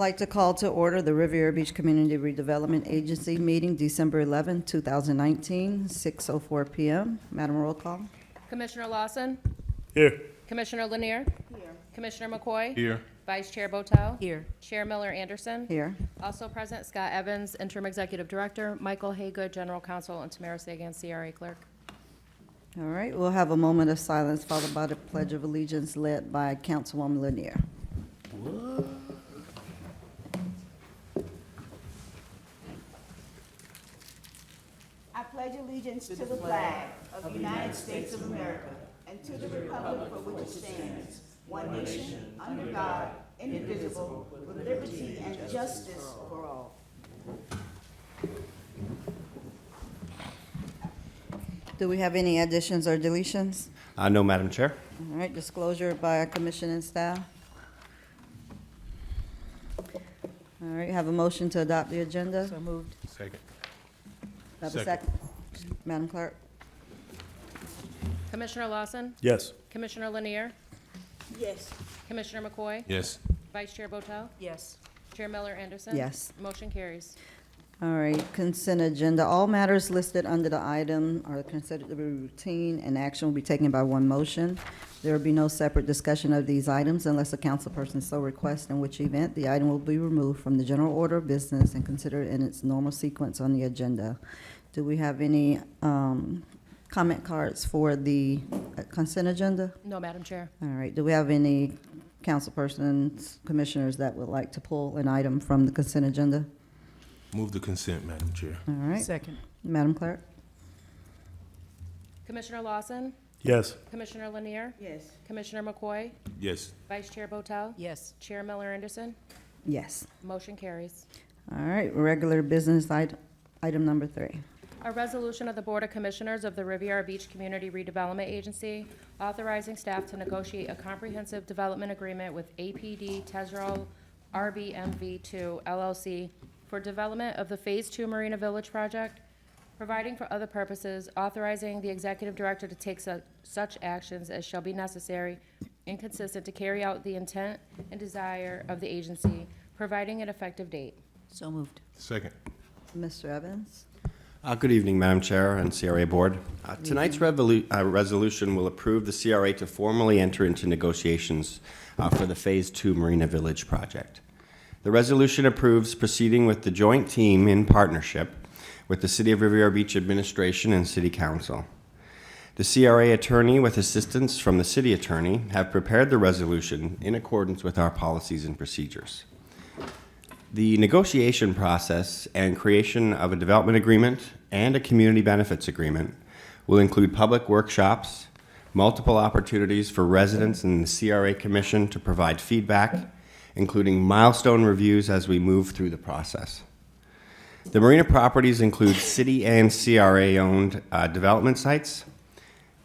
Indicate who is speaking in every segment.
Speaker 1: like to call to order the Riviera Beach Community Redevelopment Agency meeting December 11, 2019, 6:04 p.m. Madam Roll Call.
Speaker 2: Commissioner Lawson?
Speaker 3: Here.
Speaker 2: Commissioner Lanier? Here. Commissioner McCoy?
Speaker 3: Here.
Speaker 2: Vice Chair Botel?
Speaker 4: Here.
Speaker 2: Chair Miller Anderson?
Speaker 1: Here.
Speaker 2: Also present, Scott Evans, Interim Executive Director, Michael Haygood, General Counsel, and Tamara Sagan, CRA Clerk.
Speaker 1: All right, we'll have a moment of silence followed by the Pledge of Allegiance led by Councilwoman Lanier.
Speaker 5: I pledge allegiance to the flag of the United States of America and to the republic for which it stands, one nation, under God, indivisible, with liberty and justice for all.
Speaker 1: Do we have any additions or deletions?
Speaker 6: No, Madam Chair.
Speaker 1: All right, disclosure by commission and staff. All right, have a motion to adopt the agenda.
Speaker 4: So moved.
Speaker 3: Second.
Speaker 1: Have a
Speaker 3: Second.
Speaker 1: second. Madam Clerk?
Speaker 2: Commissioner Lawson?
Speaker 3: Yes.
Speaker 2: Commissioner Lanier?
Speaker 5: Yes.
Speaker 2: Commissioner McCoy?
Speaker 3: Yes.
Speaker 2: Vice Chair Botel?
Speaker 4: Yes.
Speaker 2: Chair Miller Anderson?
Speaker 1: Yes.
Speaker 2: Motion carries.
Speaker 1: All right, consent agenda. All matters listed under the item are considered to be routine, and action will be taken by one motion. There will be no separate discussion of these items unless a councilperson so requests, in which event the item will be removed from the general order of business and considered in its normal sequence on the agenda. Do we have any comment cards for the consent agenda?
Speaker 2: No, Madam Chair.
Speaker 1: All right, do we have any councilpersons, commissioners that would like to pull an item from the consent agenda?
Speaker 3: Move the consent, Madam Chair.
Speaker 1: All right,
Speaker 4: Second.
Speaker 1: Madam Clerk?
Speaker 2: Commissioner Lawson?
Speaker 3: Yes.
Speaker 2: Commissioner Lanier?
Speaker 5: Yes.
Speaker 2: Commissioner McCoy?
Speaker 3: Yes.
Speaker 2: Vice Chair Botel?
Speaker 4: Yes.
Speaker 2: Chair Miller Anderson?
Speaker 1: Yes.
Speaker 2: Motion carries.
Speaker 1: All right, regular business item number 3.
Speaker 2: A resolution of the Board of Commissioners of the Riviera Beach Community Redevelopment Agency authorizing staff to negotiate a comprehensive development agreement with APD Tezrel RBMV2 LLC for development of the Phase 2 Marina Village project, providing for other purposes, authorizing the executive director to take such actions as shall be necessary and consistent to carry out the intent and desire of the agency, providing an effective date.
Speaker 4: So moved.
Speaker 3: Second.
Speaker 1: Mr. Evans?
Speaker 6: Good evening, Madam Chair and CRA Board. Tonight's resolution will approve the CRA to formally enter into negotiations for the Phase 2 Marina Village project. The resolution approves proceeding with the joint team in partnership with the City of Riviera Beach Administration and City Council. The CRA attorney, with assistance from the City Attorney, have prepared the resolution in accordance with our policies and procedures. The negotiation process and creation of a development agreement and a community benefits agreement will include public workshops, multiple opportunities for residents and the CRA Commission to provide feedback, including milestone reviews as we move through the process. The marina properties include city and CRA-owned development sites.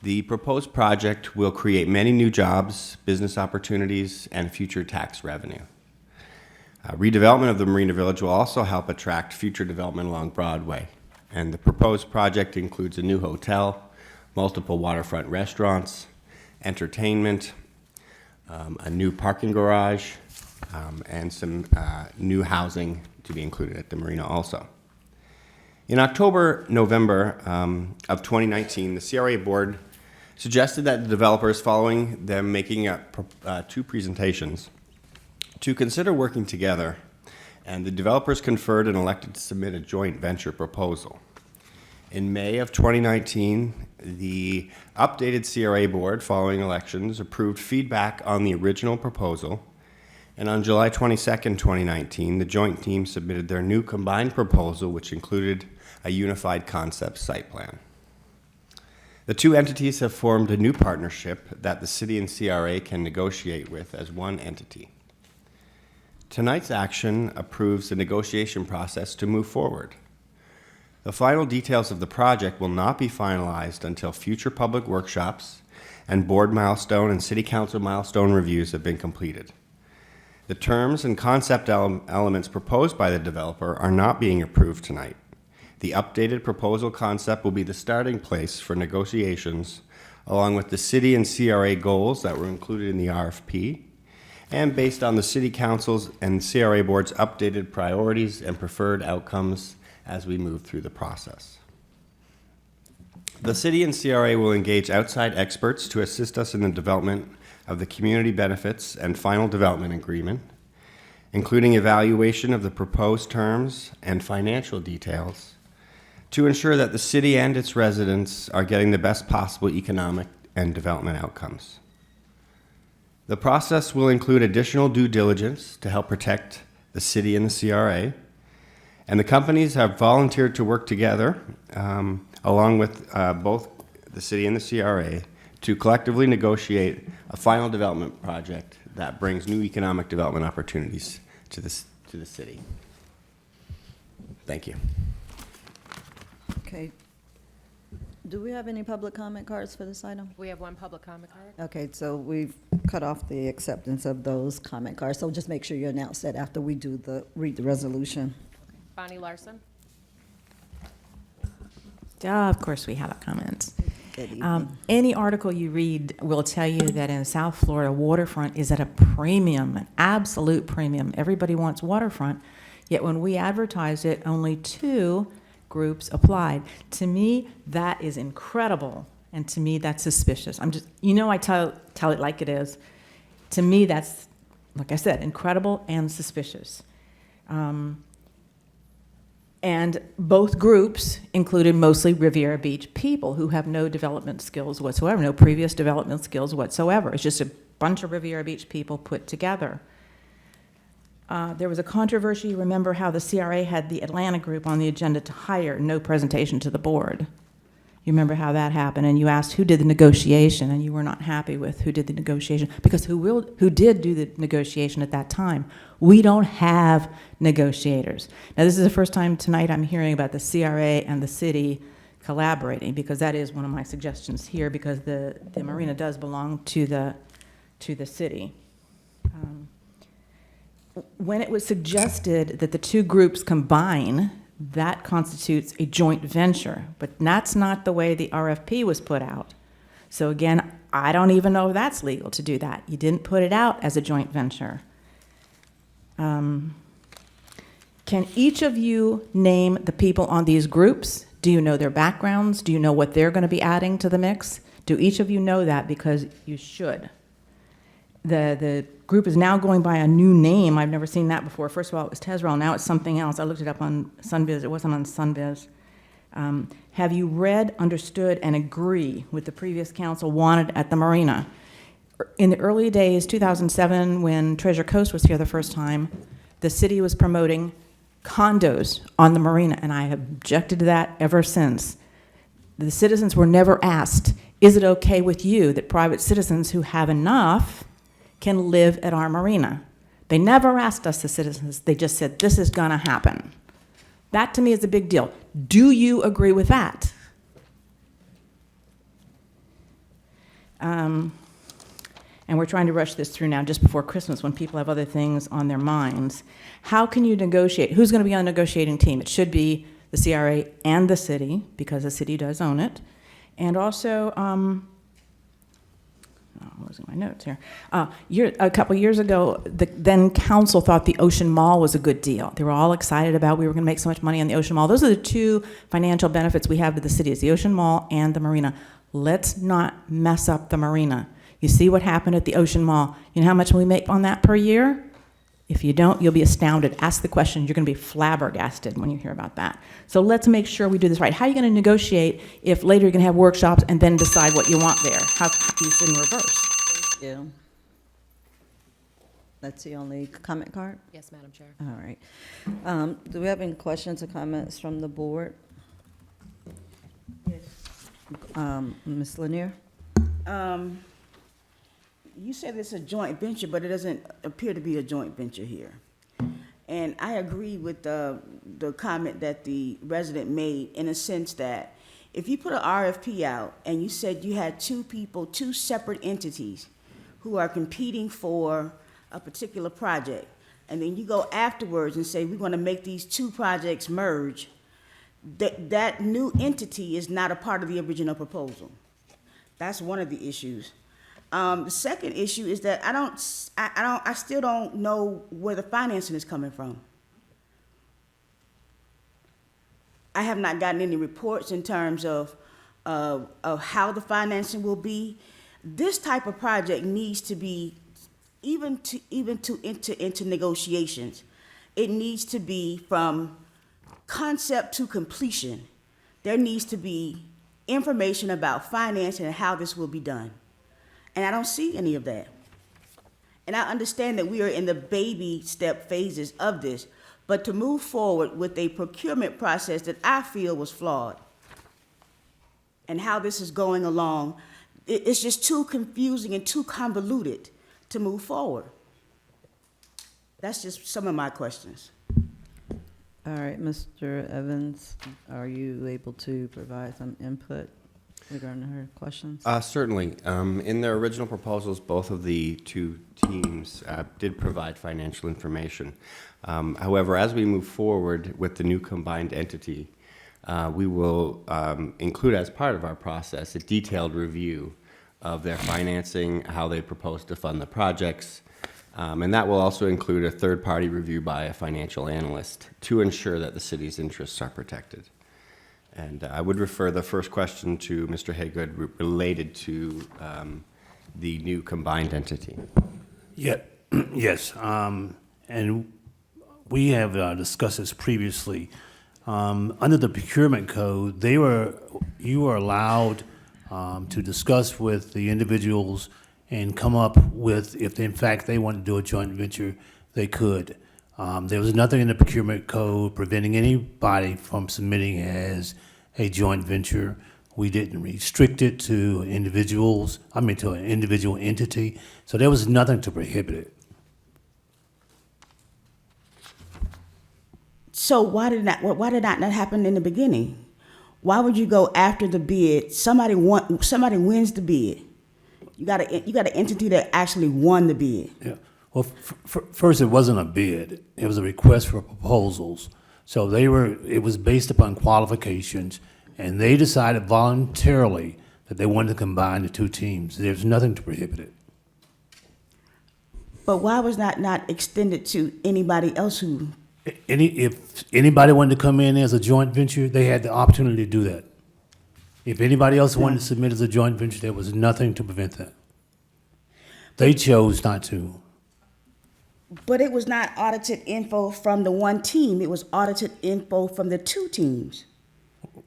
Speaker 6: The proposed project will create many new jobs, business opportunities, and future tax revenue. Redevelopment of the Marina Village will also help attract future development along Broadway. And the proposed project includes a new hotel, multiple waterfront restaurants, entertainment, a new parking garage, and some new housing to be included at the marina also. In November of 2019, the CRA board suggested that the developers, following them making two presentations, to consider working together, and the developers conferred and elected to submit a joint venture proposal. In May of 2019, the updated CRA board, following elections, approved feedback on the original proposal. And on July 22nd, 2019, the joint team submitted their new combined proposal, which included a unified concept site plan. The two entities have formed a new partnership that the city and CRA can negotiate with as one entity. Tonight's action approves the negotiation process to move forward. The final details of the project will not be finalized until future public workshops and board milestone and city council milestone reviews have been completed. The terms and concept elements proposed by the developer are not being approved tonight. The updated proposal concept will be the starting place for negotiations, along with the city and CRA goals that were included in the RFP, and based on the City Council's and CRA Board's updated priorities and preferred outcomes as we move through the process. The City and CRA will engage outside experts to assist us in the development of the community benefits and final development agreement, including evaluation of the proposed terms and financial details, to ensure that the city and its residents are getting the best possible economic and development outcomes. The process will include additional due diligence to help protect the city and the CRA, and the companies have volunteered to work together, along with both the city and the CRA, to collectively negotiate a final development project that brings new economic development opportunities to the city. Thank you.
Speaker 1: Okay. Do we have any public comment cards for this item?
Speaker 2: We have one public comment card.
Speaker 1: Okay, so we've cut off the acceptance of those comment cards, so just make sure you announce that after we read the resolution.
Speaker 2: Bonnie Larson.
Speaker 4: Of course, we have a comment.
Speaker 1: Good evening.
Speaker 4: Any article you read will tell you that in South Florida, waterfront is at a premium, an absolute premium. Everybody wants waterfront, yet when we advertised it, only 2 groups applied. To me, that is incredible, and to me, that's suspicious. I tell it like it is. To me, that's, like I said, incredible and suspicious. And both groups included mostly Riviera Beach people who have no development skills whatsoever, no previous development skills whatsoever. It's just a bunch of Riviera Beach people put together. There was a controversy. Remember how the CRA had the Atlanta group on the agenda to hire, no presentation to the board. You remember how that happened, and you asked who did the negotiation, and you were not happy with who did the negotiation, because who did do the negotiation at that time? We don't have negotiators. Now, this is the first time tonight I'm hearing about the CRA and the city collaborating, because that is one of my suggestions here, because the marina does belong to the city. When it was suggested that the 2 groups combine, that constitutes a joint venture, but that's not the way the RFP was put out. So again, I don't even know if that's legal to do that. You didn't put it out as a joint venture. Can each of you name the people on these groups? Do you know their backgrounds? Do you know what they're going to be adding to the mix? Do each of you know that? Because you should. The group is now going by a new name. I've never seen that before. First of all, it was Tezrel. Now it's something else. I looked it up on Sunbiz. It wasn't on Sunbiz. Have you read, understood, and agree with the previous council wanted at the marina? In the early days, 2007, when Treasure Coast was here the first time, the city was promoting condos on the marina, and I have objected to that ever since. The citizens were never asked, is it okay with you that private citizens who have enough can live at our marina? They never asked us, the citizens. They just said, this is going to happen. That, to me, is a big deal. Do you agree with that? And we're trying to rush this through now just before Christmas when people have other things on their minds. How can you negotiate? Who's going to be on the negotiating team? It should be the CRA and the city, because the city does own it. And also, I'm losing my notes here. A couple years ago, the then council thought the Ocean Mall was a good deal. They were all excited about we were going to make so much money on the Ocean Mall. Those are the 2 financial benefits we have to the city, is the Ocean Mall and the marina. Let's not mess up the marina. You see what happened at the Ocean Mall. You know how much we make on that per year? If you don't, you'll be astounded. Ask the question. You're going to be flabbergasted when you hear about that. So let's make sure we do this right. How are you going to negotiate if later you're going to have workshops and then decide what you want there? How it's in reverse?
Speaker 1: Thank you. That's the only comment card?
Speaker 2: Yes, Madam Chair.
Speaker 1: All right. Do we have any questions or comments from the board?
Speaker 5: Yes.
Speaker 1: Ms. Lanier?
Speaker 5: You said it's a joint venture, but it doesn't appear to be a joint venture here. And I agree with the comment that the resident made, in a sense that if you put an RFP out and you said you had 2 people, 2 separate entities who are competing for a particular project, and then you go afterwards and say, we're going to make these 2 projects merge, that new entity is not a part of the original proposal. That's one of the issues. The second issue is that I still don't know where the financing is coming from. I have not gotten any reports in terms of how the financing will be. This type of project needs to be, even to enter into negotiations, it needs to be from concept to completion. There needs to be information about financing and how this will be done. And I don't see any of that. And I understand that we are in the baby step phases of this, but to move forward with a procurement process that I feel was flawed, and how this is going along, it's just too confusing and too convoluted to move forward. That's just some of my questions.
Speaker 1: All right, Mr. Evans, are you able to provide some input regarding her questions?
Speaker 6: Certainly. In their original proposals, both of the two teams did provide financial information. However, as we move forward with the new combined entity, we will include as part of our process a detailed review of their financing, how they propose to fund the projects, and that will also include a third-party review by a financial analyst to ensure that the city's interests are protected. And I would refer the first question to Mr. Haygood related to the new combined entity.
Speaker 7: Yeah, yes, and we have discussed this previously. Under the procurement code, you were allowed to discuss with the individuals and come up with, if in fact they wanted to do a joint venture, they could. There was nothing in the procurement code preventing anybody from submitting as a joint venture. We didn't restrict it to individuals, to an individual entity, so there was nothing to prohibit it.
Speaker 5: So why did that not happen in the beginning? Why would you go after the bid? Somebody wins the bid. You got an entity that actually won the bid.
Speaker 7: Yeah. Well, first, it wasn't a bid. It was a request for proposals. So it was based upon qualifications, and they decided voluntarily that they wanted to combine the two teams. There's nothing to prohibit it.
Speaker 5: But why was that not extended to anybody else who?
Speaker 7: If anybody wanted to come in as a joint venture, they had the opportunity to do that. If anybody else wanted to submit as a joint venture, there was nothing to prevent that. They chose not to.
Speaker 5: But it was not audited info from the one team. It was audited info from the two teams.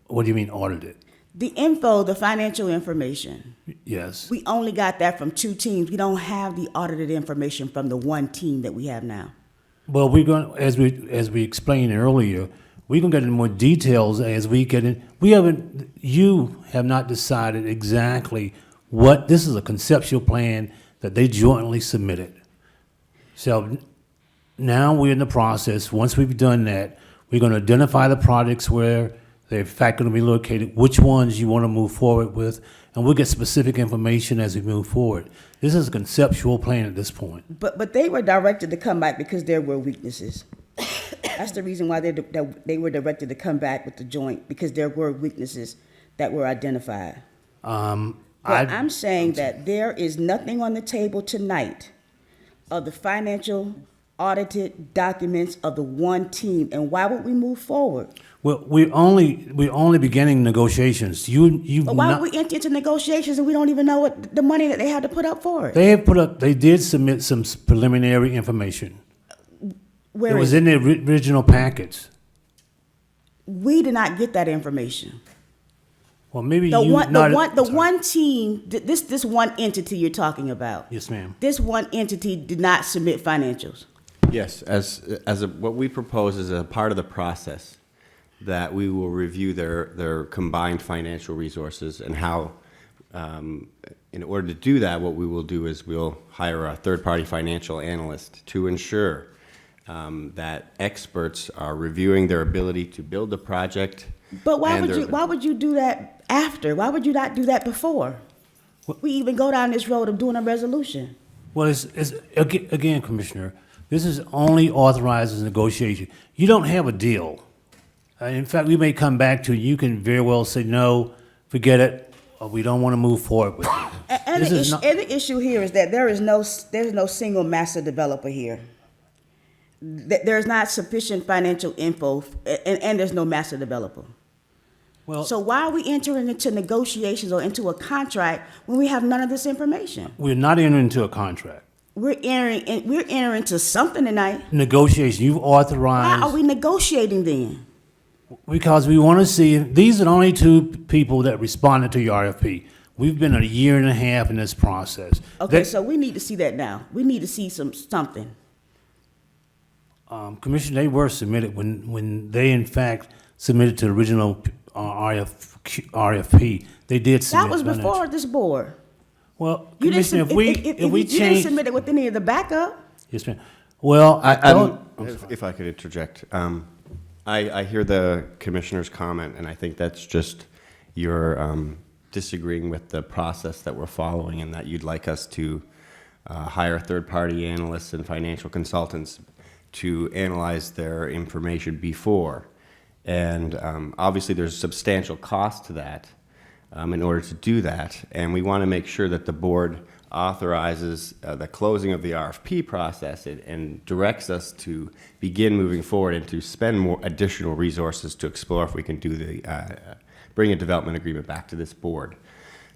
Speaker 7: What do you mean audited?
Speaker 5: The info, the financial information.
Speaker 7: Yes.
Speaker 5: We only got that from two teams. We don't have the audited information from the one team that we have now.
Speaker 7: Well, we're going, as we explained earlier, we're going to get into more details as we get in. You have not decided exactly what, this is a conceptual plan that they jointly submitted. So now we're in the process. Once we've done that, we're going to identify the projects where they're in fact going to be located, which ones you want to move forward with, and we'll get specific information as we move forward. This is a conceptual plan at this point.
Speaker 5: But they were directed to come back because there were weaknesses. That's the reason why they were directed to come back with the joint, because there were weaknesses that were identified. But I'm saying that there is nothing on the table tonight of the financial audited documents of the one team, and why would we move forward?
Speaker 7: Well, we're only beginning negotiations.
Speaker 5: But why would we enter into negotiations and we don't even know what the money that they had to put up for it?
Speaker 7: They did submit some preliminary information.
Speaker 5: Where
Speaker 7: it was
Speaker 5: is
Speaker 7: in the original packets.
Speaker 5: We did not get that information.
Speaker 7: Well, maybe
Speaker 5: The
Speaker 7: sorry.
Speaker 5: one team, this one entity you're talking about.
Speaker 7: Yes, ma'am.
Speaker 5: This one entity did not submit financials.
Speaker 6: Yes, what we propose is a part of the process that we will review their combined financial resources and how, in order to do that, what we will do is we'll hire a third-party financial analyst to ensure that experts are reviewing their ability to build the project.
Speaker 5: But why would you do that after? Why would you not do that before? We even go down this road of doing a resolution.
Speaker 7: Well, it's again, Commissioner, this is only authorized as negotiation. You don't have a deal. In fact, we may come back to you. You can very well say, no, forget it, or we don't want to move forward with it.
Speaker 5: And
Speaker 7: This is not,
Speaker 5: And the issue here is that there's no single master developer here. There's not sufficient financial info, and there's no master developer.
Speaker 7: well,
Speaker 5: So why are we entering into negotiations or into a contract when we have none of this information?
Speaker 7: we're not entering into a contract.
Speaker 5: We're entering into something tonight.
Speaker 7: Negotiation, you've
Speaker 5: Why
Speaker 7: authorized.
Speaker 5: are we negotiating then?
Speaker 7: Because we want to see, these are the only two people that responded to your RFP. We've been a year and a half in this process.
Speaker 5: Okay, so we need to see that now. We need to see something.
Speaker 7: Commissioner, they were submitted when they in fact submitted to the original RFP. They did submit.
Speaker 5: That was
Speaker 7: financial-
Speaker 5: before this board.
Speaker 7: Well,
Speaker 5: You didn't
Speaker 7: Commissioner,
Speaker 5: sub-
Speaker 7: if we
Speaker 5: you didn't
Speaker 7: change.
Speaker 5: submit it with any of the backup.
Speaker 7: Yes, ma'am. Well, I thought.
Speaker 6: If I could interject, I hear the commissioner's comment, and I think that's just your disagreeing with the process that we're following, and that you'd like us to hire third-party analysts and financial consultants to analyze their information before. And obviously, there's substantial cost to that in order to do that, and we want to make sure that the board authorizes the closing of the RFP process and directs us to begin moving forward and to spend more additional resources to explore if we can do bring a development agreement back to this board.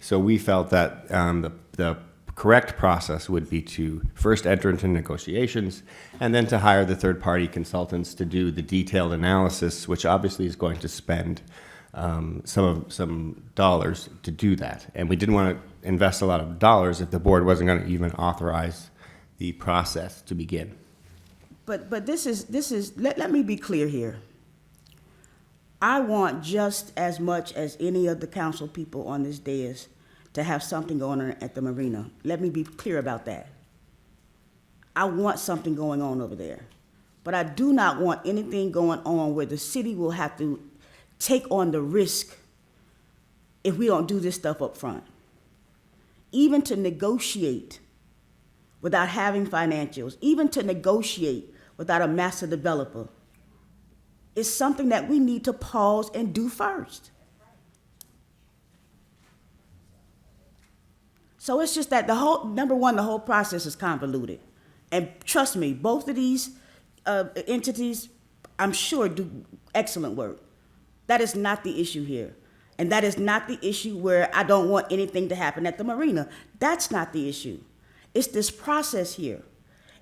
Speaker 6: So we felt that the correct process would be to first enter into negotiations and then to hire the third-party consultants to do the detailed analysis, which obviously is going to spend some dollars to do that. And we didn't want to invest a lot of dollars if the board wasn't going to even authorize the process to begin.
Speaker 5: But this is let me be clear here. I want just as much as any of the council people on this dais to have something going on at the marina. Let me be clear about that. I want something going on over there. But I do not want anything going on where the city will have to take on the risk if we don't do this stuff up front. Even to negotiate without having financials, even to negotiate without a master developer, is something that we need to pause and do first. So it's just that the whole process is convoluted. And trust me, both of these entities, I'm sure, do excellent work. That is not the issue here. And that is not the issue where I don't want anything to happen at the marina. That's not the issue. It's this process here.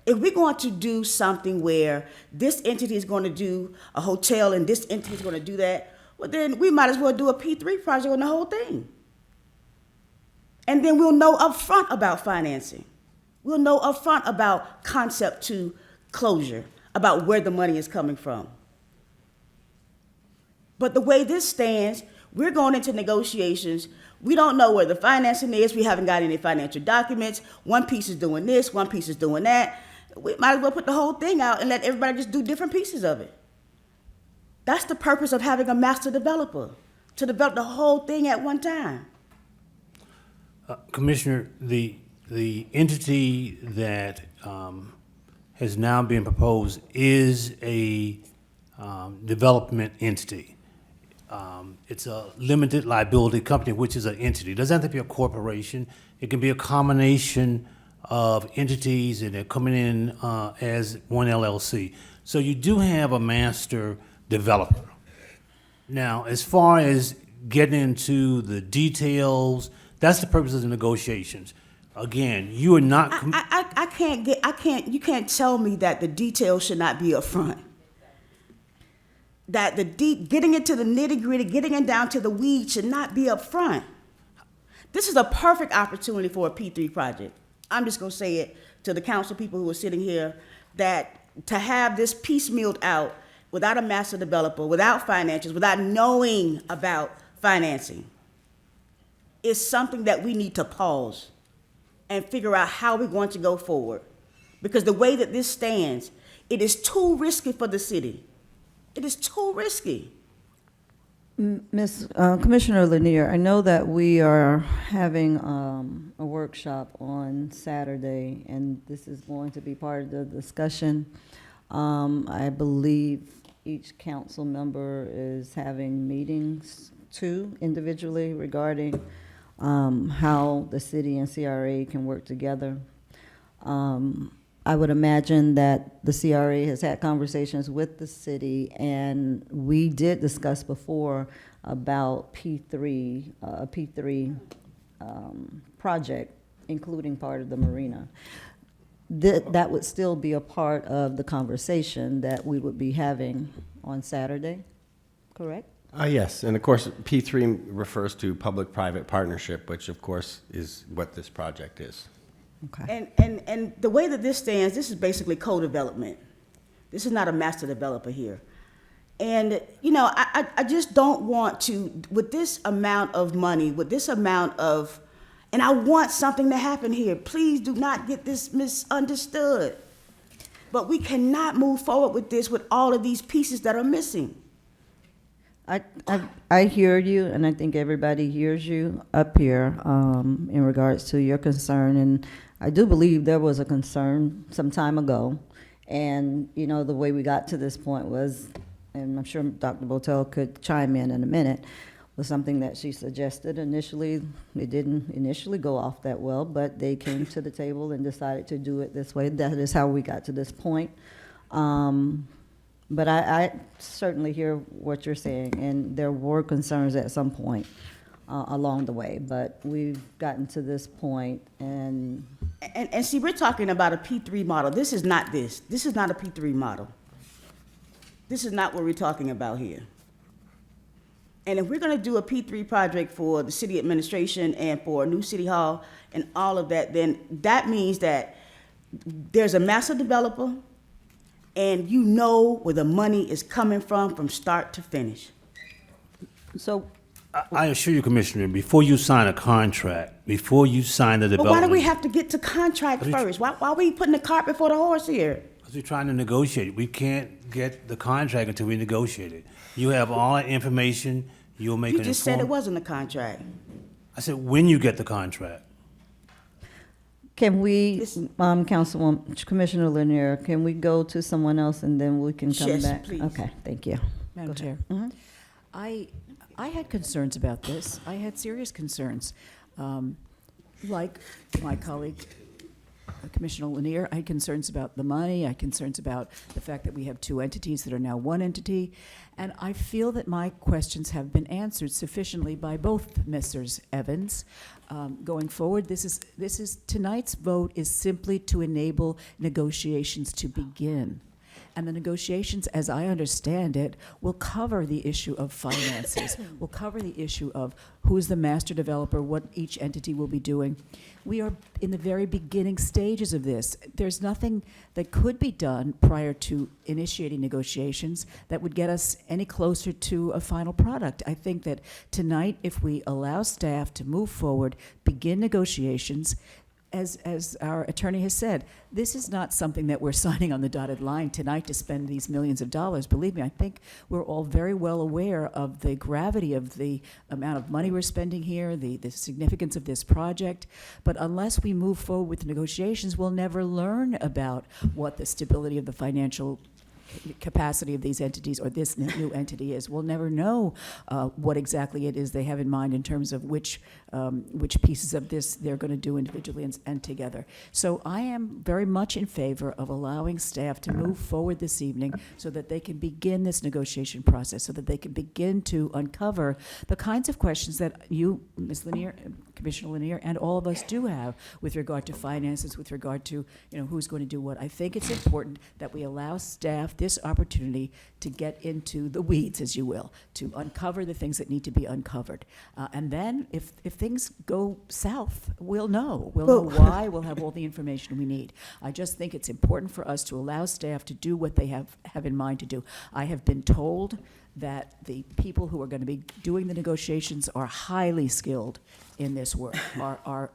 Speaker 5: If we're going to do something where this entity is going to do a hotel and this entity is going to do that, well, then we might as well do a P3 project on the whole thing. And then we'll know upfront about financing. We'll know upfront about concept to closure, about where the money is coming from. But the way this stands, we're going into negotiations. We don't know where the financing is. We haven't got any financial documents. One piece is doing this, one piece is doing that. We might as well put the whole thing out and let everybody just do different pieces of it. That's the purpose of having a master developer, to develop the whole thing at one time.
Speaker 7: Commissioner, the entity that has now been proposed is a development entity. It's a limited liability company, which is an entity. It doesn't have to be a corporation. It can be a combination of entities, and they're coming in as one LLC. So you do have a master developer. Now, as far as getting into the details, that's the purpose of the negotiations. Again, you are not.
Speaker 5: You can't tell me that the details should not be upfront. That getting into the nitty-gritty, getting it down to the weeds should not be upfront. This is a perfect opportunity for a P3 project. I'm just gonna say it to the council people who are sitting here, that to have this piecemealed out without a master developer, without financials, without knowing about financing, is something that we need to pause and figure out how we're going to go forward. Because the way that this stands, it is too risky for the city. It is too risky.
Speaker 1: Commissioner Lanier, I know that we are having a workshop on Saturday, and this is going to be part of the discussion. I believe each council member is having meetings too, individually, regarding how the city and CRA can work together. I would imagine that the CRA has had conversations with the city, and we did discuss before about P3, a P3 project, including part of the marina. That would still be a part of the conversation that we would be having on Saturday, correct?
Speaker 6: Yes, and of course, P3 refers to public-private partnership, which of course is what this project is.
Speaker 1: Okay.
Speaker 5: And the way that this stands, this is basically co-development. This is not a master developer here. And, you know, I just don't want to, with this amount of money, with this amount of, and I want something to happen here. Please do not get this misunderstood. But we cannot move forward with this with all of these pieces that are missing.
Speaker 1: I hear you, and I think everybody hears you up here in regards to your concern. And I do believe there was a concern some time ago. And, you know, the way we got to this point was, and I'm sure Dr. Botel could chime in a minute, was something that she suggested initially. It didn't initially go off that well, but they came to the table and decided to do it this way. That is how we got to this point. But I certainly hear what you're saying, and there were concerns at some point along the way, but we've gotten to this point, and
Speaker 5: see, we're talking about a P3 model. This is not this. This is not a P3 model. This is not what we're talking about here. And if we're going to do a P3 project for the city administration and for a new city hall and all of that, then that means that there's a master developer, and you know where the money is coming from start to finish.
Speaker 1: so
Speaker 7: I assure you, Commissioner, before you sign a contract, before you sign the
Speaker 5: But
Speaker 7: development.
Speaker 5: why do we have to get to contract first? Why are we putting the cart before the horse here?
Speaker 7: Because we're trying to negotiate. We can't get the contract until we negotiate it. You have all that information, you'll make
Speaker 5: You
Speaker 7: an
Speaker 5: just said it
Speaker 7: informed.
Speaker 5: wasn't a contract.
Speaker 7: I said, when you get the contract.
Speaker 1: can we,
Speaker 5: This-
Speaker 1: Councilwoman, Commissioner Lanier, can we go to someone else and then we can come
Speaker 5: Yes,
Speaker 1: back?
Speaker 5: please.
Speaker 1: Okay, thank you.
Speaker 8: Madam
Speaker 1: Go ahead.
Speaker 8: Chair, I had concerns about this. I had serious concerns. Like my colleague, Commissioner Lanier, I had concerns about the money. I had concerns about the fact that we have two entities that are now one entity. And I feel that my questions have been answered sufficiently by both Messrs. Evans. Going forward, tonight's vote is simply to enable negotiations to begin. And the negotiations, as I understand it, will cover the issue of finances, will cover the issue of who is the master developer, what each entity will be doing. We are in the very beginning stages of this. There's nothing that could be done prior to initiating negotiations that would get us any closer to a final product. I think that tonight, if we allow staff to move forward, begin negotiations, as our attorney has said, this is not something that we're signing on the dotted line tonight to spend these millions of dollars. Believe me, I think we're all very well aware of the gravity of the amount of money we're spending here, the significance of this project. But unless we move forward with negotiations, we'll never learn about what the stability of the financial capacity of these entities or this new entity is. We'll never know what exactly it is they have in mind in terms of which pieces of this they're going to do individually and together. So I am very much in favor of allowing staff to move forward this evening so that they can begin this negotiation process, so that they can begin to uncover the kinds of questions that you, Ms. Lanier, Commissioner Lanier, and all of us do have with regard to finances, with regard to, who's going to do what. I think it's important that we allow staff this opportunity to get into the weeds, as you will, to uncover the things that need to be uncovered. And then if things go south, we'll know. We'll know why. We'll have all the information we need. I just think it's important for us to allow staff to do what they have in mind to do. I have been told that the people who are going to be doing the negotiations are highly skilled in this work, are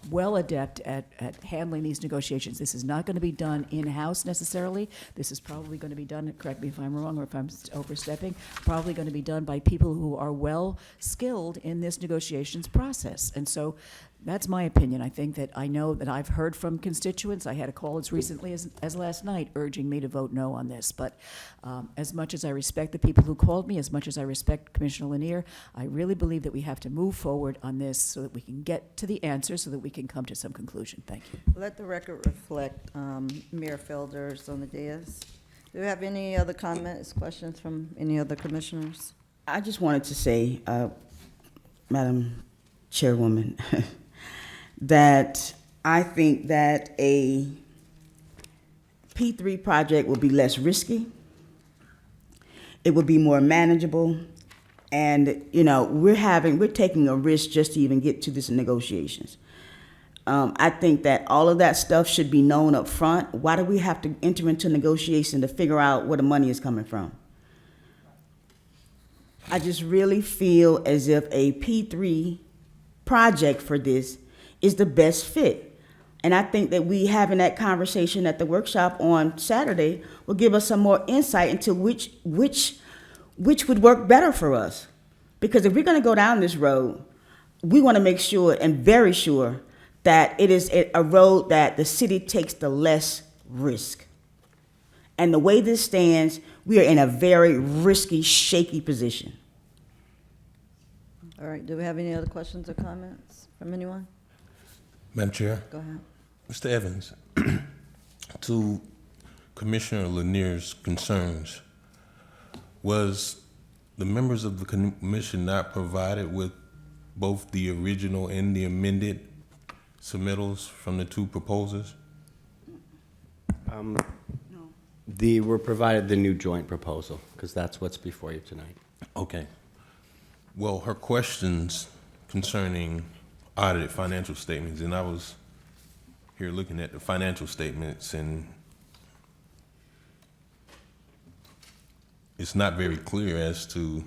Speaker 8: well adept at handling these negotiations. This is not going to be done in-house necessarily. This is probably going to be done, correct me if I'm wrong or if I'm overstepping, probably going to be done by people who are well skilled in this negotiations process. And so That's my opinion. I think that I know that I've heard from constituents. I had a call as recently as last night urging me to vote no on this. But as much as I respect the people who called me, as much as I respect Commissioner Lanier, I really believe that we have to move forward on this so that we can get to the answer, so that we can come to some conclusion. Thank you.
Speaker 1: Let the record reflect Mayor Felders on the dais. Do we have any other comments, questions from any other commissioners?
Speaker 5: I just wanted to say, Madam Chairwoman, that I think that a P3 project will be less risky. It will be more manageable. And, you know, we're taking a risk just to even get to this negotiations. I think that all of that stuff should be known up front. Why do we have to enter into negotiation to figure out where the money is coming from? I just really feel as if a P3 project for this is the best fit. And I think that we having that conversation at the workshop on Saturday will give us some more insight into which would work better for us. Because if we're going to go down this road, we want to make sure and very sure that it is a road that the city takes the less risk. And the way this stands, we are in a very risky, shaky position.
Speaker 1: All right, do we have any other questions or comments from anyone?
Speaker 3: Madam Chair,
Speaker 1: Go ahead.
Speaker 3: Mr. Evans, to Commissioner Lanier's concerns, was the members of the commission not provided with both the original and the amended submittals from the two proposers?
Speaker 6: We're provided the new joint proposal, because that's what's before you tonight.
Speaker 3: Okay. Well, her questions concerning audited financial statements, and I was here looking at the financial statements, and it's not very clear as to,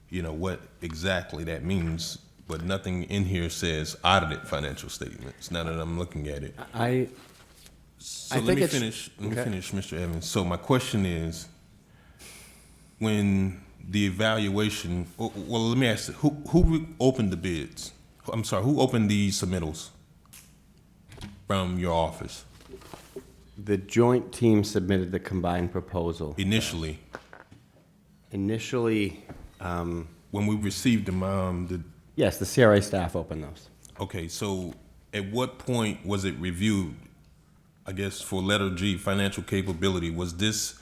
Speaker 3: you know, what exactly that means, but nothing in here says audited financial statements, now that I'm looking at it. So let me finish, Mr. Evans. So my question is, when the evaluation, well, let me ask, who opened the bids? I'm sorry, who opened the submittals from your office
Speaker 6: The joint team submitted the combined proposal.
Speaker 3: initially?
Speaker 6: Initially,
Speaker 3: When we received them,
Speaker 6: yes, the CRA staff opened those.
Speaker 3: okay, so at what point was it reviewed? I guess for letter G, financial capability, was this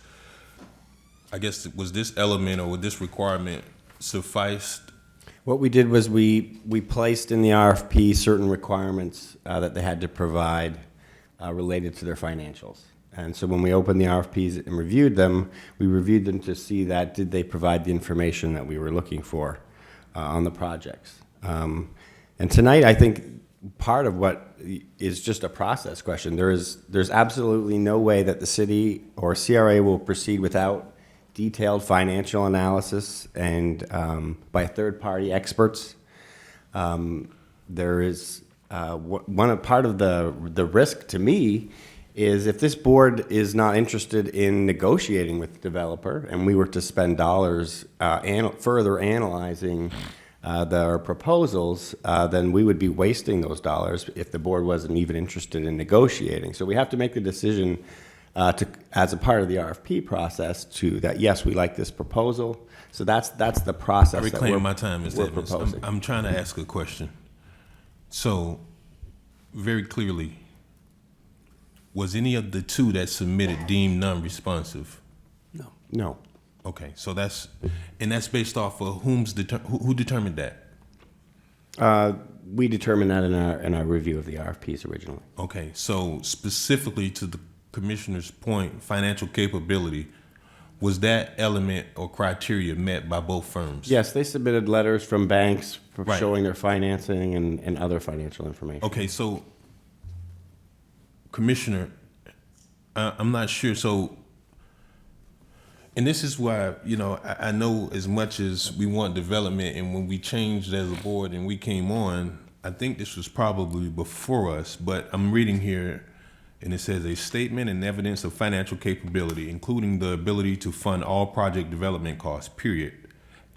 Speaker 3: element or this requirement sufficed?
Speaker 6: What we did was we placed in the RFP certain requirements that they had to provide related to their financials. And so when we opened the RFPs and reviewed them, we reviewed them to see that did they provide the information that we were looking for on the projects. And tonight, I think part of what is just a process question. There's absolutely no way that the city or CRA will proceed without detailed financial analysis and by third-party experts. There is part of the risk to me is if this board is not interested in negotiating with the developer and we were to spend dollars further analyzing their proposals, then we would be wasting those dollars if the board wasn't even interested in negotiating. So we have to make the decision as a part of the RFP process that yes, we like this proposal. So that's the process.
Speaker 3: I reclaim my time, Mr. Evans.
Speaker 6: Proposing.
Speaker 3: I'm trying to ask a question. So, very clearly, was any of the two that submitted deemed non-responsive?
Speaker 6: No.
Speaker 3: Okay, so that's based off of who determined that?
Speaker 6: We determined that in our review of the RFPs originally.
Speaker 3: Okay, so specifically to the commissioner's point, financial capability, was that element or criteria met by both firms?
Speaker 6: Yes, they submitted letters from banks
Speaker 3: Right.
Speaker 6: showing their financing and other financial information.
Speaker 3: Okay, so, Commissioner, I'm not sure, so, and this is why, I know as much as we want development, and when we changed as a board and we came on, I think this was probably before us, but I'm reading here, and it says, a statement and evidence of financial capability, including the ability to fund all project development costs, period.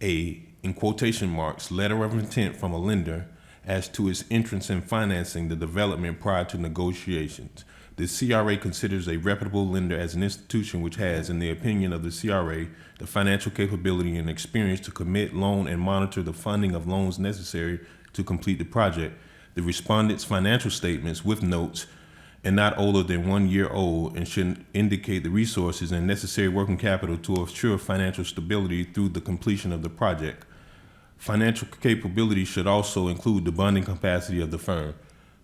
Speaker 3: A, in quotation marks, letter of intent from a lender, as to its interest in financing the development prior to negotiations. The CRA considers a reputable lender as an institution which has, in the opinion of the CRA, the financial capability and experience to commit, loan, and monitor the funding of loans necessary to complete the project. The respondent's financial statements with notes and not older than 1 year old and should indicate the resources and necessary working capital to assure financial stability through the completion of the project. Financial capability should also include the bonding capacity of the firm.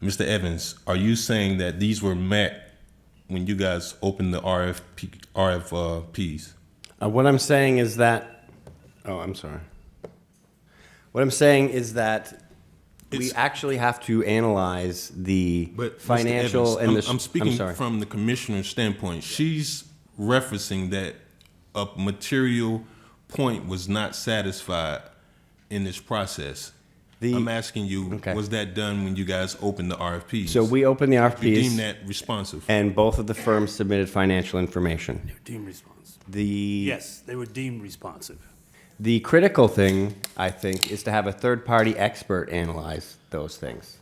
Speaker 3: Mr. Evans, are you saying that these were met when you guys opened the RFPs?
Speaker 6: What I'm saying is that, oh, I'm sorry. What I'm saying is that we actually have to analyze the
Speaker 3: But Mr.
Speaker 6: financial
Speaker 3: Evans,
Speaker 6: and the.
Speaker 3: I'm speaking
Speaker 6: sorry.
Speaker 3: from the commissioner's standpoint. She's referencing that a material point was not satisfied in this process. I'm asking you,
Speaker 6: Okay.
Speaker 3: was that done when you guys opened the RFPs?
Speaker 6: So we opened the
Speaker 3: You deem
Speaker 6: RFPs,
Speaker 3: that responsive?
Speaker 6: and both of the firms submitted financial information.
Speaker 7: They were deemed responsive.
Speaker 6: The
Speaker 7: Yes, they were deemed responsive.
Speaker 6: The critical thing, I think, is to have a third-party expert analyze those things.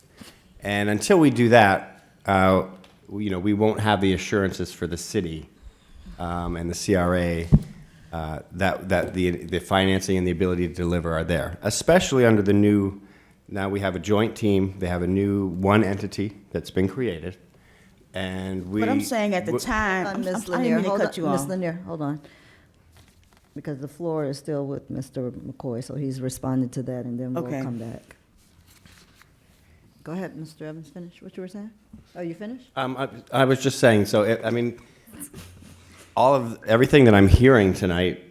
Speaker 6: And until we do that, we won't have the assurances for the city and the CRA that the financing and the ability to deliver are there, especially under the new. Now we have a joint team. They have a new one entity that's been created, and we.
Speaker 5: But I'm saying at the time, I
Speaker 1: Ms.
Speaker 5: didn't
Speaker 1: Lanier,
Speaker 5: mean to
Speaker 1: hold
Speaker 5: cut you
Speaker 1: on. Ms.
Speaker 5: off.
Speaker 1: Lanier, hold on. Because the floor is still with Mr. McCoy, so he's responding to that, and then we'll
Speaker 5: Okay.
Speaker 1: come back. Go ahead, Mr. Evans, finish what you were saying? Oh, you finished?
Speaker 6: I was just saying. So everything that I'm hearing tonight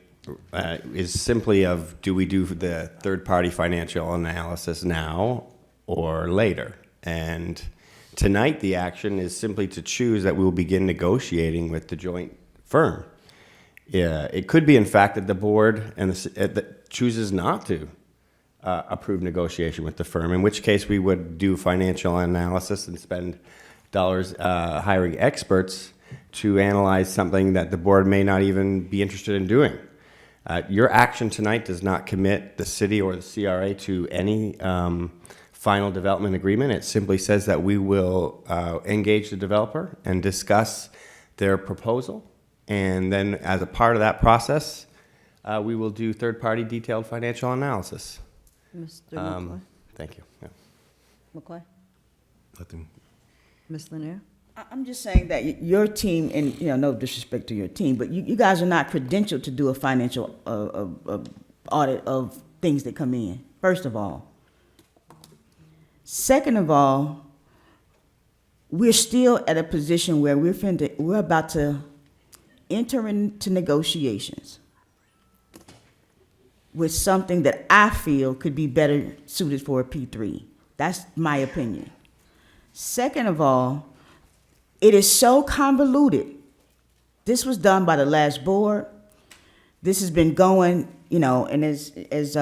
Speaker 6: is simply of, do we do the third-party financial analysis now or later? And tonight, the action is simply to choose that we will begin negotiating with the joint firm. Yeah, it could be, in fact, that the board that chooses not to approve negotiation with the firm, in which case we would do financial analysis and spend dollars hiring experts to analyze something that the board may not even be interested in doing. Your action tonight does not commit the city or the CRA to any final development agreement. It simply says that we will engage the developer and discuss their proposal. And then as a part of that process, we will do third-party detailed financial analysis.
Speaker 1: Mr. McCoy?
Speaker 6: Thank you. Yeah.
Speaker 1: McCoy?
Speaker 3: Nothing.
Speaker 1: Ms. Lanier?
Speaker 5: I'm just saying that your team, and no disrespect to your team, but you guys are not credentialed to do a financial audit of things that come in, first of all. Second of all, we're still at a position where we're about to enter into negotiations with something that I feel could be better suited for a P3. That's my opinion. Second of all, it is so convoluted. This was done by the last board. This has been going, and as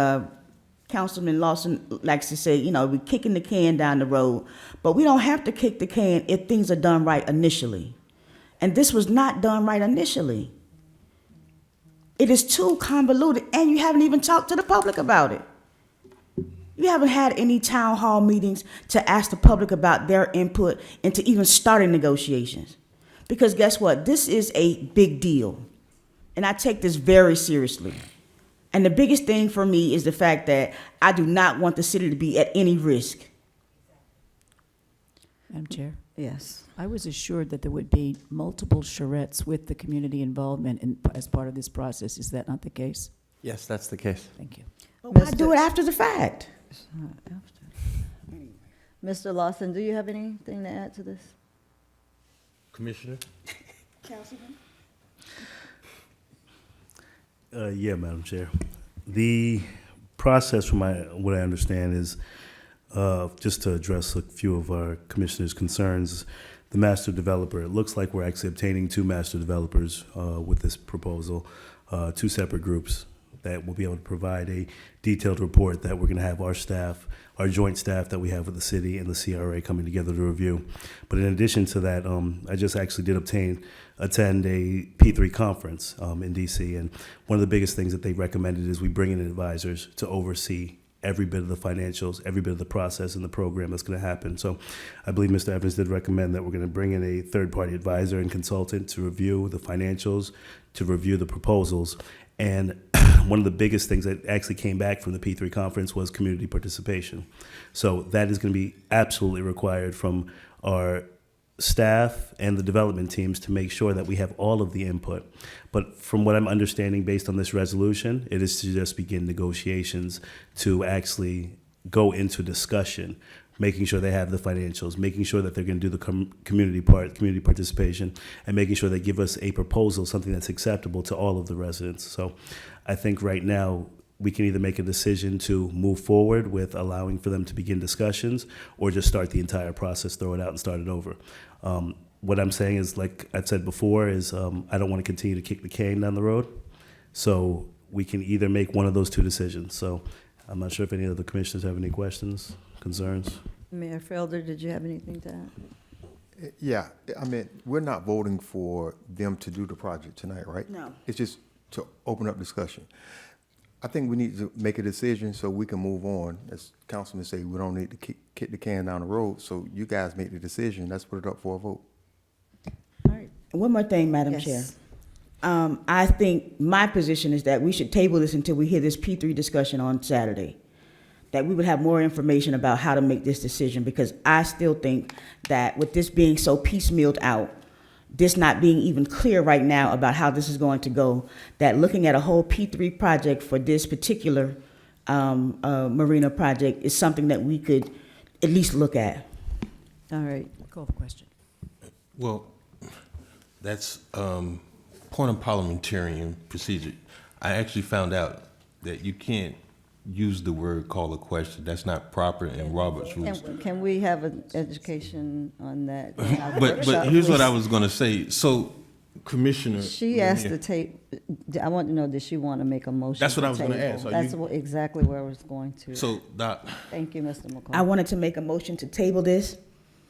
Speaker 5: Councilman Lawson likes to say, we're kicking the can down the road, but we don't have to kick the can if things are done right initially. And this was not done right initially. It is too convoluted, and you haven't even talked to the public about it. You haven't had any town hall meetings to ask the public about their input into even starting negotiations. Because guess what? This is a big deal, and I take this very seriously. And the biggest thing for me is the fact that I do not want the city to be at any risk.
Speaker 8: Madam Chair,
Speaker 1: Yes.
Speaker 8: I was assured that there would be multiple charrettes with the community involvement as part of this process. Is that not the case?
Speaker 6: Yes, that's the case.
Speaker 8: Thank you.
Speaker 5: But why do it after the fact?
Speaker 1: Mr. Lawson, do you have anything to add to this?
Speaker 3: Commissioner?
Speaker 5: Councilman?
Speaker 9: Yeah, Madam Chair. The process, from what I understand, is just to address a few of our commissioners' concerns. The master developer, it looks like we're actually obtaining two master developers with this proposal, two separate groups that will be able to provide a detailed report that we're going to have our staff, our joint staff that we have with the city and the CRA coming together to review. But in addition to that, I just actually did attend a P3 conference in DC, and one of the biggest things that they recommended is we bring in advisors to oversee every bit of the financials, every bit of the process and the program that's going to happen. So I believe Mr. Evans did recommend that we're going to bring in a third-party advisor and consultant to review the financials, to review the proposals. And one of the biggest things that actually came back from the P3 conference was community participation. So that is going to be absolutely required from our staff and the development teams to make sure that we have all of the input. But from what I'm understanding based on this resolution, it is to just begin negotiations to actually go into discussion, making sure they have the financials, making sure that they're going to do the community participation, and making sure they give us a proposal, something that's acceptable to all of the residents. So I think right now we can either make a decision to move forward with allowing for them to begin discussions, or just start the entire process, throw it out and start it over. What I'm saying is, like I said before, is I don't want to continue to kick the can down the road. So we can either make one of those two decisions. So I'm not sure if any of the commissioners have any questions, concerns.
Speaker 1: Mayor Felder, did you have anything to add?
Speaker 10: Yeah, I mean, we're not voting for them to do the project tonight, right?
Speaker 5: No.
Speaker 10: It's just to open up discussion. I think we need to make a decision so we can move on. As Councilman say, we don't need to kick the can down the road, so you guys make the decision. Let's put it up for a vote.
Speaker 1: All right.
Speaker 5: One more thing, Madam
Speaker 1: Yes.
Speaker 5: Chair. I think my position is that we should table this until we hear this P3 discussion on Saturday. That we would have more information about how to make this decision, because I still think that with this being so piecemealed out, this not being even clear right now about how this is going to go, that looking at a whole P3 project for this particular marina project is something that we could at least look at.
Speaker 1: All right.
Speaker 8: Call the question.
Speaker 3: Well, that's point of parliamentarian procedure. I actually found out that you can't use the word call a question. That's not proper in Robert's rules.
Speaker 1: Can we have an education on that?
Speaker 3: But here's what I was going to say. So, Commissioner,
Speaker 1: She asked to tape, I want to know, did she want to make a motion?
Speaker 3: That's what
Speaker 1: to
Speaker 3: I was gonna
Speaker 1: table?
Speaker 3: ask. Are
Speaker 1: That's
Speaker 3: you-
Speaker 1: exactly where I was going to.
Speaker 3: So, Doc,
Speaker 1: Thank you, Mr. McCall.
Speaker 5: I wanted to make a motion to table this,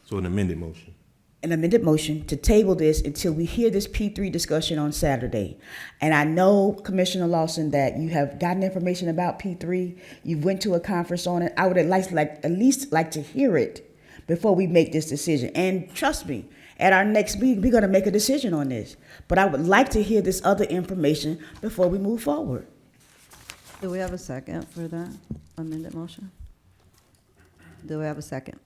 Speaker 3: so an amended motion.
Speaker 5: an amended motion to table this until we hear this P3 discussion on Saturday. And I know, Commissioner Lawson, that you have gotten information about P3. You went to a conference on it. I would at least like to hear it before we make this decision. And trust me, at our next meeting, we're going to make a decision on this. But I would like to hear this other information before we move forward.
Speaker 1: Do we have a second for that amended motion? Do we have a second?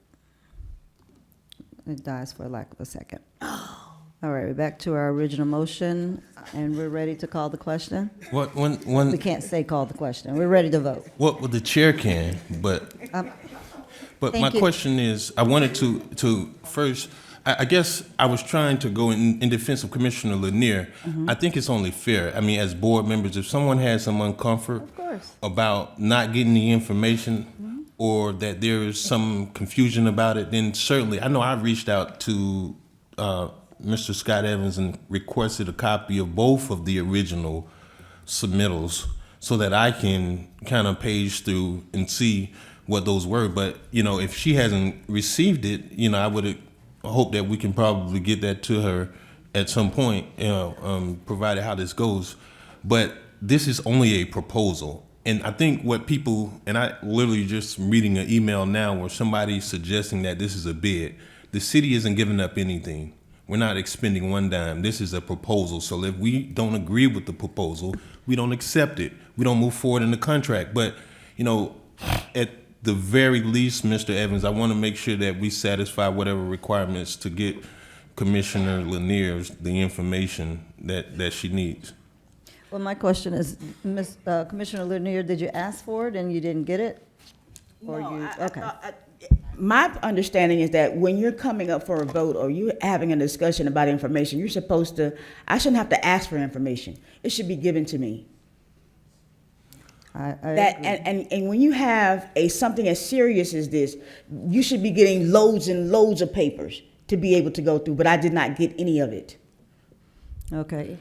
Speaker 1: It dies for lack of a second. All right, we're back to our original motion, and we're ready to call the question? We can't say call the question. We're ready to vote.
Speaker 3: Well, the chair can, but my
Speaker 1: Thank you.
Speaker 3: question is, I wanted to first, I guess I was trying to go in defense of Commissioner Lanier.
Speaker 1: Mm-hmm.
Speaker 3: I think it's only fair. I mean, as board members, if someone has some uncomfort
Speaker 1: Of course.
Speaker 3: about not getting the information, or that there is some confusion about it, then certainly, I know I reached out to Mr. Scott Evans and requested a copy of both of the original submittals so that I can kind of page through and see what those were. But, you know, if she hasn't received it, you know, I would hope that we can probably get that to her at some point, you know, provided how this goes. But this is only a proposal. And I think what people, and I literally just reading an email now where somebody's suggesting that this is a bid. The city isn't giving up anything. We're not expending one dime. This is a proposal. So if we don't agree with the proposal, we don't accept it. We don't move forward in the contract. But, you know, at the very least, Mr. Evans, I want to make sure that we satisfy whatever requirements to get Commissioner Lanier the information that she needs.
Speaker 1: Well, my question is, Commissioner Lanier, did you ask for it and you didn't get it? Or you, okay.
Speaker 5: My understanding is that when you're coming up for a vote or you're having a discussion about information, you're supposed to, I shouldn't have to ask for information. It should be given to me.
Speaker 1: I
Speaker 5: That,
Speaker 1: agree.
Speaker 5: and when you have something as serious as this, you should be getting loads and loads of papers to be able to go through, but I did not get any of it.
Speaker 1: Okay.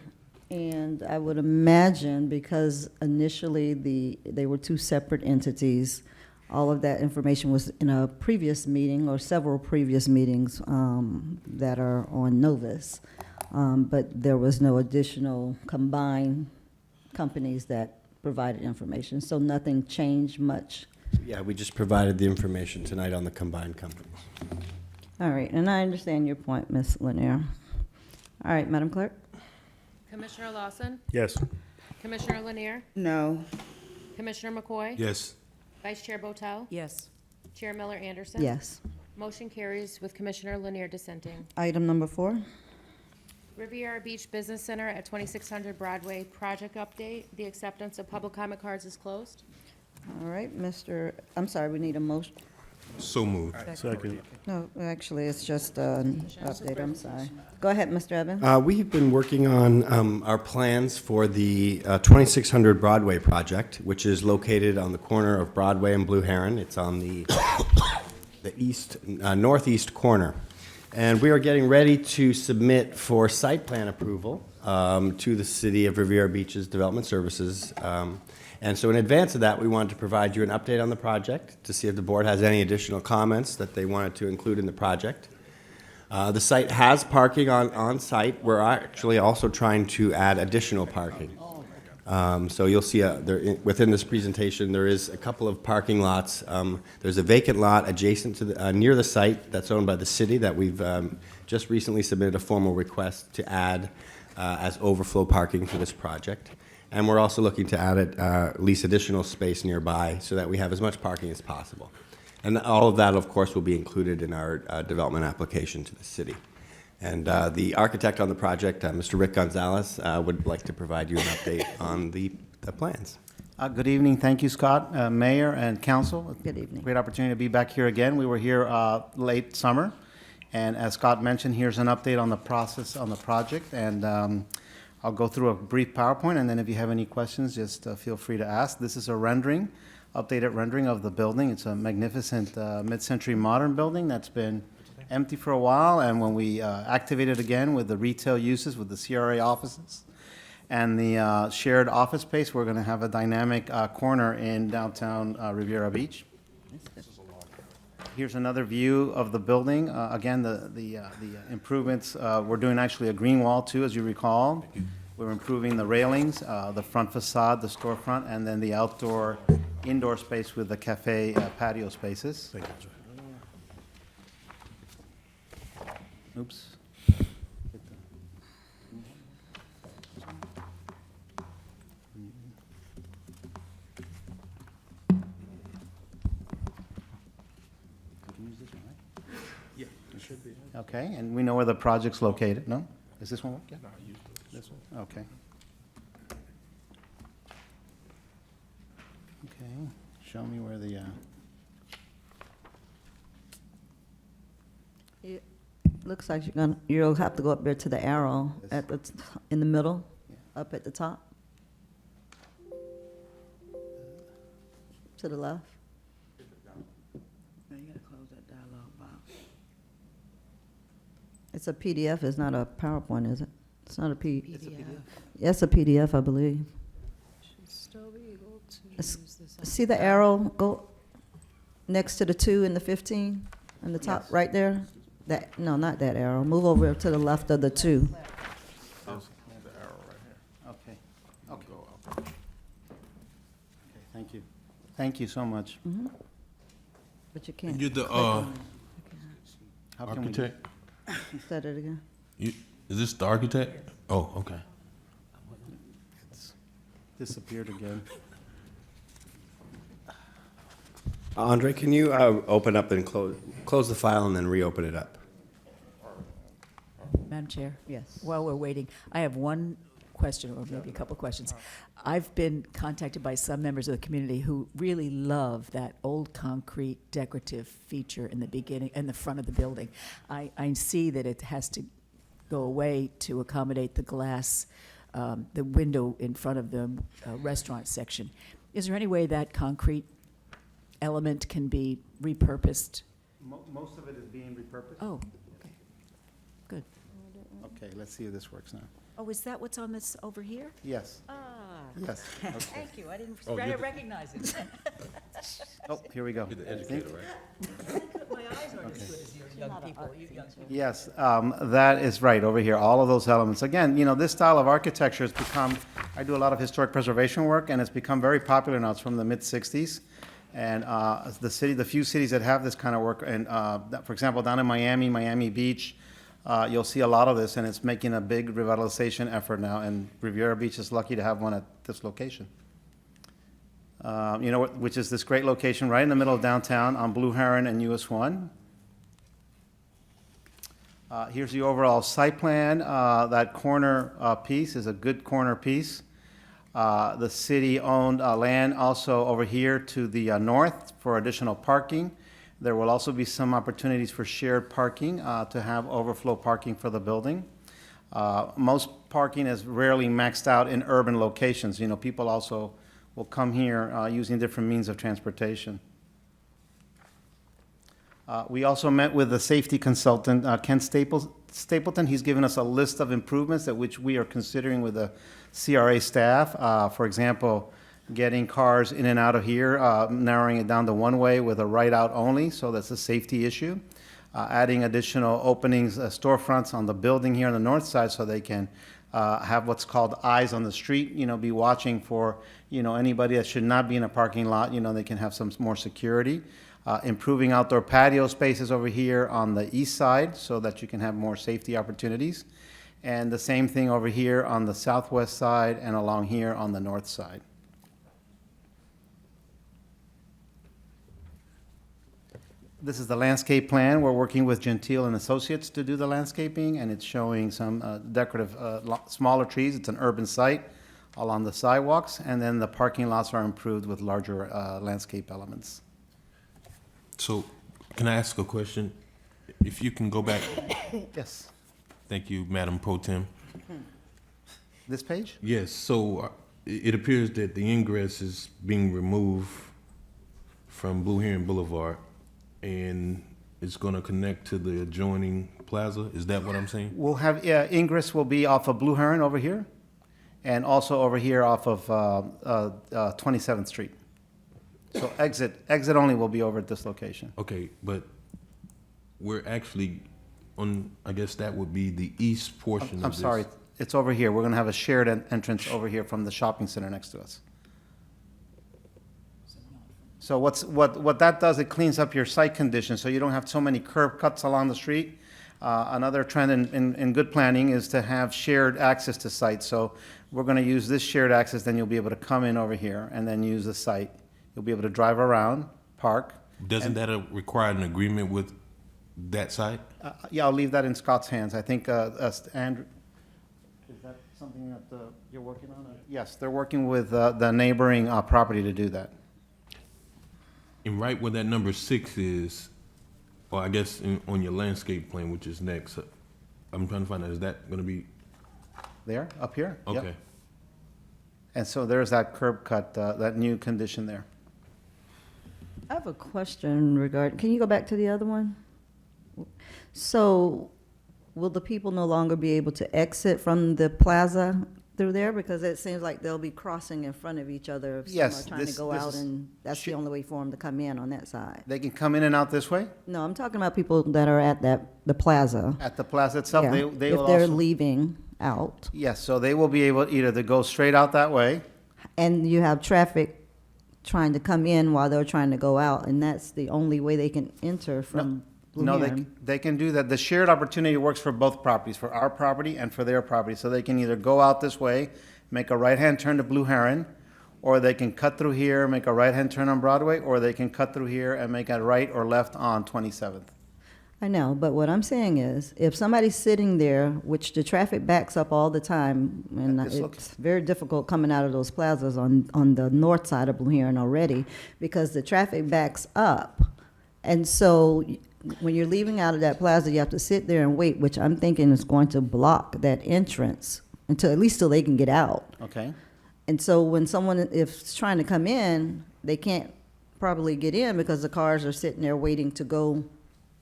Speaker 1: And I would imagine, because initially they were two separate entities, all of that information was in a previous meeting or several previous meetings that are on Novus. But there was no additional combined companies that provided information. So nothing changed much
Speaker 6: Yeah, we just provided the information tonight on the combined companies.
Speaker 1: All right, and I understand your point, Ms. Lanier. All right, Madam Clerk?
Speaker 2: Commissioner Lawson,
Speaker 9: Yes.
Speaker 2: Commissioner Lanier,
Speaker 5: No.
Speaker 2: Commissioner McCoy,
Speaker 3: Yes.
Speaker 2: Vice Chair Botel,
Speaker 8: Yes.
Speaker 2: Chair Miller Anderson.
Speaker 1: Yes.
Speaker 2: Motion carries with Commissioner Lanier dissenting.
Speaker 1: Item number 4.
Speaker 2: Riviera Beach Business Center at 2600 Broadway, project update. The acceptance of public comment cards is closed.
Speaker 1: All right, I'm sorry, we need a motion.
Speaker 3: So moved.
Speaker 9: Second.
Speaker 1: No, actually, it's just an update, I'm sorry. Go ahead, Mr. Evans.
Speaker 6: We've been working on our plans for the 2600 Broadway project, which is located on the corner of Broadway and Blue Heron. It's on the northeast corner. And we are getting ready to submit for site plan approval to the City of Riviera Beach's Development Services. And so in advance of that, we wanted to provide you an update on the project to see if the board has any additional comments that they wanted to include in the project. The site has parking on site. We're actually also trying to add additional parking. So you'll see within this presentation, there is a couple of parking lots. There's a vacant lot adjacent to near the site that's owned by the city that we've just recently submitted a formal request to add as overflow parking for this project. And we're also looking to add at least additional space nearby so that we have as much parking as possible. And all of that, of course, will be included in our development application to the city. And the architect on the project, Mr. Rick Gonzalez, would like to provide you an update on the plans.
Speaker 11: Good evening. Thank you, Scott, Mayor, and Council.
Speaker 1: Good evening.
Speaker 11: Great opportunity to be back here again. We were here late summer, and as Scott mentioned, here's an update on the process on the project. And I'll go through a brief PowerPoint, and then if you have any questions, just feel free to ask. This is a rendering, updated rendering of the building. It's a magnificent mid-century modern building that's been empty for a while, and when we activate it again with the retail uses, with the CRA offices and the shared office space, we're going to have a dynamic corner in downtown Riviera Beach. Here's another view of the building. Again, the improvements, we're doing actually a green wall too, as you recall. We're improving the railings, the front facade, the storefront, and then the outdoor, indoor space with the cafe patio spaces.
Speaker 9: Thank you, sir.
Speaker 11: Oops.
Speaker 9: Yeah, it should be.
Speaker 11: Okay, and we know where the project's located, no? Is this one work? Yeah. This one? Okay. Okay, show me where the,
Speaker 1: It looks like you'll have to go up there to the arrow at the, in the middle, up at the top. To the left.
Speaker 5: Now you gotta close that dialogue box.
Speaker 1: It's a PDF, it's not a PowerPoint, is it? It's not a
Speaker 5: PDF.
Speaker 1: Yes, a PDF, I believe. See the arrow go next to the 2 and the 15 on the top,
Speaker 11: Yes.
Speaker 1: right there? That, no, not that arrow. Move over to the left of the 2.
Speaker 11: okay. Okay. Okay, thank you. Thank you so much.
Speaker 1: But you can't.
Speaker 3: You're the
Speaker 11: How can we-
Speaker 3: architect?
Speaker 1: Said it again.
Speaker 3: Is this the architect? Oh, okay.
Speaker 11: It's disappeared again.
Speaker 6: Andre, can you open up and close the file and then reopen it up?
Speaker 8: Madam Chair?
Speaker 1: Yes.
Speaker 8: While we're waiting, I have one question, or maybe a couple of questions. I've been contacted by some members of the community who really love that old concrete decorative feature in the beginning, in the front of the building. I see that it has to go away to accommodate the glass, the window in front of the restaurant section. Is there any way that concrete element can be repurposed?
Speaker 11: Most of it is being repurposed.
Speaker 8: Oh, okay, good.
Speaker 11: Okay, let's see if this works now.
Speaker 8: Oh, is that what's on this over here?
Speaker 11: Yes,
Speaker 8: Ah,
Speaker 11: yes. Okay.
Speaker 8: thank you, I didn't
Speaker 3: Oh, you're the-
Speaker 8: recognize it.
Speaker 11: Oh, here we go.
Speaker 3: You're the
Speaker 11: I think-
Speaker 3: educator, right?
Speaker 8: My eyes aren't as good as your young people, you young people.
Speaker 11: Yes, that is right, over here, all of those elements. Again, this style of architecture has become, I do a lot of historic preservation work, and it's become very popular now. It's from the mid-'60s. And the few cities that have this kind of work, and for example, down in Miami, Miami Beach, you'll see a lot of this, and it's making a big revitalization effort now, and Riviera Beach is lucky to have one at this location. Which is this great location right in the middle of downtown on Blue Heron and US 1. Here's the overall site plan. That corner piece is a good corner piece. The city-owned land also over here to the north for additional parking. There will also be some opportunities for shared parking to have overflow parking for the building. Most parking is rarely maxed out in urban locations. People also will come here using different means of transportation. We also met with the safety consultant, Ken Stapleton. He's given us a list of improvements that which we are considering with the CRA staff. For example, getting cars in and out of here, narrowing it down to one way with a right out only, so that's a safety issue. Adding additional openings, storefronts on the building here on the north side so they can have what's called eyes on the street, be watching for, anybody that should not be in a parking lot, they can have some more security. Improving outdoor patio spaces over here on the east side so that you can have more safety opportunities. And the same thing over here on the southwest side and along here on the north side. This is the landscape plan. We're working with Gentile and Associates to do the landscaping, and it's showing some decorative smaller trees. It's an urban site along the sidewalks, and then the parking lots are improved with larger landscape elements.
Speaker 3: So, can I ask a question? If you can go back.
Speaker 11: Yes.
Speaker 3: Thank you, Madam Pro Tem.
Speaker 11: This page?
Speaker 3: Yes, so it appears that the ingress is being removed from Blue Heron Boulevard, and it's going to connect to the adjoining plaza. Is that what I'm saying?
Speaker 11: We'll have, ingress will be off of Blue Heron over here, and also over here off of 27th Street. So exit only will be over at this location.
Speaker 3: Okay, but we're actually on, I guess that would be the east portion of
Speaker 11: I'm
Speaker 3: this.
Speaker 11: sorry, it's over here. We're going to have a shared entrance over here from the shopping center next to us. So what that does, it cleans up your site conditions, so you don't have so many curb cuts along the street. Another trend in good planning is to have shared access to sites. So we're going to use this shared access, then you'll be able to come in over here and then use the site. You'll be able to drive around, park.
Speaker 3: Doesn't that require an agreement with that site?
Speaker 11: Yeah, I'll leave that in Scott's hands. I think, Andrew, is that something that you're working on? Yes, they're working with the neighboring property to do that.
Speaker 3: And right where that number 6 is, or I guess on your landscape plan, which is next, I'm trying to find out, is that going to be?
Speaker 11: There, up here? Yep.
Speaker 3: Okay.
Speaker 11: And so there's that curb cut, that new condition there.
Speaker 1: I have a question regarding, can you go back to the other one? So will the people no longer be able to exit from the plaza through there? Because it seems like they'll be crossing in front of each other if some
Speaker 11: Yes,
Speaker 1: are trying to go
Speaker 11: this
Speaker 1: out,
Speaker 11: is-
Speaker 1: and that's the only way for them to come in on that side.
Speaker 11: They can come in and out this way
Speaker 1: No, I'm talking about people that are at the plaza.
Speaker 11: at the plaza itself.
Speaker 1: Yeah,
Speaker 11: They
Speaker 1: if
Speaker 11: will
Speaker 1: they're
Speaker 11: also,
Speaker 1: leaving out.
Speaker 11: yes, so they will be able either to go straight out that way.
Speaker 1: And you have traffic trying to come in while they're trying to go out, and that's the only way they can enter from Blue
Speaker 11: No,
Speaker 1: Heron.
Speaker 11: they can do that. The shared opportunity works for both properties, for our property and for their property. So they can either go out this way, make a right-hand turn to Blue Heron, or they can cut through here, make a right-hand turn on Broadway, or they can cut through here and make a right or left on 27th.
Speaker 1: I know, but what I'm saying is, if somebody's sitting there, which the traffic backs up all the time, and
Speaker 11: This looks-
Speaker 1: it's very difficult coming out of those plazas on the north side of Blue Heron already, because the traffic backs up. And so when you're leaving out of that plaza, you have to sit there and wait, which I'm thinking is going to block that entrance until, at least till they can get out.
Speaker 11: Okay?
Speaker 1: And so when someone, if it's trying to come in, they can't probably get in because the cars are sitting there waiting to go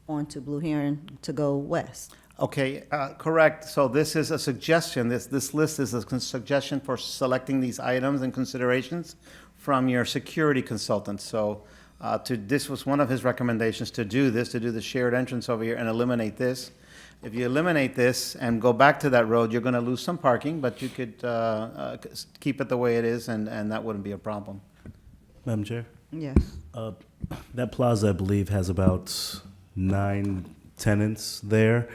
Speaker 1: onto Blue Heron to go west.
Speaker 11: Okay, correct. So this is a suggestion. This list is a suggestion for selecting these items and considerations from your security consultant. So this was one of his recommendations to do this, to do the shared entrance over here and eliminate this. If you eliminate this and go back to that road, you're going to lose some parking, but you could keep it the way it is, and that wouldn't be a problem.
Speaker 9: Madam Chair?
Speaker 1: Yes.
Speaker 9: That plaza, I believe, has about 9 tenants there,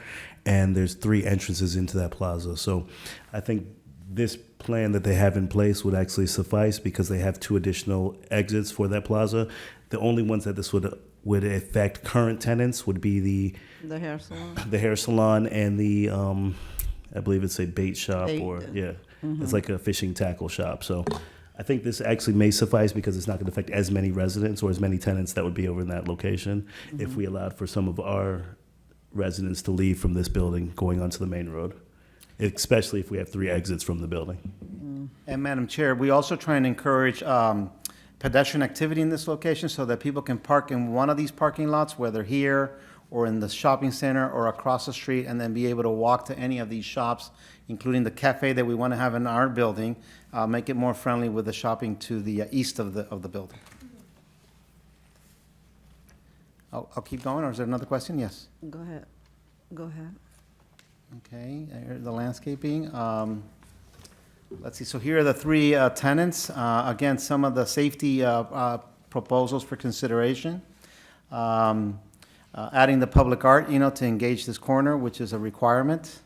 Speaker 9: and there's 3 entrances into that plaza. So I think this plan that they have in place would actually suffice because they have 2 additional exits for that plaza. The only ones that this would affect current tenants would be
Speaker 1: The hair salon.
Speaker 9: the hair salon and the, I believe it's a bait shop
Speaker 1: Bait,
Speaker 9: or,
Speaker 1: yeah.
Speaker 9: yeah, it's like a fishing tackle shop. So I think this actually may suffice because it's not going to affect as many residents or as many tenants that would be over in that location if we allowed for some of our residents to leave from this building going onto the main road, especially if we have 3 exits from the building.
Speaker 11: And Madam Chair, we also try and encourage pedestrian activity in this location so that people can park in one of these parking lots, whether here or in the shopping center or across the street, and then be able to walk to any of these shops, including the cafe that we want to have in our building, make it more friendly with the shopping to the east of the building. I'll keep going, or is there another question? Yes.
Speaker 1: Go ahead. Go ahead.
Speaker 11: Okay, the landscaping. Let's see, so here are the 3 tenants. Again, some of the safety proposals for consideration. Adding the public art, to engage this corner, which is a requirement.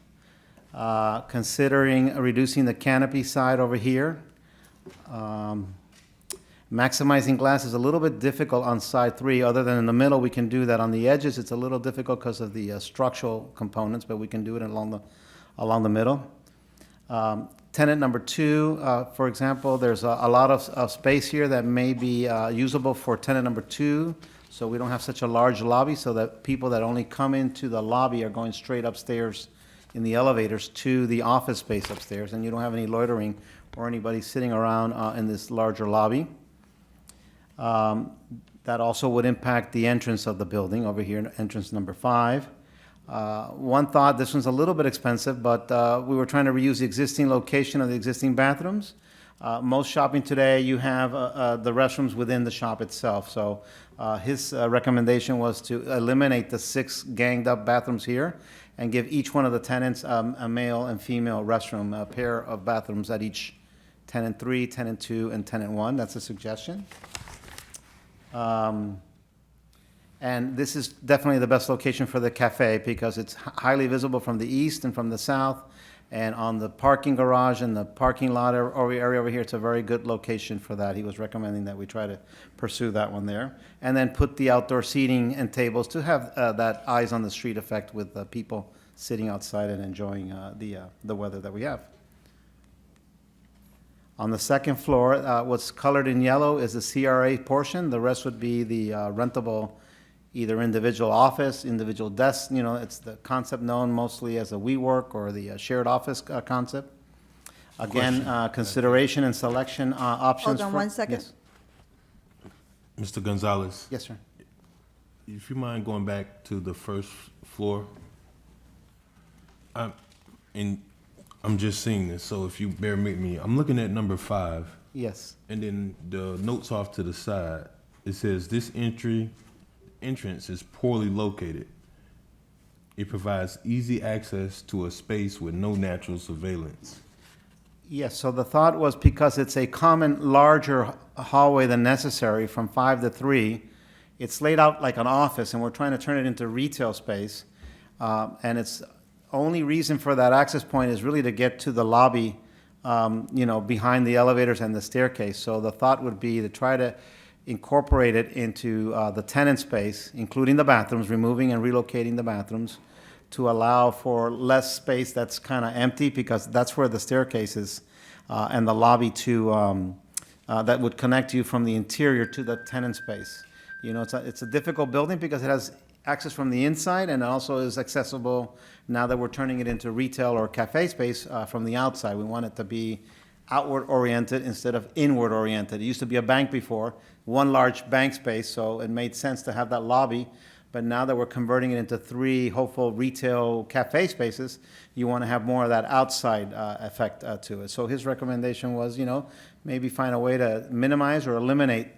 Speaker 11: Considering reducing the canopy side over here. Maximizing glass is a little bit difficult on side 3, other than in the middle, we can do that. On the edges, it's a little difficult because of the structural components, but we can do it along the middle. Tenant number 2, for example, there's a lot of space here that may be usable for tenant number 2, so we don't have such a large lobby, so that people that only come into the lobby are going straight upstairs in the elevators to the office space upstairs, and you don't have any loitering or anybody sitting around in this larger lobby. That also would impact the entrance of the building over here, entrance number 5. One thought, this one's a little bit expensive, but we were trying to reuse the existing location of the existing bathrooms. Most shopping today, you have the restrooms within the shop itself. So his recommendation was to eliminate the 6 ganged up bathrooms here and give each one of the tenants a male and female restroom, a pair of bathrooms at each tenant 3, tenant 2, and tenant 1. That's a suggestion. And this is definitely the best location for the cafe because it's highly visible from the east and from the south. And on the parking garage and the parking lot area over here, it's a very good location for that. He was recommending that we try to pursue that one there. And then put the outdoor seating and tables to have that eyes on the street effect with people sitting outside and enjoying the weather that we have. On the second floor, what's colored in yellow is the CRA portion. The rest would be the rentable, either individual office, individual desk. It's the concept known mostly as a WeWork or the shared office concept. Again, consideration and selection options.
Speaker 1: Hold on 1 second.
Speaker 11: Yes.
Speaker 3: Mr. Gonzalez,
Speaker 11: Yes, sir.
Speaker 3: if you mind going back to the first floor, I'm just seeing this, so if you bear with me, I'm looking at number 5,
Speaker 11: Yes.
Speaker 3: and then the notes off to the side. It says this entrance is poorly located. It provides easy access to a space with no natural surveillance.
Speaker 11: Yes, so the thought was because it's a common larger hallway than necessary from 5 to 3, it's laid out like an office, and we're trying to turn it into retail space. And it's only reason for that access point is really to get to the lobby, behind the elevators and the staircase. So the thought would be to try to incorporate it into the tenant space, including the bathrooms, removing and relocating the bathrooms, to allow for less space that's kind of empty, because that's where the staircase is, and the lobby that would connect you from the interior to the tenant space. It's a difficult building because it has access from the inside, and it also is accessible now that we're turning it into retail or cafe space from the outside. We want it to be outward oriented instead of inward oriented. It used to be a bank before, one large bank space, so it made sense to have that lobby. But now that we're converting it into 3 hopeful retail cafe spaces, you want to have more of that outside effect to it. So his recommendation was, maybe find a way to minimize or eliminate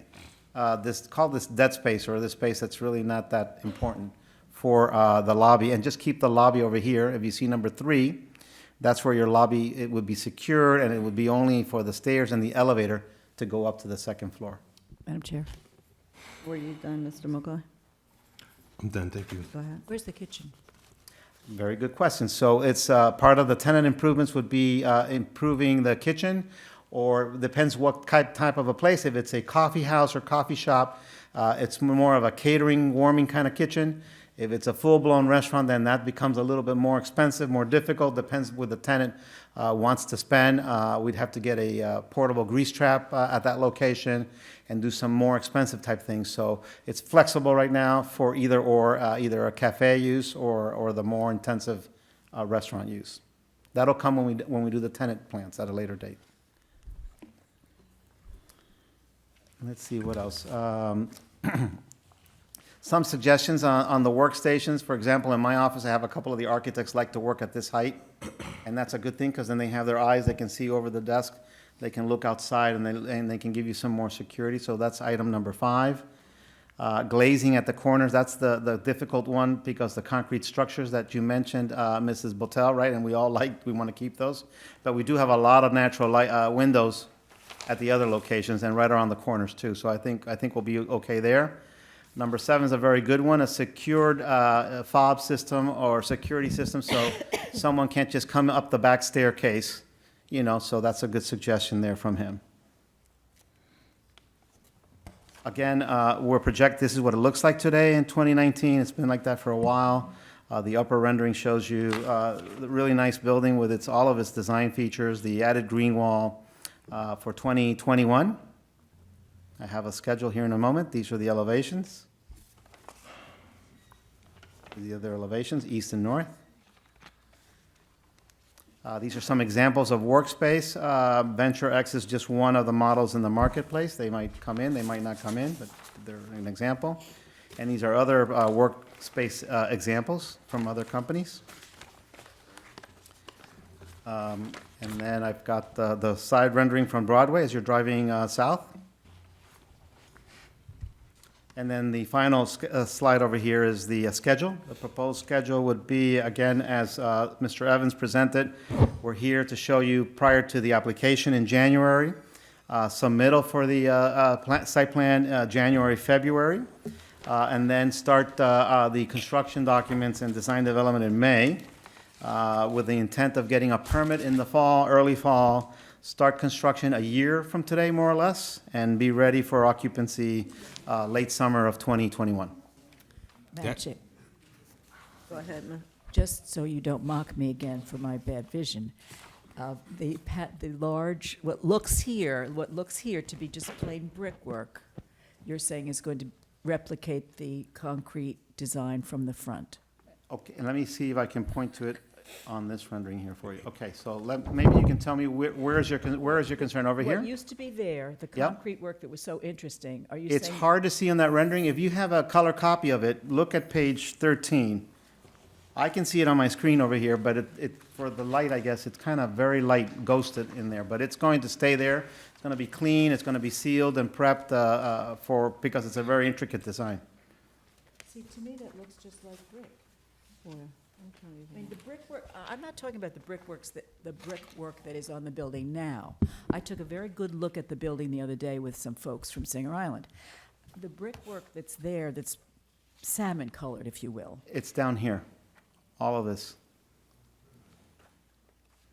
Speaker 11: call this dead space, or this space that's really not that important for the lobby, and just keep the lobby over here. If you see number 3, that's where your lobby, it would be secured, and it would be only for the stairs and the elevator to go up to the second floor.
Speaker 8: Madam Chair.
Speaker 1: Were you done, Mr. McCoy?
Speaker 3: I'm done, thank you.
Speaker 1: Go ahead.
Speaker 8: Where's the kitchen?
Speaker 11: Very good question. So it's, part of the tenant improvements would be improving the kitchen, or depends what type of a place. If it's a coffee house or coffee shop, it's more of a catering, warming kind of kitchen. If it's a full-blown restaurant, then that becomes a little bit more expensive, more difficult, depends what the tenant wants to spend. We'd have to get a portable grease trap at that location and do some more expensive type things. So it's flexible right now for either or, either a cafe use or the more intensive restaurant use. That'll come when we do the tenant plans at a later date. Let's see what else. Some suggestions on the workstations. For example, in my office, I have a couple of the architects like to work at this height, and that's a good thing because then they have their eyes, they can see over the desk, they can look outside, and they can give you some more security. So that's item number 5. Glazing at the corners, that's the difficult one because the concrete structures that you mentioned, Mrs. Botel, right? And we want to keep those. But we do have a lot of natural light windows at the other locations and right around the corners too. So I think we'll be okay there. Number 7 is a very good one, a secured fob system or security system, so someone can't just come up the back staircase, so that's a good suggestion there from him. Again, this is what it looks like today in 2019. It's been like that for a while. The upper rendering shows you the really nice building with all of its design features, the added green wall for 2021. I have a schedule here in a moment. These are the elevations. The other elevations, east and north. These are some examples of workspace. Venture X is just one of the models in the marketplace. They might come in, they might not come in, but they're an example. And these are other workspace examples from other companies. And then I've got the side rendering from Broadway as you're driving south. And then the final slide over here is the schedule. The proposed schedule would be, again, as Mr. Evans presented, we're here to show you prior to the application in January, submittal for the site plan January, February, and then start the construction documents and design development in May, with the intent of getting a permit in the fall, early fall, start construction a year from today, more or less, and be ready for occupancy late summer of 2021.
Speaker 8: Match it.
Speaker 1: Go ahead, ma'am.
Speaker 8: Just so you don't mock me again for my bad vision, the large, what looks here to be just plain brickwork, you're saying is going to replicate the concrete design from the front.
Speaker 11: Okay, and let me see if I can point to it on this rendering here for you. Okay, so maybe you can tell me where is your concern over here?
Speaker 8: What used to be there, the
Speaker 11: Yep.
Speaker 8: concrete work that was so interesting, are you saying?
Speaker 11: It's hard to see on that rendering. If you have a color copy of it, look at page 13. I can see it on my screen over here, but for the light, I guess, it's kind of very light ghosted in there, but it's going to stay there. It's going to be clean, it's going to be sealed and prepped because it's a very intricate design.
Speaker 8: See, to me, that looks just like brick. I mean, the brickwork, I'm not talking about the brickwork that is on the building now. I took a very good look at the building the other day with some folks from Singer Island. The brickwork that's there, that's salmon-colored, if you will.
Speaker 11: It's down here, all of this.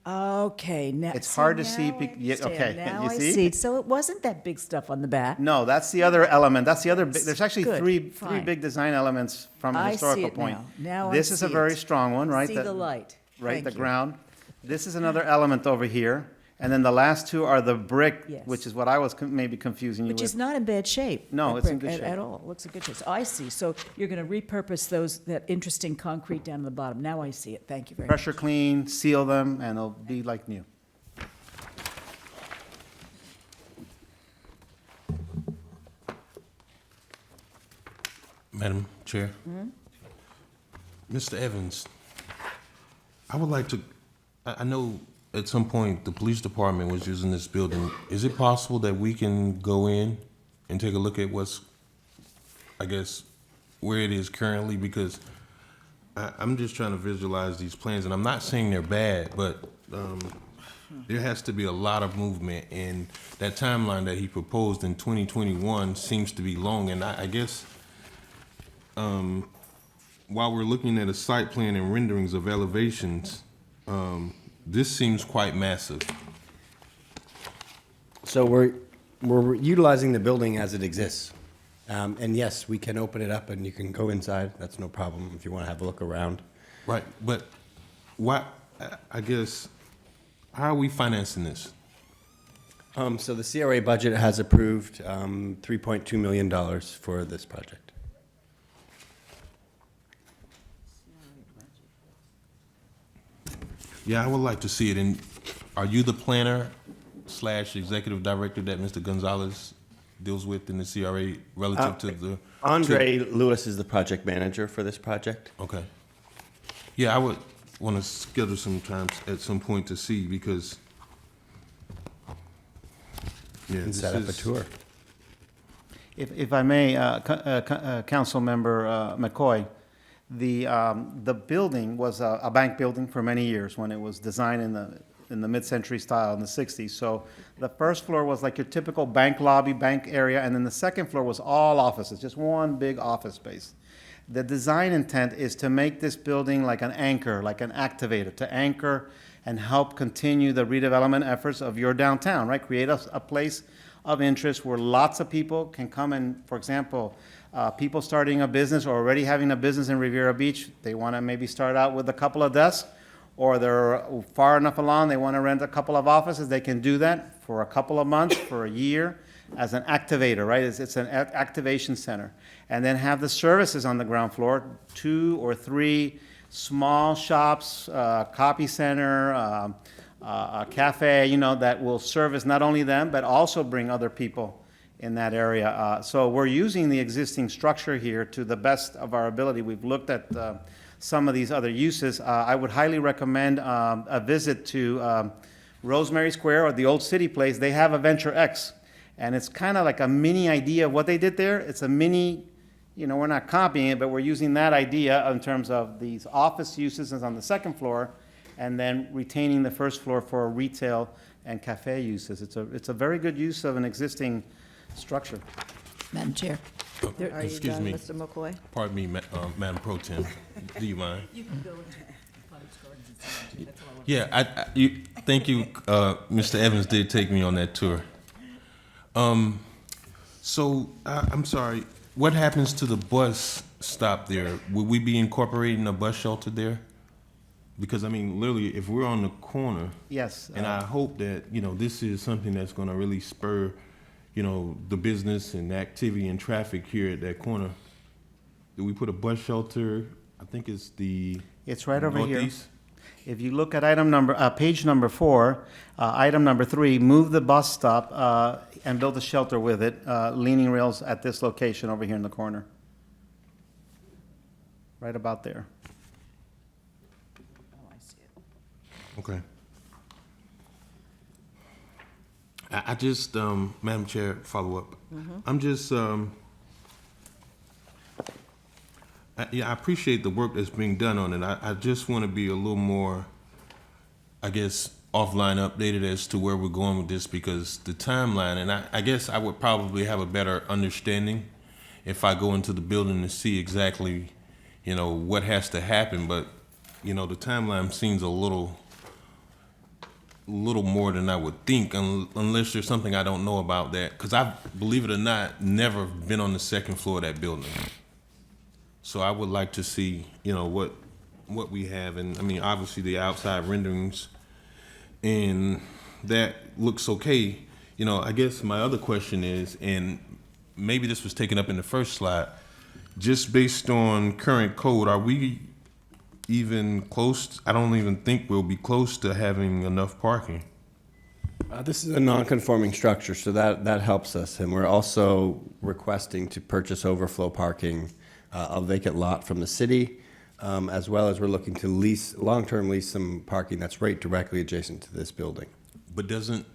Speaker 8: Okay, now.
Speaker 11: It's hard to see
Speaker 8: now I
Speaker 11: yeah,
Speaker 8: understand.
Speaker 11: okay,
Speaker 8: Now
Speaker 11: you
Speaker 8: I
Speaker 11: see?
Speaker 8: So it wasn't that big stuff on the back.
Speaker 11: No, that's the other element. That's the other, there's actually
Speaker 8: Good,
Speaker 11: three
Speaker 8: fine.
Speaker 11: big design elements from a
Speaker 8: I see
Speaker 11: historical
Speaker 8: it
Speaker 11: point.
Speaker 8: now. Now I
Speaker 11: This is a
Speaker 8: see
Speaker 11: very
Speaker 8: it.
Speaker 11: strong one, right?
Speaker 8: See the light.
Speaker 11: Right,
Speaker 8: Thank
Speaker 11: the
Speaker 8: you.
Speaker 11: ground. This is another element over here. And then the last two are the brick,
Speaker 8: Yes.
Speaker 11: which is what I was maybe confusing you
Speaker 8: Which is
Speaker 11: with.
Speaker 8: not in bad shape.
Speaker 11: No,
Speaker 8: that
Speaker 11: it's in
Speaker 8: brick
Speaker 11: good shape.
Speaker 8: At all. It looks in good shape. So I see. So you're going to repurpose that interesting concrete down at the bottom. Now I see it. Thank you very much.
Speaker 11: Pressure clean, seal them, and they'll be like new.
Speaker 3: Madam Chair. Mr. Evans, I would like to, I know at some point the police department was using this building. Is it possible that we can go in and take a look at what's, I guess, where it is currently? Because I'm just trying to visualize these plans, and I'm not saying they're bad, but there has to be a lot of movement, and that timeline that he proposed in 2021 seems to be long. And I guess while we're looking at a site plan and renderings of elevations, this seems quite massive.
Speaker 6: So we're utilizing the building as it exists. And yes, we can open it up and you can go inside. That's no problem if you want to have a look around.
Speaker 3: Right, but why, I guess, how are we financing this?
Speaker 6: So the CRA budget has approved $3.2 million for this project.
Speaker 3: Yeah, I would like to see it. And are you the planner / executive director that Mr. Gonzalez deals with in the CRA relative to the?
Speaker 6: Andre Lewis is the project manager for this project.
Speaker 3: Okay. Yeah, I would want to schedule some time at some point to see, because yeah,
Speaker 6: And
Speaker 3: this
Speaker 6: set up a
Speaker 3: is-
Speaker 6: tour.
Speaker 11: If I may, Council Member McCoy, the building was a bank building for many years when it was designed in the mid-century style in the 60s. So the first floor was like your typical bank lobby, bank area, and then the second floor was all offices, just one big office space. The design intent is to make this building like an anchor, like an activator, to anchor and help continue the redevelopment efforts of your downtown, right? Create a place of interest where lots of people can come and, for example, people starting a business or already having a business in Riviera Beach, they want to maybe start out with a couple of desks, or they're far enough along, they want to rent a couple of offices, they can do that for a couple of months, for a year, as an activator, right? It's an activation center. And then have the services on the ground floor, 2 or 3 small shops, copy center, a cafe, you know, that will service not only them, but also bring other people in that area. So we're using the existing structure here to the best of our ability. We've looked at some of these other uses. I would highly recommend a visit to Rosemary Square or the Old City Place. They have a Venture X, and it's kind of like a mini idea of what they did there. It's a mini, you know, we're not copying it, but we're using that idea in terms of these office uses on the second floor, and then retaining the first floor for retail and cafe uses. It's a very good use of an existing structure.
Speaker 8: Madam Chair. There-
Speaker 1: Are you
Speaker 3: Excuse
Speaker 1: done,
Speaker 3: me.
Speaker 1: Mr. McCoy?
Speaker 3: Pardon me, Madam Pro Tem. Do you mind? Yeah, thank you. Mr. Evans did take me on that tour. So I'm sorry. What happens to the bus stop there? Will we be incorporating a bus shelter there? Because I mean, literally, if we're on the corner,
Speaker 11: Yes.
Speaker 3: and I hope that, you know, this is something that's going to really spur, you know, the business and activity and traffic here at that corner. Do we put a bus shelter? I think it's the
Speaker 11: It's right over here.
Speaker 3: northeast.
Speaker 11: If you look at page number 4, item number 3, move the bus stop and build a shelter with it, leaning rails at this location over here in the corner. Right about there.
Speaker 3: Okay. I just, Madam Chair, follow up. I'm just, I appreciate the work that's being done on it. I just want to be a little more, I guess, offline updated as to where we're going with this, because the timeline, and I guess I would probably have a better understanding if I go into the building to see exactly, you know, what has to happen. But, you know, the timeline seems a little more than I would think, unless there's something I don't know about that. Because I, believe it or not, never been on the second floor of that building. So I would like to see, you know, what we have. And I mean, obviously the outside renderings, and that looks okay. You know, I guess my other question is, and maybe this was taken up in the first slide, just based on current code, are we even close? I don't even think we'll be close to having enough parking.
Speaker 6: This is a non-conforming structure, so that helps us. And we're also requesting to purchase overflow parking, a vacant lot from the city, as well as we're looking to long-term lease some parking that's right directly adjacent to this building.
Speaker 3: But doesn't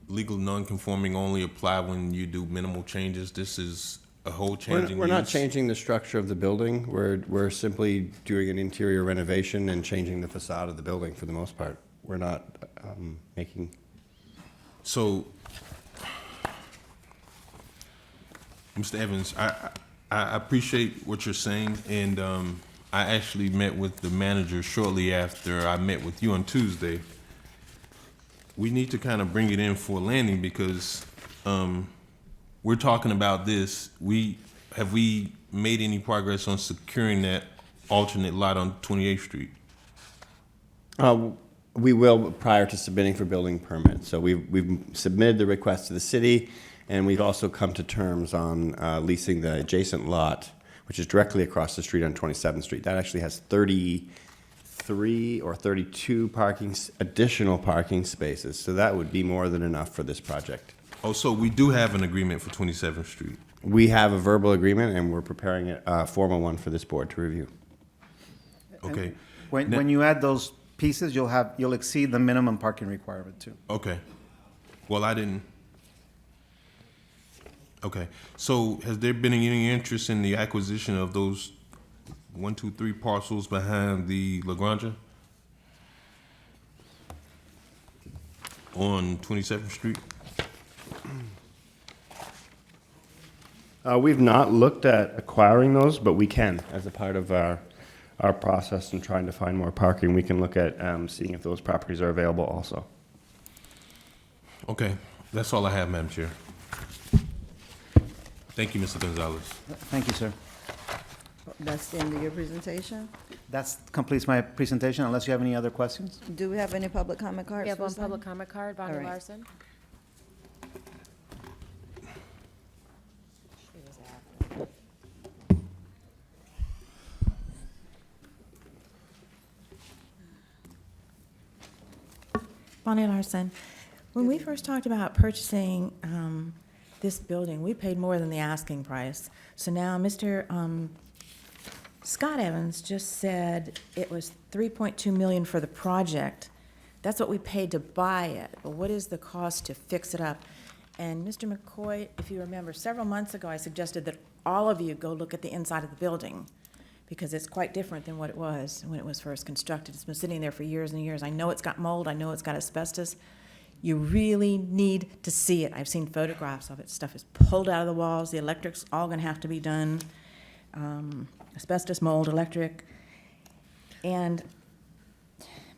Speaker 3: legal non-conforming only apply when you do minimal changes? This is a whole changing
Speaker 6: We're not
Speaker 3: use?
Speaker 6: changing the structure of the building. We're simply doing an interior renovation and changing the facade of the building for the most part. we're not making.
Speaker 3: So, Mr. Evans, I appreciate what you're saying, and I actually met with the manager shortly after I met with you on Tuesday. We need to kind of bring it in for landing because we're talking about this. Have we made any progress on securing that alternate lot on 28th Street?
Speaker 6: We will prior to submitting for building permit. So we've submitted the request to the city, and we've also come to terms on leasing the adjacent lot, which is directly across the street on 27th Street. That actually has 33 or 32 additional parking spaces. So that would be more than enough for this project.
Speaker 3: Oh, so we do have an agreement for 27th Street.
Speaker 6: We have a verbal agreement, and we're preparing a formal one for this board to review.
Speaker 3: Okay.
Speaker 11: When you add those pieces, you'll exceed the minimum parking requirement too.
Speaker 3: Okay. Well, I didn't. Okay. So has there been any interest in the acquisition of those 1, 2, 3 parcels behind the Lagrange on 27th Street?
Speaker 6: We've not looked at acquiring those, but we can as a part of our process in trying to find more parking. We can look at seeing if those properties are available also.
Speaker 3: Okay. That's all I have, Madam Chair. Thank you, Mr. Gonzalez.
Speaker 11: Thank you, sir.
Speaker 1: That's the end of your presentation.
Speaker 11: That completes my presentation, unless you have any other questions.
Speaker 1: Do we have any public comment cards?
Speaker 2: We have
Speaker 1: for
Speaker 2: one
Speaker 1: this item?
Speaker 2: public comment card, Bonnie
Speaker 1: All right.
Speaker 2: Larson.
Speaker 4: Bonnie Larson, when we first talked about purchasing this building, we paid more than the asking price. So now Mr. Scott Evans just said it was $3.2 million for the project. That's what we paid to buy it, but what is the cost to fix it up? And Mr. McCoy, if you remember, several months ago, I suggested that all of you go look at the inside of the building, because it's quite different than what it was when it was first constructed. It's been sitting there for years and years. I know it's got mold, I know it's got asbestos. You really need to see it. I've seen photographs of it. Stuff is pulled out of the walls, the electric's all gonna have to be done. Asbestos, mold, electric. And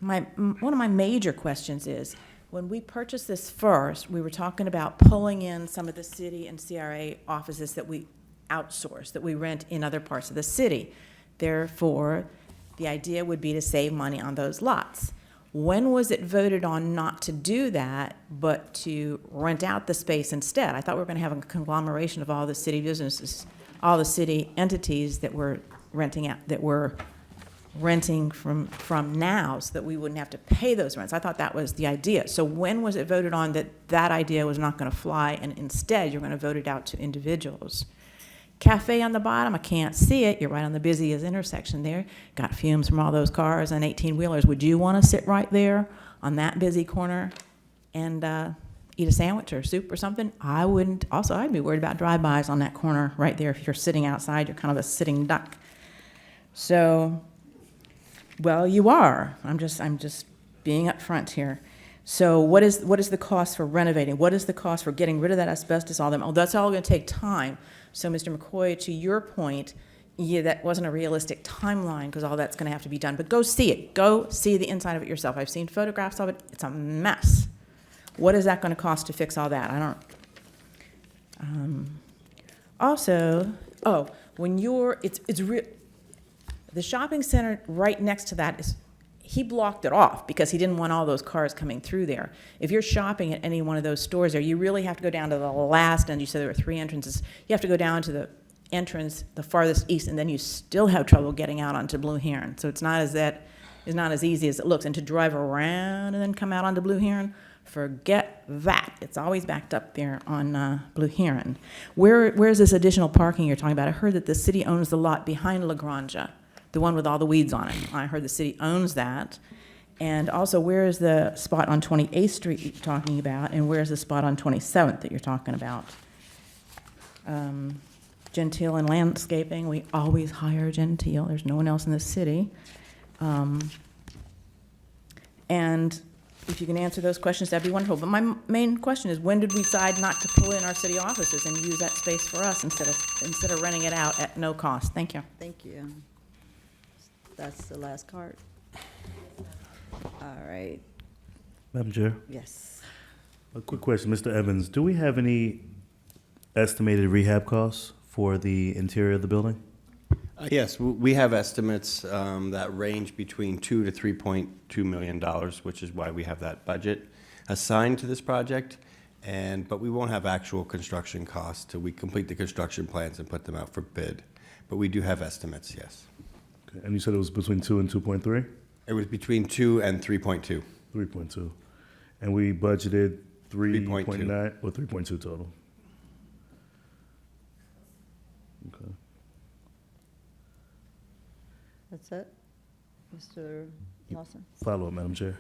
Speaker 4: one of my major questions is, when we purchased this first, we were talking about pulling in some of the city and CRA offices that we outsource, that we rent in other parts of the city. Therefore, the idea would be to save money on those lots. When was it voted on not to do that, but to rent out the space instead? I thought we were going to have a conglomeration of all the city businesses, all the city entities that were renting out, that were renting from now, so that we wouldn't have to pay those rents. I thought that was the idea. So when was it voted on that that idea was not going to fly, and instead you're going to vote it out to individuals? Cafe on the bottom, I can't see it. You're right on the busiest intersection there. Got fumes from all those cars and 18-wheelers. Would you want to sit right there on that busy corner and eat a sandwich or soup or something? I wouldn't. Also, I'd be worried about drive-bys on that corner right there. If you're sitting outside, you're kind of a sitting duck. So, well, you are. I'm just being upfront here. So what is the cost for renovating? What is the cost for getting rid of that asbestos, all them? Oh, that's all going to take time. So, Mr. McCoy, to your point, yeah, that wasn't a realistic timeline, because all that's going to have to be done. But go see it. Go see the inside of it yourself. I've seen photographs of it. It's a mess. What is that going to cost to fix all that? I don't. Also, when you're, the shopping center right next to that is, he blocked it off because he didn't want all those cars coming through there. If you're shopping at any one of those stores there, you really have to go down to the last end. You said there were 3 entrances. You have to go down to the entrance, the farthest east, and then you still have trouble getting out onto Blue Heron. So it's not as easy as it looks. And to drive around and then come out onto Blue Heron, forget that. It's always backed up there on Blue Heron. Where's this additional parking you're talking about? I heard that the city owns the lot behind Lagrange, the one with all the weeds on it. I heard the city owns that. And also, where is the spot on 28th Street you're talking about, and where's the spot on 27th that you're talking about? Gentile and landscaping, we always hire Gentile. There's no one else in the city. And if you can answer those questions, that'd be wonderful. But my main question is, when did we decide not to pull in our city offices and use that space for us instead of renting it out at no cost? Thank you.
Speaker 1: Thank you. That's the last card. All right,
Speaker 9: Madam Chair,
Speaker 1: yes.
Speaker 9: a quick question, Mr. Evans, do we have any estimated rehab costs for the interior of the building?
Speaker 6: Yes, we have estimates that range between $2 to $3.2 million, which is why we have that budget assigned to this project. But we won't have actual construction costs till we complete the construction plans and put them out for bid. But we do have estimates, yes.
Speaker 9: Okay, and you said it was between 2 and 2.3?
Speaker 6: It was between 2 and 3.2.
Speaker 9: 3.2. And we budgeted
Speaker 6: 3.2.
Speaker 9: 3.9 or 3.2 total? Okay.
Speaker 1: That's it? Mr. Lawson?
Speaker 9: Follow up, Madam Chair.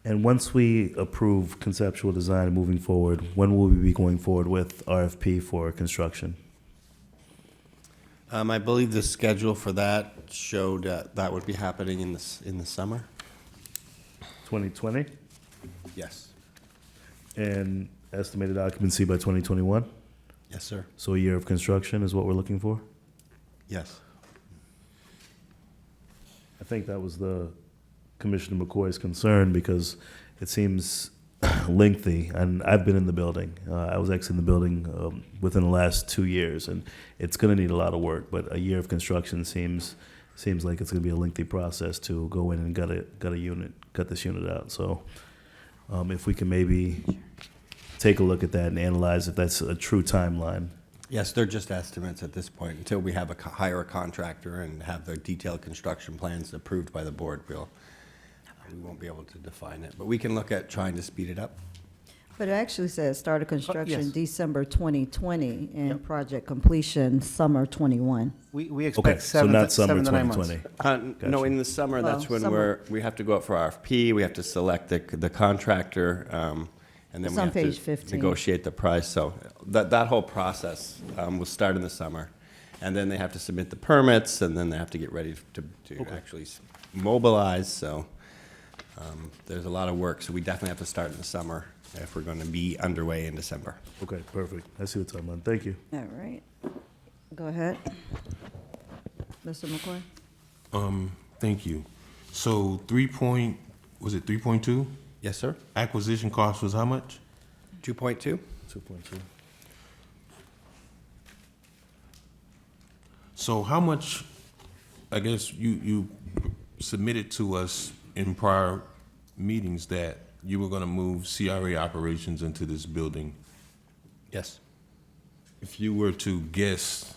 Speaker 9: And once we approve conceptual design and moving forward, when will we be going forward with RFP for construction?
Speaker 6: I believe the schedule for that showed that would be happening in the summer.
Speaker 9: 2020?
Speaker 6: Yes.
Speaker 9: And estimated occupancy by 2021?
Speaker 6: Yes, sir.
Speaker 9: So a year of construction is what we're looking for?
Speaker 6: Yes.
Speaker 9: I think that was the Commissioner McCoy's concern because it seems lengthy, and I've been in the building. I was actually in the building within the last 2 years, and it's going to need a lot of work. But a year of construction seems like it's going to be a lengthy process to go in and gut this unit out. So, if we can maybe take a look at that and analyze if that's a true timeline.
Speaker 6: Yes, they're just estimates at this point. Until we have hire a contractor and have the detailed construction plans approved by the board, we won't be able to define it. But we can look at trying to speed it up.
Speaker 1: But it actually says start of construction
Speaker 11: yes.
Speaker 1: December 2020 and
Speaker 11: Yep.
Speaker 1: project completion summer 21.
Speaker 11: We
Speaker 9: Okay,
Speaker 11: expect
Speaker 9: so
Speaker 11: 7
Speaker 9: not summer
Speaker 11: to 9 months.
Speaker 9: 2020.
Speaker 6: No, in the summer,
Speaker 1: Well,
Speaker 6: that's when
Speaker 1: summer.
Speaker 6: we have to go out for RFP, we have to select the contractor, and then
Speaker 1: It's
Speaker 6: we
Speaker 1: on
Speaker 6: have
Speaker 1: page
Speaker 6: to
Speaker 1: 15.
Speaker 6: negotiate the price. So that whole process will start in the summer. And then they have to submit the permits, and then they have to get ready to actually mobilize. So there's a lot of work. So we definitely have to start in the summer if we're going to be underway in December.
Speaker 9: Okay, perfect. I see the timeline. Thank you.
Speaker 1: All right. Go ahead. Mr. McCoy?
Speaker 3: Thank you. So was it 3.2?
Speaker 6: Yes, sir?
Speaker 3: Acquisition cost was how much?
Speaker 6: 2.2?
Speaker 9: 2.2.
Speaker 3: So how much, I guess you submitted to us in prior meetings that you were gonna move CRA operations into this building.
Speaker 6: Yes.
Speaker 3: If you were to guess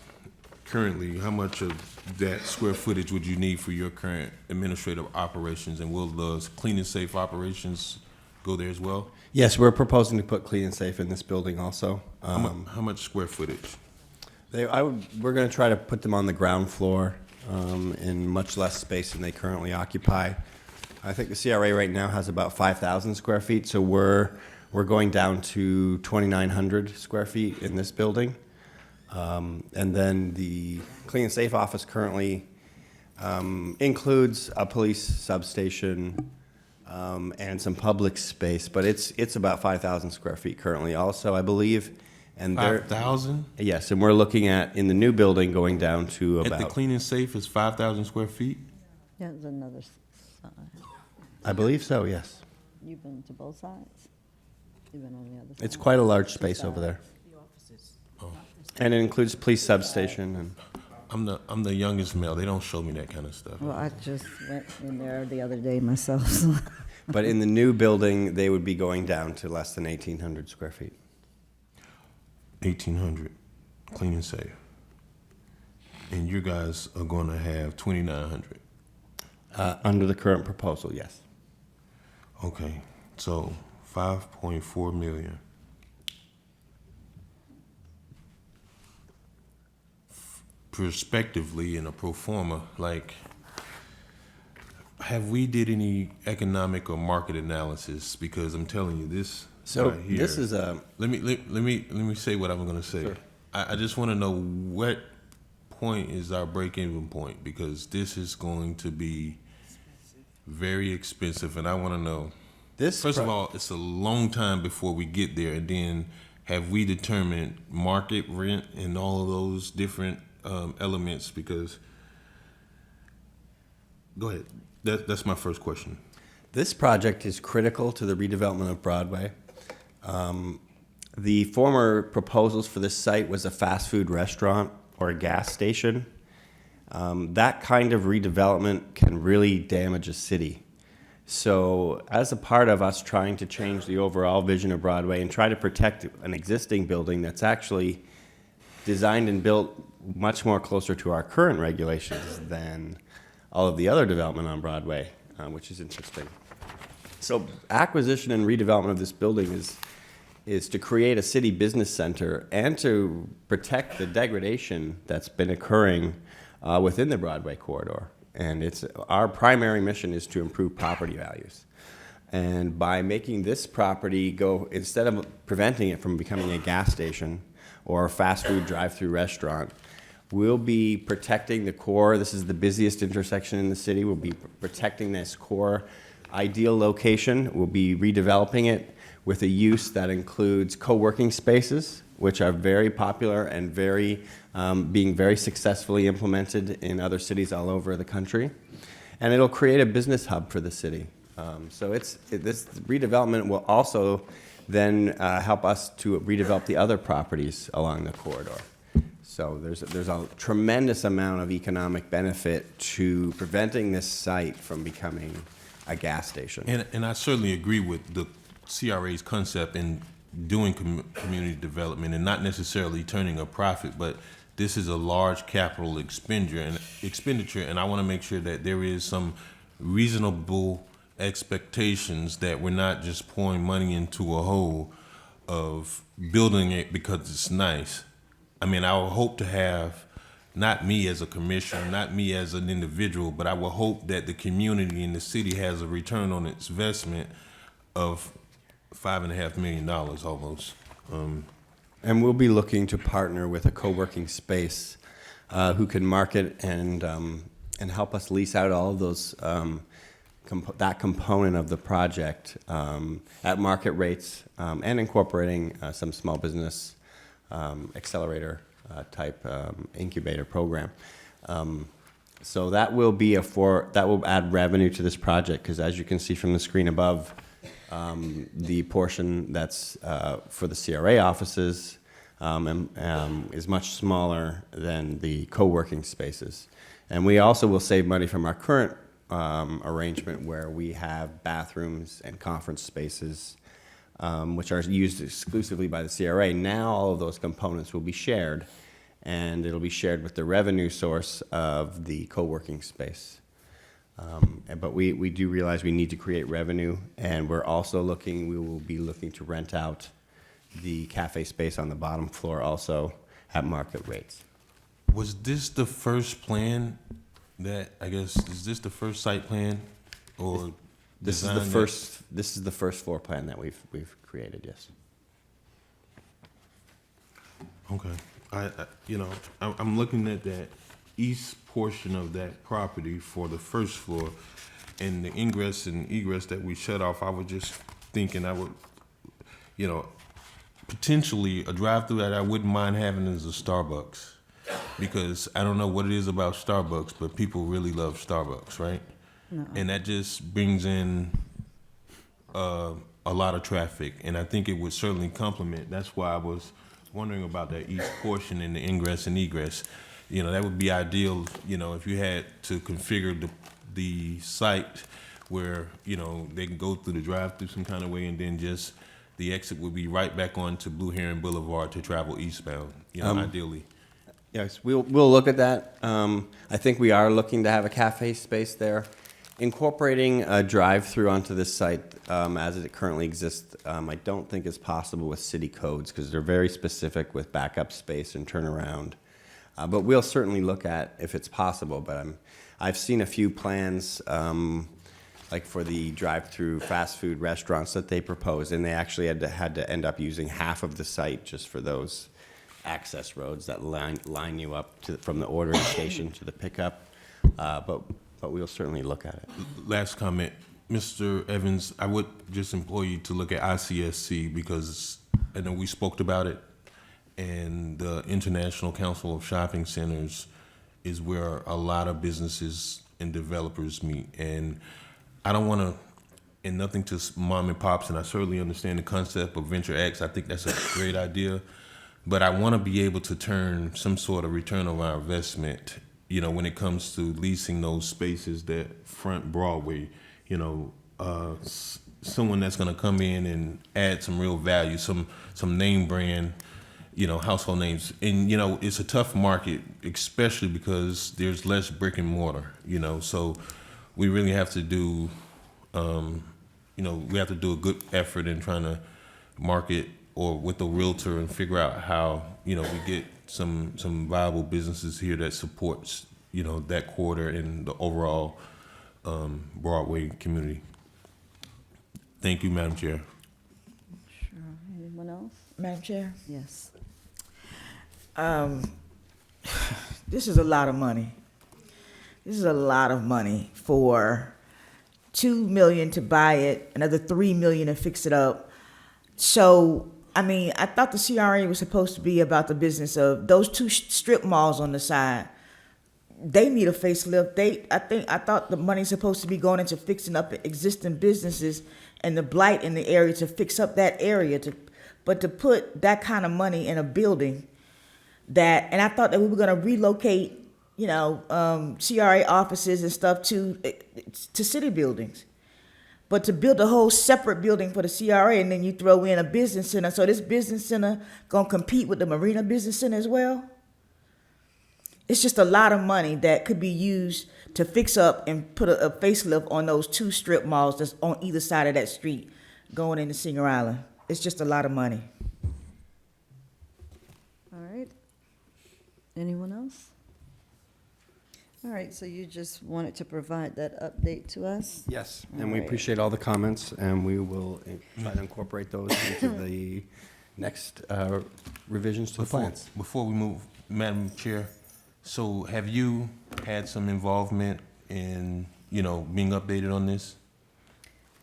Speaker 3: currently, how much of that square footage would you need for your current administrative operations? And will the clean and safe operations go there as well?
Speaker 6: Yes, we're proposing to put clean and safe in this building also.
Speaker 3: How much square footage?
Speaker 6: We're going to try to put them on the ground floor in much less space than they currently occupy. I think the CRA right now has about 5,000 square feet, so we're going down to 2,900 square feet in this building. And then the clean and safe office currently includes a police substation and some public space, but it's about 5,000 square feet currently also, I believe. And
Speaker 3: 5,000?
Speaker 6: Yes, and we're looking at, in the new building, going down to
Speaker 3: At the
Speaker 6: about,
Speaker 3: clean and safe is 5,000 square feet?
Speaker 1: Yeah, there's another side.
Speaker 6: I believe so, yes.
Speaker 1: You've been to both sides? You've been on the other side?
Speaker 6: It's quite a large space over there. And it includes police substation and,
Speaker 3: I'm the youngest male. They don't show me that kind of stuff.
Speaker 1: Well, I just went in there the other day myself. So.
Speaker 6: but in the new building, they would be going down to less than 1,800 square feet.
Speaker 3: 1,800, clean and safe. And you guys are going to have 2,900.
Speaker 6: Under the current proposal, yes.
Speaker 3: Okay, so 5.4 million. Prospectively, in a pro forma, like, have we did any economic or market analysis? Because I'm telling you, this
Speaker 6: So
Speaker 3: right here,
Speaker 6: this is a,
Speaker 3: Let me say what I'm going to say.
Speaker 6: Sure.
Speaker 3: I just want to know what point is our break-even point, because this is going to be very expensive, and I want to know First of all, it's a long time before we get there, and then have we determined market rent and all of those different elements? Because, go ahead. That's my first question.
Speaker 6: This project is critical to the redevelopment of Broadway. The former proposals for this site was a fast food restaurant or a gas station. That kind of redevelopment can really damage a city. So as a part of us trying to change the overall vision of Broadway and try to protect an existing building that's actually designed and built much more closer to our current regulations than all of the other development on Broadway, which is interesting. So acquisition and redevelopment of this building is to create a city business center and to protect the degradation that's been occurring within the Broadway corridor. And our primary mission is to improve property values. And by making this property go, instead of preventing it from becoming a gas station or a fast food drive-through restaurant, we'll be protecting the core. This is the busiest intersection in the city. We'll be protecting this core ideal location. We'll be redeveloping it with a use that includes co-working spaces, which are very popular and being very successfully implemented in other cities all over the country. And it'll create a business hub for the city. This redevelopment will also then help us to redevelop the other properties along the corridor. So there's a tremendous amount of economic benefit to preventing this site from becoming a gas station.
Speaker 3: And I certainly agree with the CRA's concept in doing community development and not necessarily turning a profit, but this is a large capital expenditure, and I want to make sure that there is some reasonable expectations that we're not just pouring money into a hole of building it because it's nice. I mean, I would hope to have, not me as a commissioner, not me as an individual, but I would hope that the community and the city has a return on its investment of $5.5 million almost.
Speaker 6: And we'll be looking to partner with a co-working space who can market and help us lease out all of those that component of the project at market rates and incorporating some small business accelerator type incubator program. So that will be that will add revenue to this project, because as you can see from the screen above, the portion that's for the CRA offices is much smaller than the co-working spaces. And we also will save money from our current arrangement where we have bathrooms and conference spaces which are used exclusively by the CRA. Now all of those components will be shared, and it'll be shared with the revenue source of the co-working space. But we do realize we need to create revenue, and we will be looking to rent out the cafe space on the bottom floor also at market rates.
Speaker 3: Was this the first plan is this the first site plan or
Speaker 6: This is the first floor plan that we've created, yes.
Speaker 3: Okay. I'm looking at that east portion of that property for the first floor, and the ingress and egress that we shut off. I was just thinking I would, potentially a drive-through that I wouldn't mind having is a Starbucks, because I don't know what it is about Starbucks, but people really love Starbucks, right? No. And that just brings in a lot of traffic, and I think it would certainly complement. That's why I was wondering about that east portion and the ingress and egress. That would be ideal, if you had to configure the site where, they can go through the drive-through some kind of way, and then just the exit would be right back onto Blue Heron Boulevard to travel eastbound, ideally.
Speaker 6: Yes, we'll look at that. I think we are looking to have a cafe space there. Incorporating a drive-through onto this site as it currently exists, I don't think is possible with city codes, because they're very specific with backup space and turnaround. But we'll certainly look at if it's possible. But I've seen a few plans, like for the drive-through fast food restaurants that they proposed, and they actually had to end up using half of the site just for those access roads that line you up from the ordering station to the pickup. But we'll certainly look at it.
Speaker 3: Last comment, Mr. Evans, I would just implore you to look at ICSC because I know we spoke about it, and the International Council of Shopping Centers is where a lot of businesses and developers meet. And I don't want to, and nothing to mom and pops, and I certainly understand the concept of Venture X. I think that's a great idea. But I want to be able to turn some sort of return of our investment, when it comes to leasing those spaces that front Broadway, someone that's going to come in and add some real value, some name brand, household names. And, it's a tough market, especially because there's less brick and mortar, so we really have to do, we have to do a good effort in trying to market or with the realtor and figure out how, we get some viable businesses here that supports, that quarter and the overall Broadway community. Thank you, Madam Chair.
Speaker 1: Sure. Anyone else?
Speaker 8: Madam Chair,
Speaker 1: Yes.
Speaker 12: This is a lot of money. This is a lot of money for $2 million to buy it, another $3 million to fix it up. So, I thought the CRA was supposed to be about the business of those two strip malls on the side. They need a facelift. I thought the money's supposed to be going into fixing up existing businesses and the blight in the area to fix up that area. But to put that kind of money in a building and I thought that we were going to relocate, CRA offices and stuff to city buildings. But to build a whole separate building for the CRA and then you throw in a business center, so this business center going to compete with the Marina Business Center as well? It's just a lot of money that could be used to fix up and put a facelift on those two strip malls that's on either side of that street going into Singer Island. It's just a lot of money.
Speaker 1: All right. Anyone else? All right, so you just wanted to provide that update to us?
Speaker 6: Yes,
Speaker 1: All
Speaker 6: and we
Speaker 1: right.
Speaker 6: appreciate all the comments, and we will try to incorporate those into the next revisions to the plans.
Speaker 3: Before we move, Madam Chair, so have you had some involvement in, being updated on this?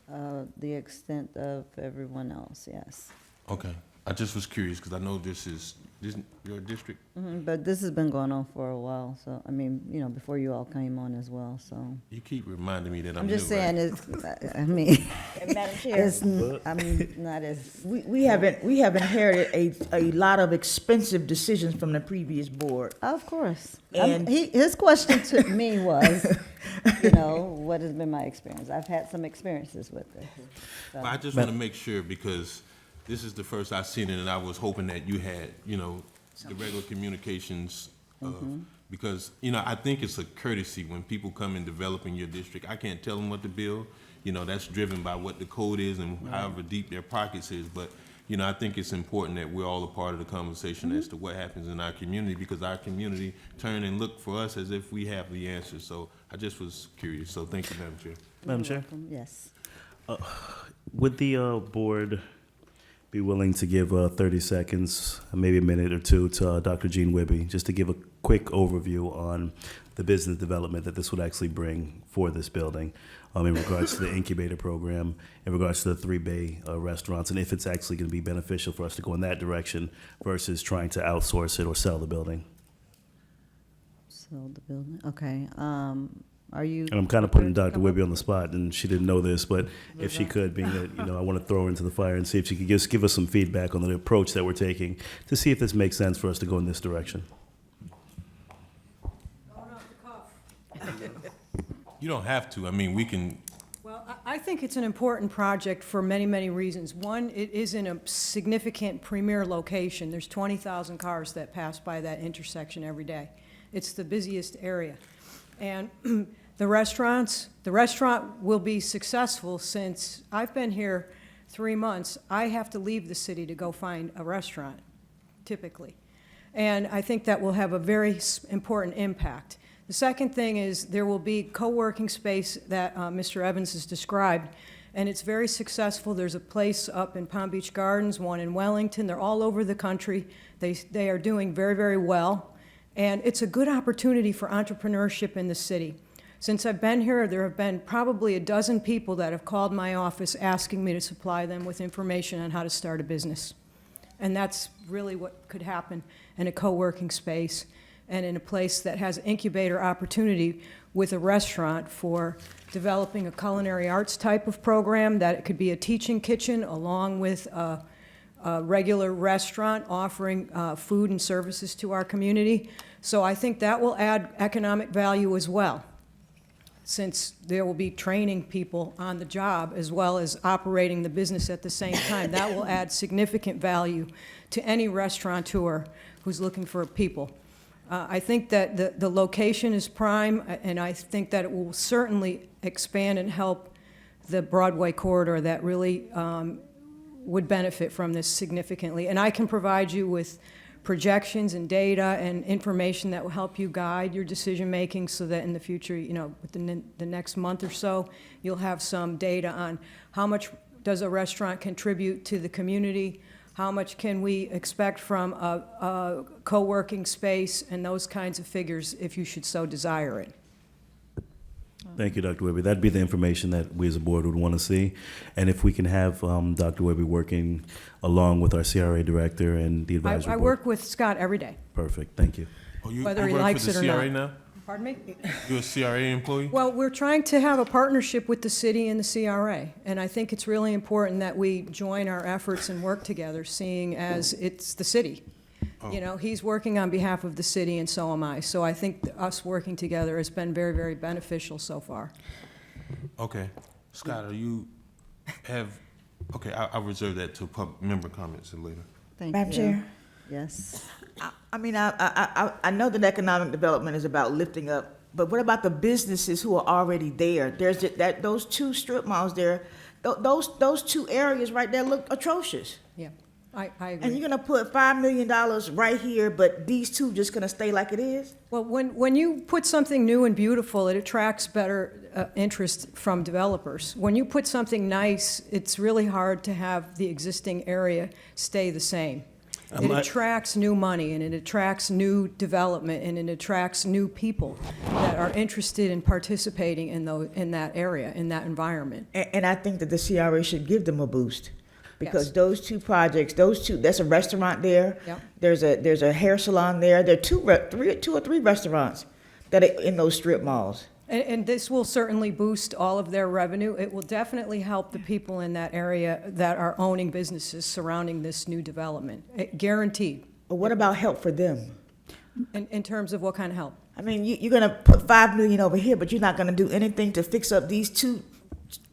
Speaker 1: The extent of everyone else, yes.
Speaker 3: Okay. I just was curious because I know this is your district.
Speaker 1: But this has been going on for a while, so, before you all came on as well, so.
Speaker 3: You keep reminding me that I'm
Speaker 1: I'm
Speaker 3: new,
Speaker 1: just saying,
Speaker 3: right?
Speaker 12: And Madam Chair,
Speaker 1: I'm not as,
Speaker 12: we have inherited a lot of expensive decisions from the previous board.
Speaker 1: of course.
Speaker 12: And-
Speaker 1: His question to me was, what has been my experience? I've had some experiences with this. So-
Speaker 3: But I just want to make sure because this is the first I've seen it, and I was hoping that you had, the regular communications, because, I think it's a courtesy when people come and develop in your district. I can't tell them what to build. That's driven by what the code is and however deep their pockets is. But, I think it's important that we're all a part of the conversation as to what happens in our community because our community turn and look for us as if we have the answers. So I just was curious. So thank you, Madam Chair.
Speaker 9: Madam Chair?
Speaker 1: Yes.
Speaker 9: Would the board be willing to give 30 seconds, maybe a minute or two, to Dr. Jean Wibby, just to give a quick overview on the business development that this would actually bring for this building in regards to the incubator program, in regards to the 3 Bay restaurants, and if it's actually going to be beneficial for us to go in that direction versus trying to outsource it or sell the building.
Speaker 1: Sell the building, okay. Are you?
Speaker 9: And I'm kind of putting Dr. Wibby on the spot, and she didn't know this, but if she could, being that, I want to throw her into the fire and see if she could just give us some feedback on the approach that we're taking to see if this makes sense for us to go in this direction.
Speaker 3: You don't have to. We can.
Speaker 13: Well, I think it's an important project for many, many reasons. One, it is in a significant premier location. There's 20,000 cars that pass by that intersection every day. It's the busiest area. And the restaurant will be successful since I've been here 3 months. I have to leave the city to go find a restaurant, typically. And I think that will have a very important impact. The second thing is there will be co-working space that Mr. Evans has described, and it's very successful. There's a place up in Palm Beach Gardens, one in Wellington. They're all over the country. They are doing very, very well. And it's a good opportunity for entrepreneurship in the city. Since I've been here, there have been probably a dozen people that have called my office asking me to supply them with information on how to start a business. And that's really what could happen in a co-working space and in a place that has incubator opportunity with a restaurant for developing a culinary arts type of program, that it could be a teaching kitchen along with a regular restaurant offering food and services to our community. So I think that will add economic value as well, since there will be training people on the job as well as operating the business at the same time. That will add significant value to any restaurateur who's looking for people. I think that the location is prime, and I think that it will certainly expand and help the Broadway corridor that really would benefit from this significantly. And I can provide you with projections and data and information that will help you guide your decision-making so that in the future, you know, within the next month or so, you'll have some data on how much does a restaurant contribute to the community, how much can we expect from a co-working space, and those kinds of figures if you should so desire it.
Speaker 9: Thank you, Dr. Webby. That'd be the information that we as a board would want to see. And if we can have Dr. Webby working along with our CRA director and the advisory
Speaker 13: I
Speaker 9: board.
Speaker 13: work with Scott every day,
Speaker 9: Perfect, thank you.
Speaker 3: Oh, you
Speaker 13: whether he
Speaker 3: work
Speaker 13: likes
Speaker 3: for
Speaker 13: it
Speaker 3: the
Speaker 13: or
Speaker 3: CRA
Speaker 13: not.
Speaker 3: now?
Speaker 13: Pardon me?
Speaker 3: You're a CRA employee?
Speaker 13: Well, we're trying to have a partnership with the city and the CRA, and I think it's really important that we join our efforts and work together, seeing as it's the city. You know, he's working on behalf of the city, and so am I. So I think us working together has been very, very beneficial so far.
Speaker 3: Okay. Scott, okay, I'll reserve that to member comments later.
Speaker 1: Thank
Speaker 12: Madam
Speaker 1: you.
Speaker 12: Chair?
Speaker 1: Yes.
Speaker 12: I mean, I know that economic development is about lifting up, but what about the businesses who are already there? There's those two strip malls there, those two areas right there look atrocious.
Speaker 13: Yeah, I agree.
Speaker 12: And you're gonna put $5 million right here, but these two just gonna stay like it is?
Speaker 13: Well, when you put something new and beautiful, it attracts better interest from developers. When you put something nice, it's really hard to have the existing area stay the same. It attracts new money, and it attracts new development, and it attracts new people that are interested in participating in that area, in that environment.
Speaker 12: And I think that the CRA should give them a boost. Because those two projects, that's a restaurant there.
Speaker 13: Yep.
Speaker 12: There's a hair salon there. There are two or three restaurants that are in those strip malls.
Speaker 13: And this will certainly boost all of their revenue. It will definitely help the people in that area that are owning businesses surrounding this new development, guaranteed.
Speaker 12: But what about help for them?
Speaker 13: In terms of what kind of help?
Speaker 12: I mean, you're gonna put $5 million over here, but you're not gonna do anything to fix up these two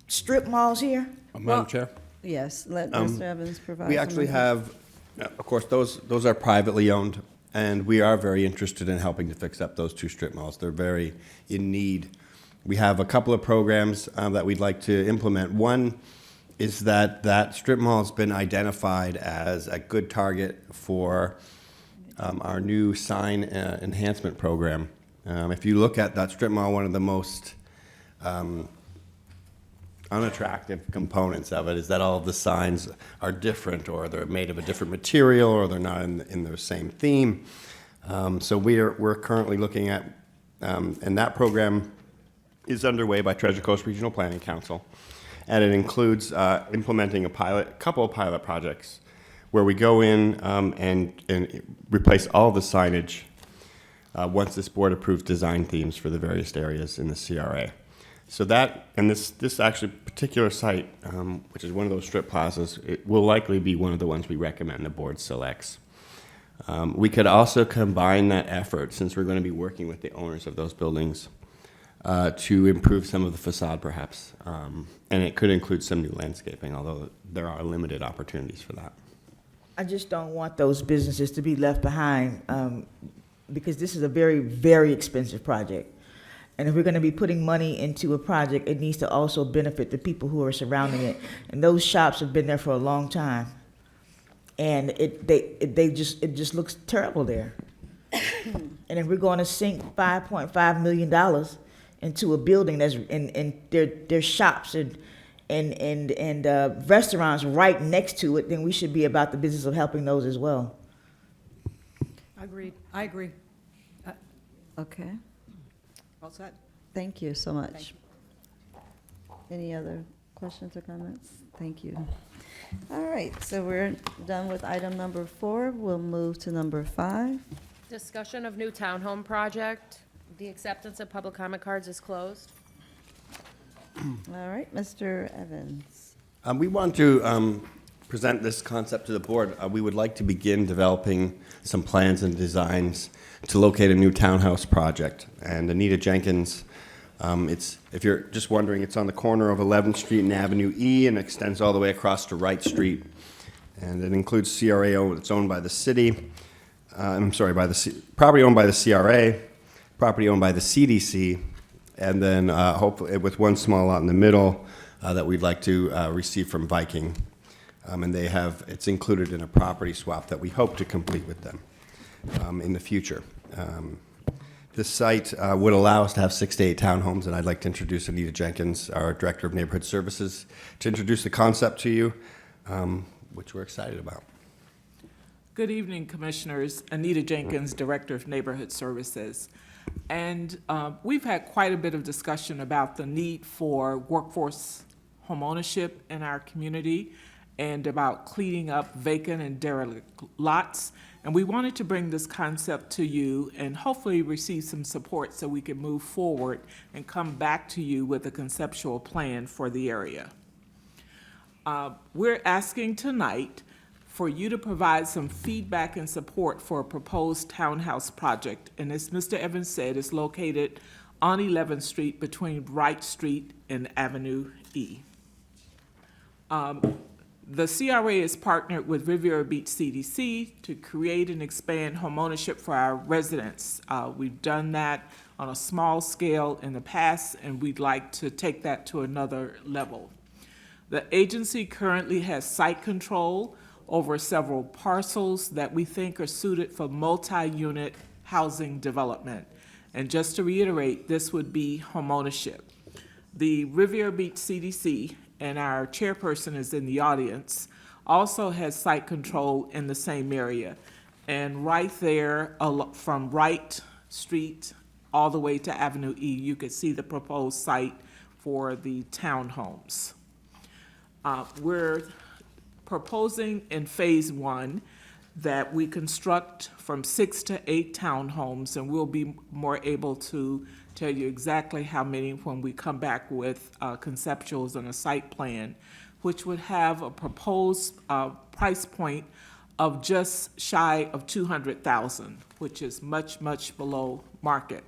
Speaker 12: strip malls here?
Speaker 6: Madam Chair?
Speaker 1: Yes, let Mr. Evans provide.
Speaker 6: We
Speaker 1: some
Speaker 6: actually
Speaker 1: input.
Speaker 6: have, of course, those are privately owned, and we are very interested in helping to fix up those two strip malls. They're very in need. We have a couple of programs that we'd like to implement. One is that strip mall has been identified as a good target for our new sign enhancement program. If you look at that strip mall, one of the most unattractive components of it is that all of the signs are different, or they're made of a different material, or they're not in the same theme. So we're currently looking at, and that program is underway by Treasure Coast Regional Planning Council, and it includes implementing a couple of pilot projects where we go in and replace all the signage once this board approves design themes for the various areas in the CRA. So that, and this actually particular site, which is one of those strip plazas, it will likely be one of the ones we recommend the board selects. We could also combine that effort, since we're going to be working with the owners of those buildings, to improve some of the facade perhaps. And it could include some new landscaping, although there are limited opportunities for that.
Speaker 12: I just don't want those businesses to be left behind, because this is a very, very expensive project. And if we're gonna be putting money into a project, it needs to also benefit the people who are surrounding it. And those shops have been there for a long time. And it just looks terrible there. And if we're gonna sink $5.5 million into a building and there's shops and restaurants right next to it, then we should be about the business of helping those as well.
Speaker 13: Agreed. I agree.
Speaker 1: Okay.
Speaker 13: All set?
Speaker 1: Thank you so much. Any other questions or comments? Thank you. All right, so we're done with item number 4. We'll move to number 5.
Speaker 2: Discussion of new townhome project. The acceptance of public comment cards is closed.
Speaker 1: All right, Mr. Evans.
Speaker 6: We want to present this concept to the board. We would like to begin developing some plans and designs to locate a new townhouse project. And Anita Jenkins, if you're just wondering, it's on the corner of 11th Street and Avenue E and extends all the way across to Wright Street. And it includes CRA, it's owned by the city. Property owned by the CRA, property owned by the CDC, and then hopefully with one small lot in the middle that we'd like to receive from Viking. And it's included in a property swap that we hope to complete with them in the future. This site would allow us to have 6 to 8 townhomes, and I'd like to introduce Anita Jenkins, our Director of Neighborhood Services, to introduce the concept to you, which we're excited about.
Speaker 14: Good evening, Commissioners. Anita Jenkins, Director of Neighborhood Services. And we've had quite a bit of discussion about the need for workforce homeownership in our community and about cleaning up vacant and derelict lots. And we wanted to bring this concept to you and hopefully receive some support so we can move forward and come back to you with a conceptual plan for the area. We're asking tonight for you to provide some feedback and support for a proposed townhouse project. And as Mr. Evans said, it's located on 11th Street between Wright Street and Avenue E. The CRA is partnered with Riviera Beach CDC to create and expand homeownership for our residents. We've done that on a small scale in the past, and we'd like to take that to another level. The agency currently has site control over several parcels that we think are suited for multi-unit housing development. And just to reiterate, this would be homeownership. The Riviera Beach CDC, and our chairperson is in the audience, also has site control in the same area. And right there, from Wright Street all the way to Avenue E, you could see the proposed site for the townhomes. We're proposing in phase 1 that we construct from 6 to 8 townhomes, and we'll be more able to tell you exactly how many when we come back with conceptuals and a site plan, which would have a proposed price point of just shy of $200,000, which is much, much below market.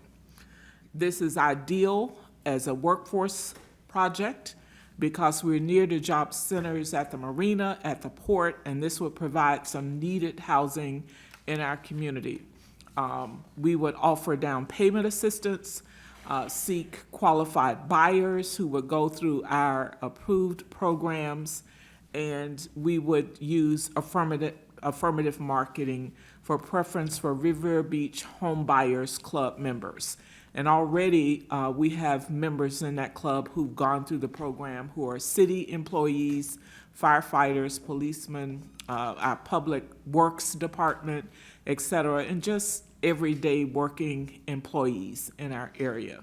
Speaker 14: This is ideal as a workforce project because we're near the job centers at the marina, at the port, and this would provide some needed housing in our community. We would offer down payment assistance, seek qualified buyers who would go through our approved programs, and we would use affirmative marketing for preference for Riviera Beach Home Buyers Club members. And already we have members in that club who've gone through the program who are city employees, firefighters, policemen, our public works department, et cetera, and just everyday working employees in our area.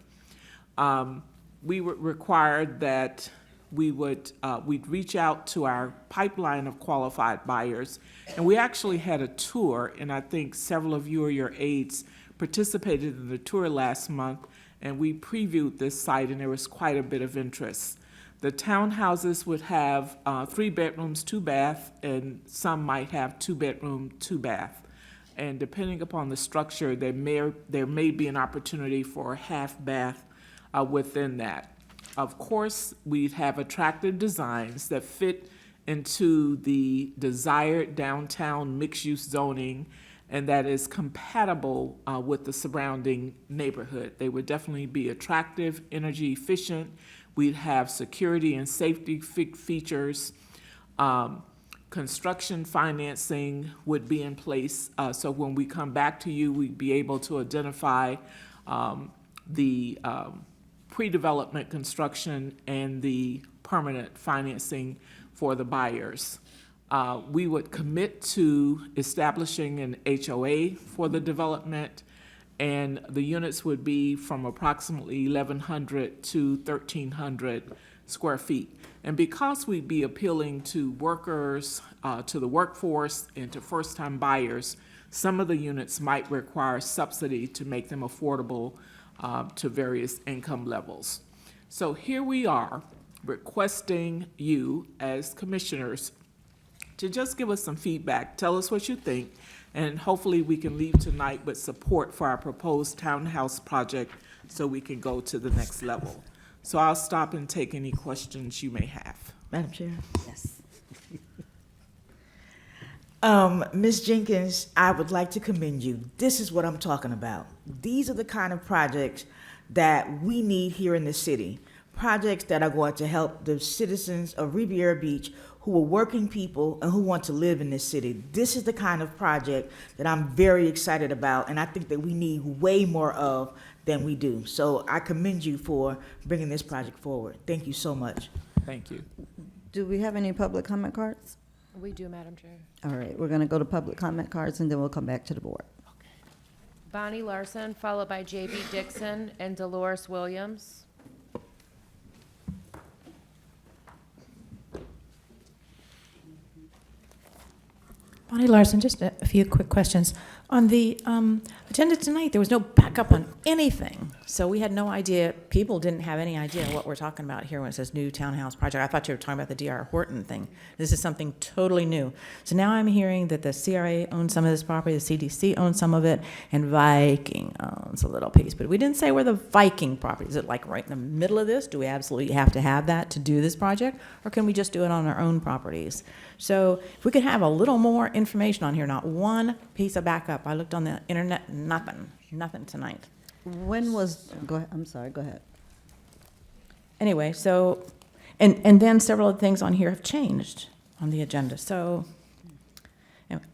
Speaker 14: We would require that we'd reach out to our pipeline of qualified buyers, and we actually had a tour, and I think several of you or your aides participated in the tour last month, and we previewed this site, and there was quite a bit of interest. The townhouses would have 3 bedrooms, 2 bath, and some might have 2 bedroom, 2 bath. And depending upon the structure, there may be an opportunity for a half bath within that. Of course, we'd have attractive designs that fit into the desired downtown mixed-use zoning and that is compatible with the surrounding neighborhood. They would definitely be attractive, energy efficient. We'd have security and safety features. Construction financing would be in place, so when we come back to you, we'd be able to identify the pre-development construction and the permanent financing for the buyers. We would commit to establishing an HOA for the development, and the units would be from approximately 1,100 to 1,300 square feet. And because we'd be appealing to workers, to the workforce, and to first-time buyers, some of the units might require subsidy to make them affordable to various income levels. So here we are requesting you as commissioners to just give us some feedback, tell us what you think, and hopefully we can leave tonight with support for our proposed townhouse project so we can go to the next level. So I'll stop and take any questions you may have.
Speaker 12: Madam Chair.
Speaker 1: Yes.
Speaker 12: Ms. Jenkins, I would like to commend you. This is what I'm talking about. These are the kind of projects that we need here in the city. Projects that are going to help the citizens of Riviera Beach who are working people and who want to live in this city. This is the kind of project that I'm very excited about, and I think that we need way more of than we do. So I commend you for bringing this project forward. Thank you so much.
Speaker 14: Thank you.
Speaker 1: Do we have any public comment cards?
Speaker 2: We do, Madam Chair.
Speaker 1: All right, we're going to go to public comment cards, and then we'll come back to the board.
Speaker 2: Bonnie Larson, followed by J.B. Dixon and Dolores Williams.
Speaker 4: Bonnie Larson, just a few quick questions. On the agenda tonight, there was no backup on anything. So we had no idea, people didn't have any idea what we're talking about here when it says new townhouse project. I thought you were talking about the D.R. Horton thing. This is something totally new. So now I'm hearing that the CRA owns some of this property, the CDC owns some of it, and Viking owns a little piece. But we didn't say where the Viking property, is it like right in the middle of this? Do we absolutely have to have that to do this project? Or can we just do it on our own properties? So if we could have a little more information on here, not one piece of backup. I looked on the internet, nothing tonight.
Speaker 1: When was, go ahead, I'm sorry, go ahead.
Speaker 4: Anyway, so, and then several of the things on here have changed on the agenda. So anyway,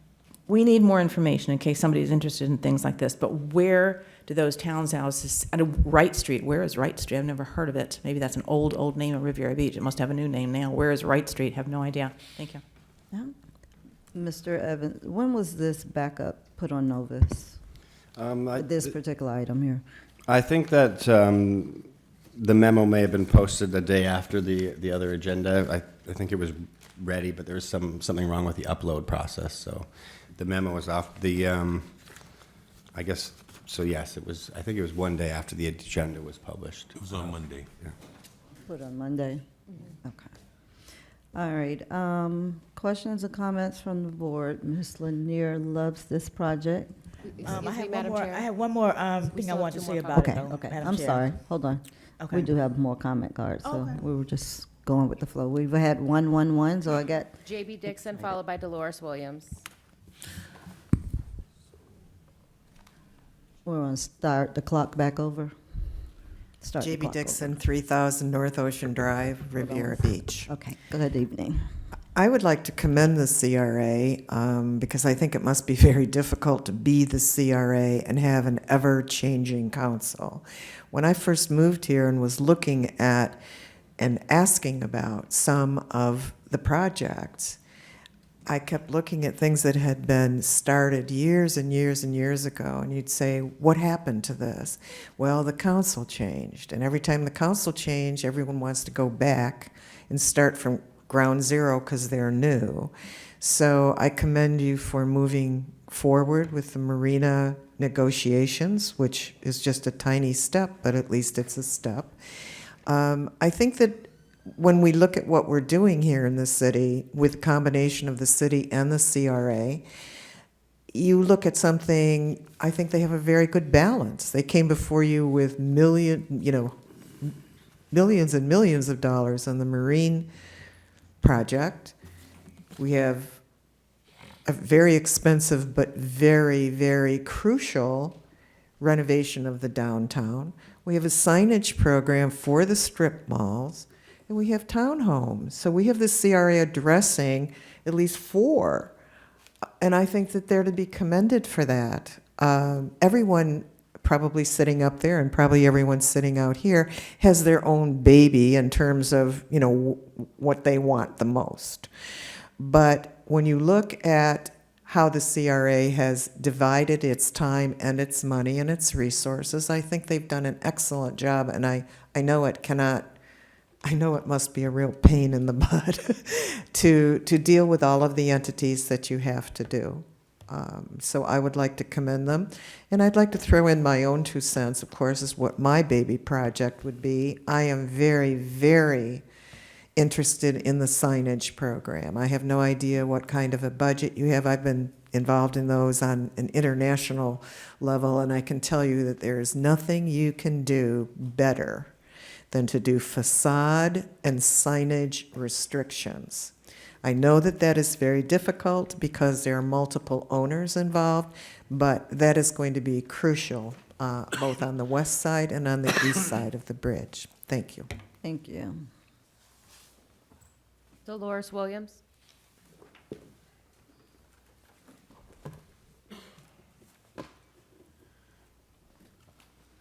Speaker 4: we need more information in case somebody's interested in things like this. But where do those townhouses, at Wright Street, where is Wright Street? I've never heard of it. Maybe that's an old name of Riviera Beach. It must have a new name now. Where is Wright Street? Have no idea. Thank you.
Speaker 1: Yeah. Mr. Evans, when was this backup put on Novus? This particular item here?
Speaker 6: I think that the memo may have been posted the day after the other agenda. I think it was ready, but there was something wrong with the upload process, so the memo was off. I guess, so yes, it was, I think it was one day after the agenda was published.
Speaker 3: It was on Monday.
Speaker 6: Yeah.
Speaker 1: Put on Monday? Okay. All right, questions or comments from the board? Ms. Lanier loves this project.
Speaker 12: I
Speaker 2: Excuse me,
Speaker 12: have one
Speaker 2: Madam
Speaker 12: more,
Speaker 2: Chair.
Speaker 12: I have one more thing I
Speaker 2: still
Speaker 12: want
Speaker 2: have
Speaker 12: to
Speaker 2: two
Speaker 12: say
Speaker 2: more
Speaker 12: about it,
Speaker 1: Okay,
Speaker 12: though,
Speaker 1: okay,
Speaker 12: Madam
Speaker 1: I'm
Speaker 12: Chair.
Speaker 1: sorry, hold on.
Speaker 12: Okay.
Speaker 1: We do have more comment cards, so
Speaker 12: Okay.
Speaker 1: we were just going with the flow. We've had 111, so I got,
Speaker 2: J.B. Dixon, followed by Dolores Williams.
Speaker 1: we're going to start the clock back over. Start the
Speaker 15: J.B.
Speaker 1: clock
Speaker 15: Dixon, 3000 North Ocean Drive, Riviera Beach.
Speaker 1: over. Okay, good evening.
Speaker 15: I would like to commend the CRA because I think it must be very difficult to be the CRA and have an ever-changing council. When I first moved here and was looking at and asking about some of the projects, I kept looking at things that had been started years and years and years ago, and you'd say, what happened to this? Well, the council changed, and every time the council changed, everyone wants to go back and start from ground zero because they're new. So I commend you for moving forward with the marina negotiations, which is just a tiny step, but at least it's a step. I think that when we look at what we're doing here in the city with a combination of the city and the CRA, you look at something, I think they have a very good balance. They came before you with millions and millions of dollars on the marine project. We have a very expensive but very, very crucial renovation of the downtown. We have a signage program for the strip malls, and we have townhomes. So we have the CRA addressing at least 4, and I think that they're to be commended for that. Everyone probably sitting up there and probably everyone sitting out here has their own baby in terms of, you know, what they want the most. But when you look at how the CRA has divided its time and its money and its resources. I think they've done an excellent job, and I know it cannot, I know it must be a real pain in the butt to deal with all of the entities that you have to do. So I would like to commend them. And I'd like to throw in my own 2 cents, of course, is what my baby project would be. I am very, very interested in the signage program. I have no idea what kind of a budget you have. I've been involved in those on an international level, and I can tell you that there is nothing you can do better than to do facade and signage restrictions. I know that that is very difficult because there are multiple owners involved, but that is going to be crucial, both on the west side and on the east side of the bridge. Thank you.
Speaker 1: Thank you.
Speaker 2: Dolores Williams.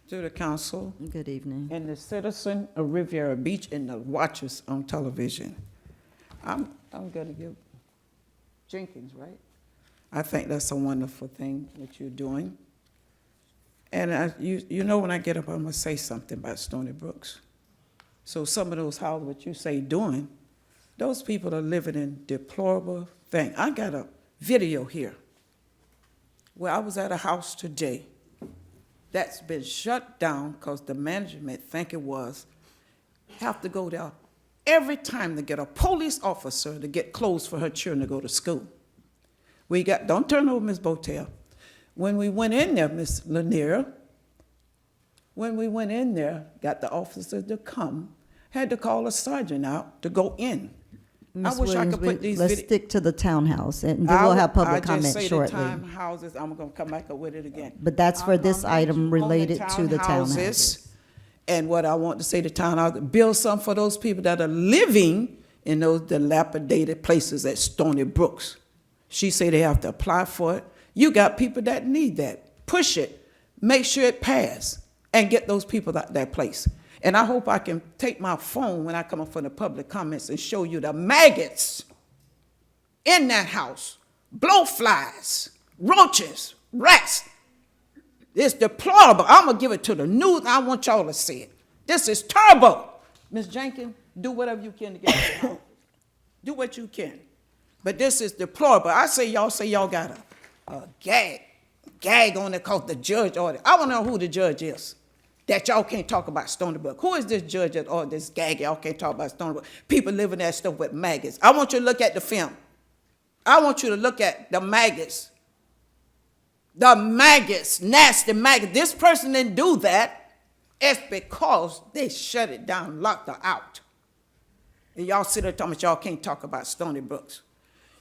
Speaker 16: To the council
Speaker 1: Good evening.
Speaker 16: and the citizen of Riviera Beach and the watchers on television. I'm gonna give Jenkins, right? I think that's a wonderful thing that you're doing. And you know when I get up, I'm gonna say something about Stony Brooks. So some of those houses that you say doing, those people are living in deplorable thing. I got a video here where I was at a house today that's been shut down because the management think it was, have to go there every time to get a police officer to get clothes for her children to go to school. We got, don't turn over, Ms. Botel. When we went in there, Ms. Lanier, when we went in there, got the officer to come, had to call a sergeant out to go in.
Speaker 1: Ms.
Speaker 16: I wish I could
Speaker 1: Williams,
Speaker 16: put these
Speaker 1: let's
Speaker 16: video.
Speaker 1: stick to the townhouse, and then we'll have public
Speaker 16: I
Speaker 1: comment
Speaker 16: just say
Speaker 1: shortly.
Speaker 16: the townhouses, I'm gonna come back up with it again.
Speaker 1: But that's for
Speaker 16: I'll
Speaker 1: this
Speaker 16: comment
Speaker 1: item
Speaker 16: on the
Speaker 1: related to the townhouses.
Speaker 16: And what I want to say to townhouse, build some for those people that are living in those dilapidated places at Stony Brooks. She say they have to apply for it. You got people that need that. Push it, make sure it pass, and get those people out that place. And I hope I can take my phone when I come up for the public comments and show you the maggots in that house, blowflies, roaches, rats. It's deplorable. I'm going to give it to the news. I want y'all to see it. This is terrible. Ms. Jenkins, do whatever you can to get it out. Do what you can. But this is deplorable. I say y'all got a gag on it because the judge ordered. I want to know who the judge is that y'all can't talk about Stony Brook. Who is this judge that ordered this gag? Y'all can't talk about Stony Brook. People living that stuff with maggots. I want you to look at the film. I want you to look at the maggots. The maggots, nasty maggots. This person didn't do that. It's because they shut it down, locked her out. And y'all sit there talking about y'all can't talk about Stony Brooks.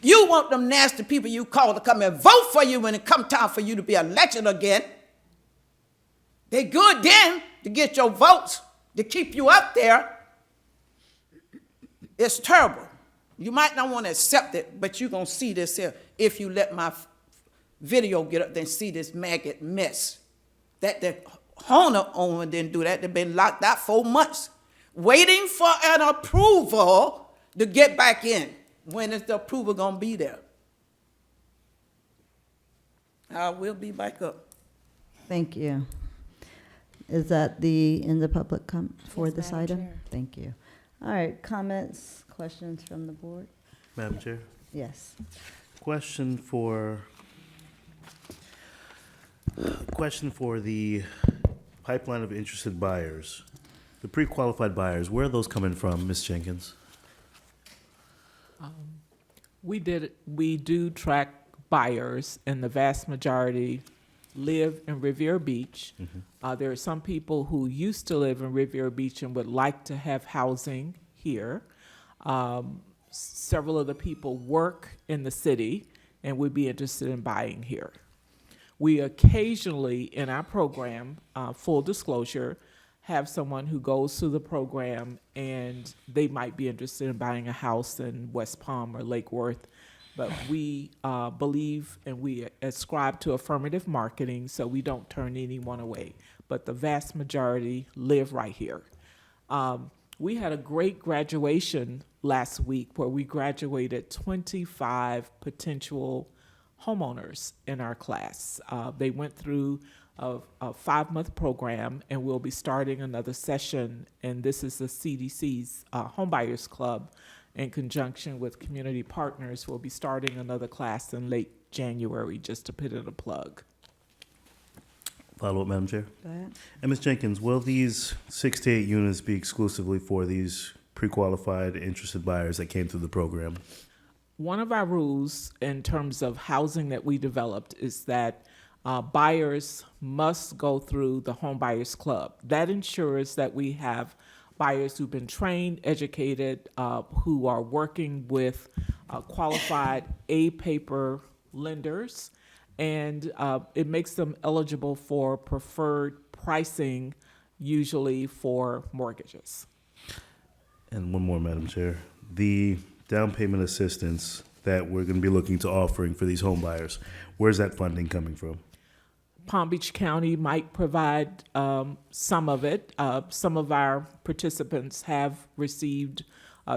Speaker 16: You want them nasty people you call to come and vote for you when it come time for you to be elected again. They good then to get your votes, to keep you up there. It's terrible. You might not want to accept it, but you're going to see this here if you let my video get up there and see this maggot mess. That the owner didn't do that. They've been locked out 4 months, waiting for an approval to get back in. When is the approval going to be there? I will be back up.
Speaker 1: Thank you. Is that the end of public comment for
Speaker 2: Yes,
Speaker 1: this
Speaker 2: Madam
Speaker 1: item?
Speaker 2: Chair.
Speaker 1: Thank you. All right, comments, questions from the board?
Speaker 9: Madam Chair,
Speaker 1: Yes.
Speaker 9: question for the pipeline of interested buyers, the pre-qualified buyers. Where are those coming from, Ms. Jenkins?
Speaker 14: We do track buyers, and the vast majority live in Riviera Beach. There are some people who used to live in Riviera Beach and would like to have housing here. Several of the people work in the city and would be interested in buying here. We occasionally, in our program, full disclosure, have someone who goes through the program and they might be interested in buying a house in West Palm or Lake Worth. But we believe and we ascribe to affirmative marketing, so we don't turn anyone away. But the vast majority live right here. We had a great graduation last week where we graduated 25 potential homeowners in our class. They went through a 5-month program, and we'll be starting another session, and this is the CDC's Homebuyers Club in conjunction with community partners. We'll be starting another class in late January, just to put in a plug.
Speaker 9: Follow up, Madam Chair.
Speaker 1: Go ahead.
Speaker 9: And Ms. Jenkins, will these 6 to 8 units be exclusively for these pre-qualified interested buyers that came through the program?
Speaker 14: One of our rules in terms of housing that we developed is that buyers must go through the Home Buyers Club. That ensures that we have buyers who've been trained, educated, who are working with qualified A-paper lenders, and it makes them eligible for preferred pricing, usually for mortgages.
Speaker 9: And one more, Madam Chair. The down payment assistance that we're going to be looking to offering for these home buyers, where's that funding coming from?
Speaker 14: Palm Beach County might provide some of it. Some of our participants have received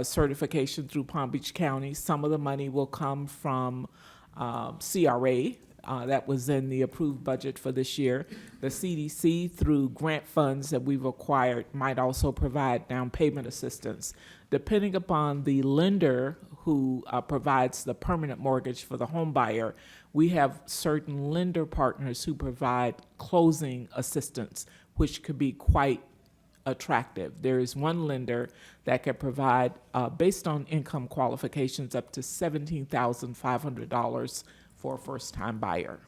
Speaker 14: certification through Palm Beach County. Some of the money will come from CRA. That was in the approved budget for this year. The CDC, through grant funds that we've acquired, might also provide down payment assistance. Depending upon the lender who provides the permanent mortgage for the home buyer, we have certain lender partners who provide closing assistance, which could be quite attractive. There is one lender that can provide, based on income qualifications, up to $17,500 for a first-time buyer.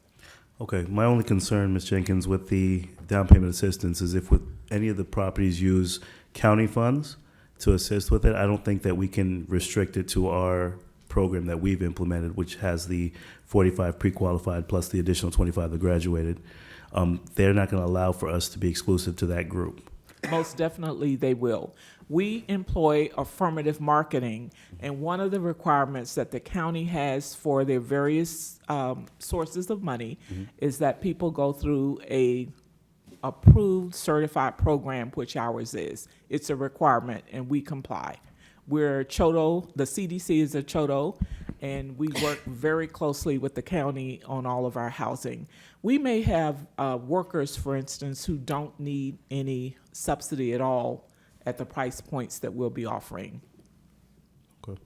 Speaker 9: Okay, my only concern, Ms. Jenkins, with the down payment assistance is if with any of the properties use county funds to assist with it, I don't think that we can restrict it to our program that we've implemented, which has the 45 pre-qualified plus the additional 25 that graduated. They're not going to allow for us to be exclusive to that group.
Speaker 14: Most definitely they will. We employ affirmative marketing, and one of the requirements that the county has for their various sources of money is that people go through a approved certified program, which ours is. It's a requirement, and we comply. We're CHOTO, the CDC is a CHOTO, and we work very closely with the county on all of our housing. We may have workers, for instance, who don't need any subsidy at all at the price points that we'll be offering.
Speaker 9: Okay.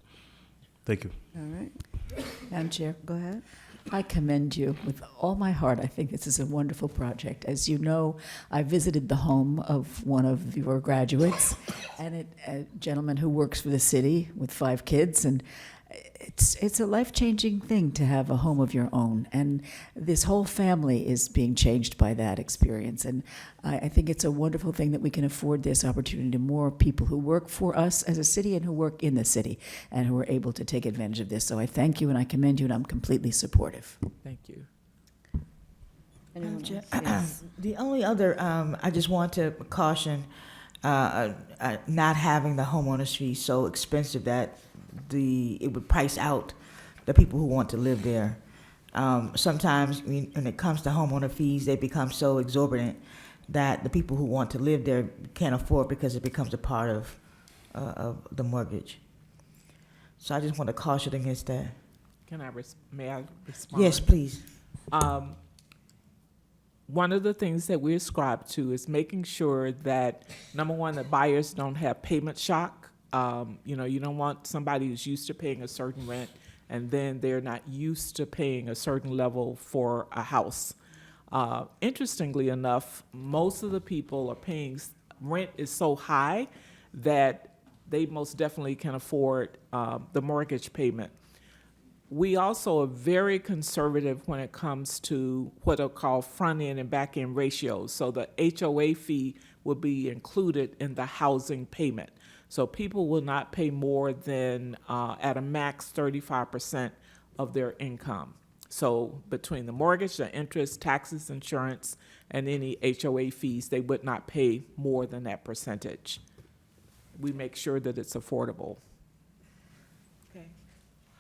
Speaker 9: Thank you.
Speaker 1: All right.
Speaker 8: Madam Chair,
Speaker 1: Go ahead.
Speaker 8: I commend you with all my heart. I think this is a wonderful project. As you know, I visited the home of one of your graduates, and a gentleman who works for the city with 5 kids, and it's a life-changing thing to have a home of your own, and this whole family is being changed by that experience, and I think it's a wonderful thing that we can afford this opportunity to more people who work for us as a city and who work in the city and who are able to take advantage of this. So I thank you and I commend you, and I'm completely supportive.
Speaker 14: Thank you.
Speaker 1: Anyone else?
Speaker 12: Yes.
Speaker 1: Yes.
Speaker 12: The only other, I just want to caution not having the homeowner's fee so expensive that it would price out the people who want to live there. Sometimes when it comes to homeowner fees, they become so exorbitant that the people who want to live there can't afford because it becomes a part of the mortgage. So I just want to caution against that.
Speaker 14: May I respond?
Speaker 12: Yes, please.
Speaker 14: One of the things that we ascribe to is making sure that, number one, that buyers don't have payment shock. You don't want somebody who's used to paying a certain rent and then they're not used to paying a certain level for a house. Interestingly enough, most of the people are paying, rent is so high that they most definitely can afford the mortgage payment. We also are very conservative when it comes to what are called front-end and back-end ratios. So the HOA fee will be included in the housing payment. So people will not pay more than, at a max, 35% of their income. So between the mortgage, the interest, taxes, insurance, and any HOA fees, they would not pay more than that percentage. We make sure that it's affordable.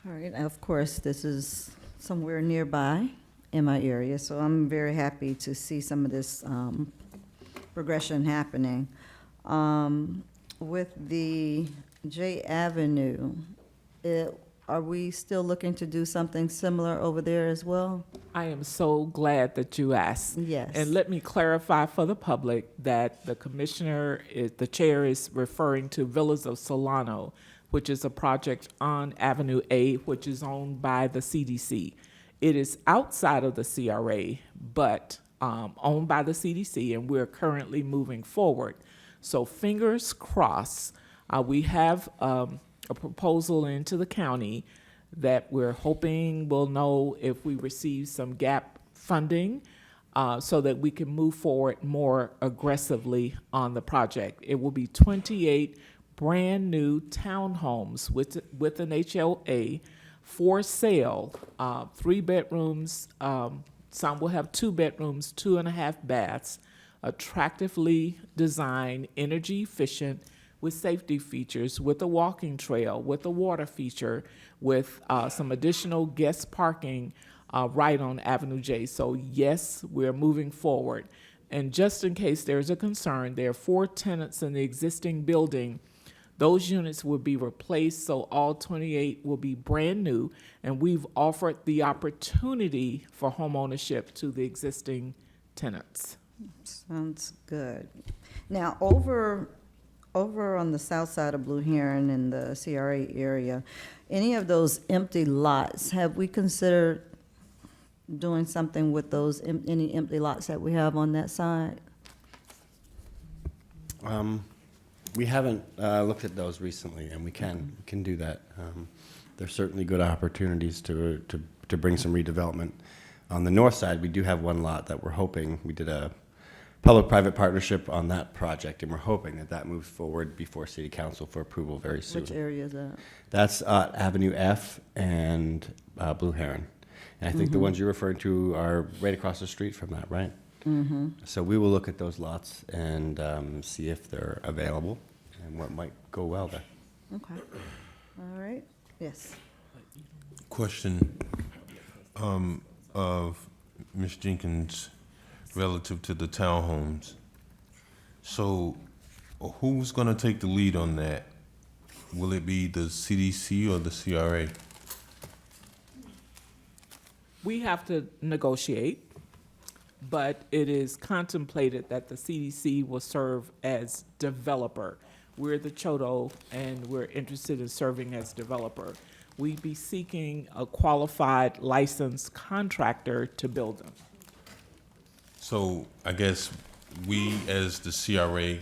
Speaker 1: All right, and of course, this is somewhere nearby in my area, so I'm very happy to see some of this progression happening. With the J Avenue, are we still looking to do something similar over there as well?
Speaker 14: I am so glad that you asked.
Speaker 1: Yes.
Speaker 14: And let me clarify for the public that the chair is referring to Villas of Solano, which is a project on Avenue A, which is owned by the CDC. It is outside of the CRA, but owned by the CDC, and we're currently moving forward. So fingers crossed. We have a proposal into the county that we're hoping we'll know if we receive some gap funding so that we can move forward more aggressively on the project. It will be 28 brand-new townhomes with an HLA for sale, 3 bedrooms, some will have 2 bedrooms, 2.5 baths, attractively designed, energy efficient, with safety features, with a walking trail, with a water feature, with some additional guest parking right on Avenue J. So yes, we're moving forward. And just in case there's a concern, there are 4 tenants in the existing building. Those units will be replaced, so all 28 will be brand new, and we've offered the opportunity for homeownership to the existing tenants.
Speaker 1: Sounds good. Now, over on the south side of Blue Heron in the CRA area, any of those empty lots, have we considered doing something with those, any empty lots that we have on that side?
Speaker 6: We haven't looked at those recently, and we can do that. There's certainly good opportunities to bring some redevelopment. On the north side, we do have one lot that we're hoping, we did a public-private partnership on that project, and we're hoping that that moves forward before City Council for approval very soon.
Speaker 1: Which area is that?
Speaker 6: That's Avenue F and Blue Heron. And I think the ones you're referring to are right across the street from that, right?
Speaker 1: Mm-hmm.
Speaker 6: So we will look at those lots and see if they're available and what might go well there.
Speaker 1: Okay. All right. Yes.
Speaker 3: Question of Ms. Jenkins relative to the townhomes. So who's going to take the lead on that? Will it be the CDC or the CRA?
Speaker 14: We have to negotiate, but it is contemplated that the CDC will serve as developer. We're the Chodo, and we're interested in serving as developer. We'd be seeking a qualified licensed contractor to build them.
Speaker 3: So I guess we, as the CRA,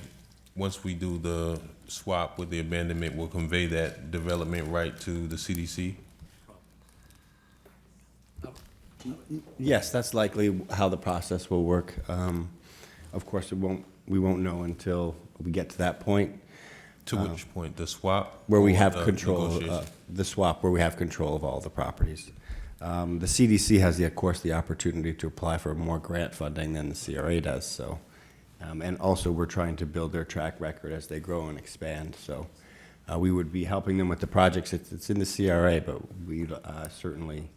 Speaker 3: once we do the swap with the abandonment, will convey that development right to the CDC?
Speaker 6: Yes, that's likely how the process will work. Of course, we won't know until we get to that point.
Speaker 3: To which point? The swap?
Speaker 6: Where we
Speaker 3: or
Speaker 6: have
Speaker 3: the
Speaker 6: control,
Speaker 3: negotiation?
Speaker 6: the swap, where we have control of all the properties. The CDC has, of course, the opportunity to apply for more grant funding than the CRA does. So, and also we're trying to build their track record as they grow and expand. So, we would be helping them with the projects. It's in the CRA, but we'd certainly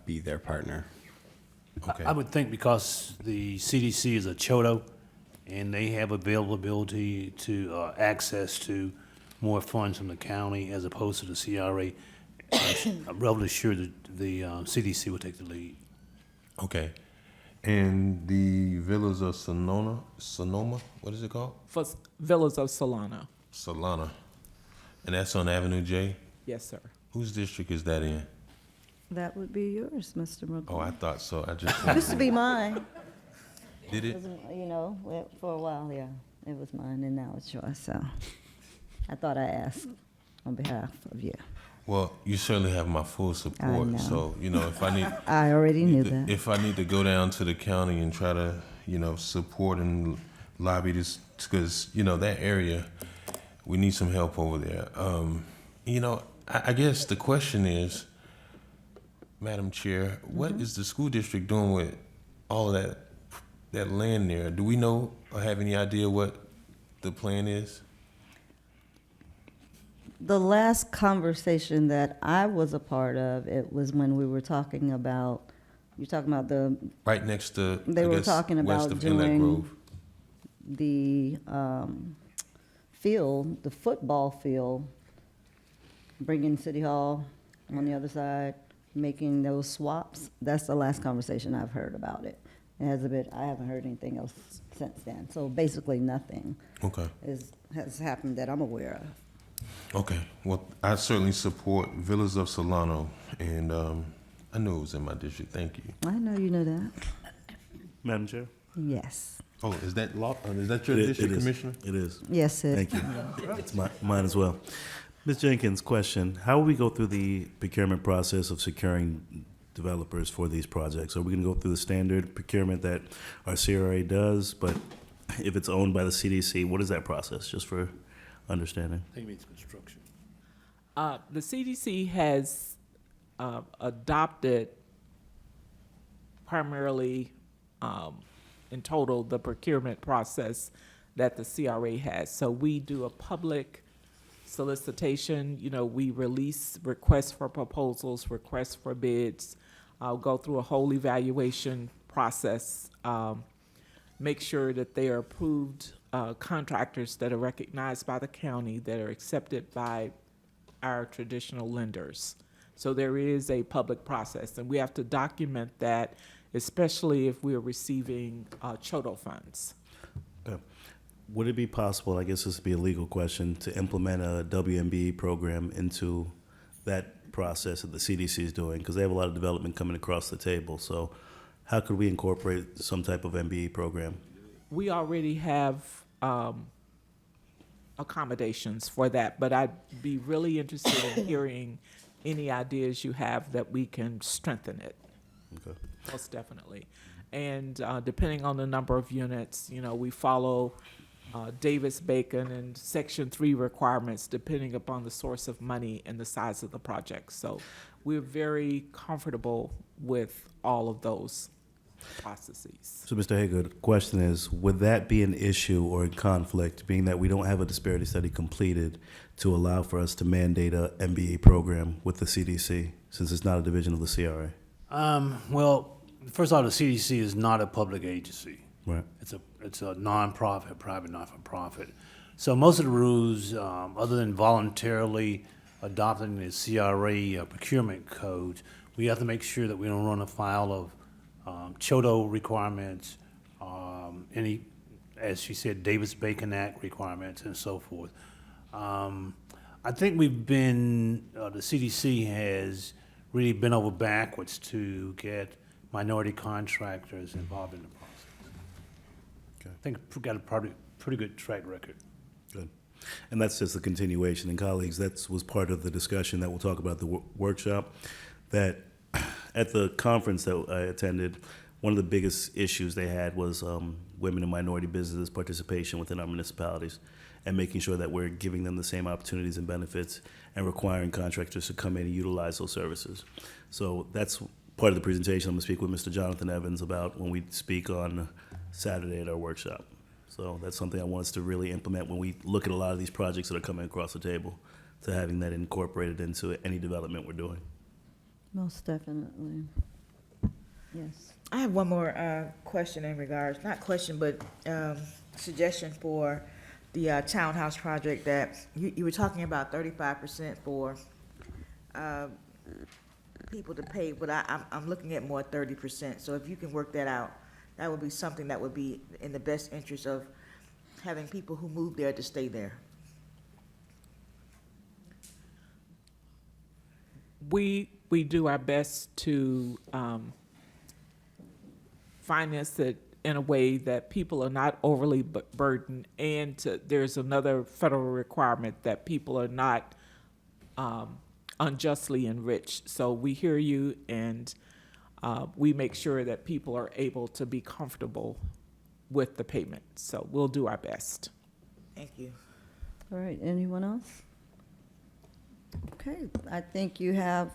Speaker 6: be their partner.
Speaker 3: Okay.
Speaker 7: I would think because the CDC is a Chodo and they have availability to access to more funds from the county as opposed to the CRA, I'm relatively sure that the CDC will take the lead.
Speaker 3: Okay. And the Villas of Sonoma, what is it called?
Speaker 14: For Villas of Solano.
Speaker 3: Solana. And that's on Avenue J?
Speaker 14: Yes, sir.
Speaker 3: Whose district is that in?
Speaker 1: That would be yours, Mr. McCoy.
Speaker 3: Oh, I thought so. I just
Speaker 1: Used to be mine.
Speaker 3: did it?
Speaker 1: You know, for a while, yeah, it was mine, and now it's yours, so I thought I asked on behalf of you.
Speaker 3: Well, you certainly have my full support.
Speaker 1: know.
Speaker 3: So, if I need,
Speaker 1: I already knew that.
Speaker 3: if I need to go down to the county and try to, support and lobby this, because, that area, we need some help over there. I guess the question is, Madam Chair, what is the school district doing with all of that land there? Do we know or have any idea what the plan is?
Speaker 1: The last conversation that I was a part of, it was when we were talking about, you're talking about the,
Speaker 3: Right next to,
Speaker 1: they
Speaker 3: I
Speaker 1: were
Speaker 3: guess,
Speaker 1: talking
Speaker 3: west
Speaker 1: about
Speaker 3: of Inlet
Speaker 1: doing
Speaker 3: Grove.
Speaker 1: the field, the football field, bringing City Hall on the other side, making those swaps. That's the last conversation I've heard about it. It has a bit, I haven't heard anything else since then. So basically nothing
Speaker 3: Okay.
Speaker 1: has happened that I'm aware of.
Speaker 3: Okay. Well, I certainly support Villas of Solano, and I knew it was in my district. Thank you.
Speaker 1: I know you know that.
Speaker 9: Madam Chair?
Speaker 1: Yes.
Speaker 3: Oh, is that law? Is that your
Speaker 9: It
Speaker 3: district,
Speaker 9: is.
Speaker 3: Commissioner?
Speaker 9: It is.
Speaker 1: Yes, it.
Speaker 9: Thank you. It's mine as well. Ms. Jenkins, question. How will we go through the procurement process of securing developers for these projects? Are we going to go through the standard procurement that our CRA does, but if it's owned by the CDC, what is that process, just for understanding?
Speaker 7: I think it means construction.
Speaker 14: The CDC has adopted primarily, in total, the procurement process that the CRA has. So we do a public solicitation, we release requests for proposals, requests for bids, go through a whole evaluation process, make sure that they are approved contractors that are recognized by the county, that are accepted by our traditional lenders. So there is a public process, and we have to document that, especially if we're receiving CHOTO funds.
Speaker 9: Okay. Would it be possible, I guess this would be a legal question, to implement a WMB program into that process that the CDC is doing? Because they have a lot of development coming across the table. So how could we incorporate some type of MBE program?
Speaker 14: We already have accommodations for that, but I'd be really interested in hearing any ideas you have that we can strengthen it.
Speaker 9: Okay.
Speaker 14: Most definitely. And depending on the number of units, we follow Davis-Bacon and Section 3 requirements depending upon the source of money and the size of the project. So we're very comfortable with all of those processes.
Speaker 9: So, Mr. Hager, the question is, would that be an issue or in conflict, being that we don't have a disparity study completed to allow for us to mandate a MBE program with the CDC, since it's not a division of the CRA?
Speaker 7: Well, first of all, the CDC is not a public agency.
Speaker 9: Right.
Speaker 7: It's a nonprofit, private not-for-profit. So most of the rules, other than voluntarily adopting the CRA procurement code, we have to make sure that we don't run afoul of CHOTO requirements, any, as she said, Davis-Bacon Act requirements, and so forth. I think we've been, the CDC has really been over backwards to get minority contractors involved in the process.
Speaker 9: Okay.
Speaker 7: I think we've got a pretty good track record.
Speaker 9: Good. And that's just a continuation. And colleagues, that was part of the discussion that we'll talk about the workshop, that at the conference that I attended, one of the biggest issues they had was women and minority businesses participation within our municipalities, and making sure that we're giving them the same opportunities and benefits and requiring contractors to come in and utilize those services. So that's part of the presentation I'm going to speak with Mr. Jonathan Evans about when we speak on Saturday at our workshop. So that's something I want us to really implement when we look at a lot of these projects that are coming across the table, to having that incorporated into any development we're doing.
Speaker 1: Most definitely. Yes.
Speaker 12: I have one more question in regards, not question, but suggestion for the townhouse project that you were talking about 35% for people to pay, but I'm looking at more 30%. So if you can work that out, that would be something that would be in the best interest of having people who move there to stay there.
Speaker 14: We do our best to finance it in a way that people are not overly burdened, and there's another federal requirement that people are not unjustly enriched. So we hear you, and we make sure that people are able to be comfortable with the payment. So we'll do our best.
Speaker 12: Thank you.
Speaker 1: All right, anyone else? Okay, I think you have,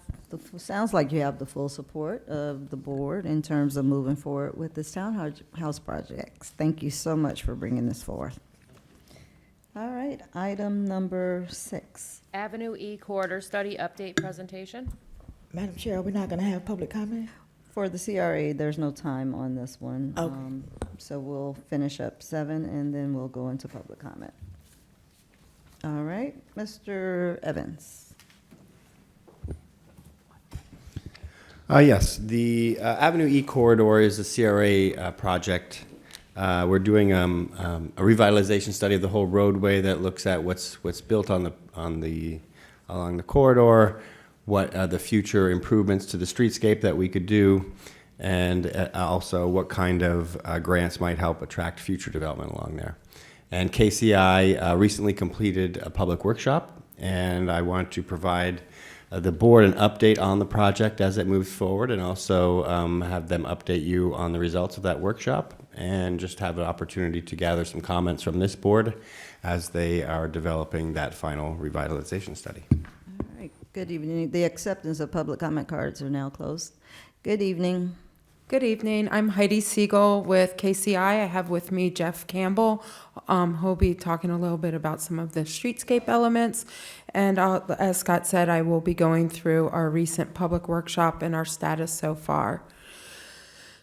Speaker 1: sounds like you have the full support of the board in terms of moving forward with this townhouse projects. Thank you so much for bringing this forth. All right, item number 6.
Speaker 2: Avenue E Corridor Study Update Presentation.
Speaker 12: Madam Chair, are we not going to have public comment?
Speaker 1: For the CRA, there's no time on this one.
Speaker 12: Okay.
Speaker 1: So we'll finish up 7, and then we'll go into public comment. All right, Mr. Evans.
Speaker 6: Yes, the Avenue E corridor is a CRA project. We're doing a revitalization study of the whole roadway that looks at what's built along the corridor, what the future improvements to the streetscape that we could do, and also what kind of grants might help attract future development along there. And KCI recently completed a public workshop, and I want to provide the board an update on the project as it moves forward, and also have them update you on the results of that workshop, and just have an opportunity to gather some comments from this board as they are developing that final revitalization study.
Speaker 1: All right, good evening. The acceptance of public comment cards are now closed. Good evening.
Speaker 17: Good evening. I'm Heidi Siegel with KCI. I have with me Jeff Campbell, who'll be talking a little bit about some of the streetscape elements. And as Scott said, I will be going through our recent public workshop and our status so far.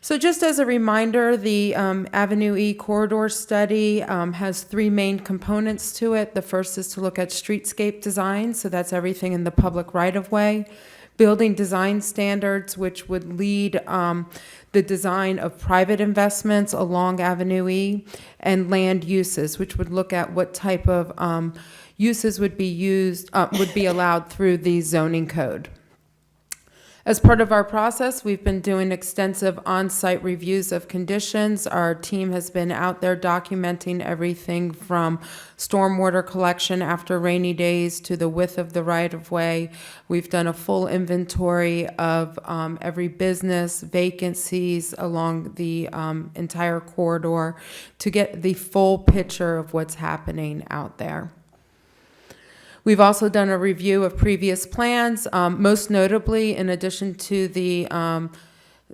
Speaker 17: So just as a reminder, the Avenue E corridor study has three main components to it. The first is to look at streetscape design, so that's everything in the public right-of-way. Building design standards, which would lead the design of private investments along Avenue E, and land uses, which would look at what type of uses would be allowed through the zoning code. As part of our process, we've been doing extensive on-site reviews of conditions. Our team has been out there documenting everything from stormwater collection after rainy days to the width of the right-of-way. We've done a full inventory of every business, vacancies along the entire corridor to get the full picture of what's happening out there. We've also done a review of previous plans, most notably, in addition to the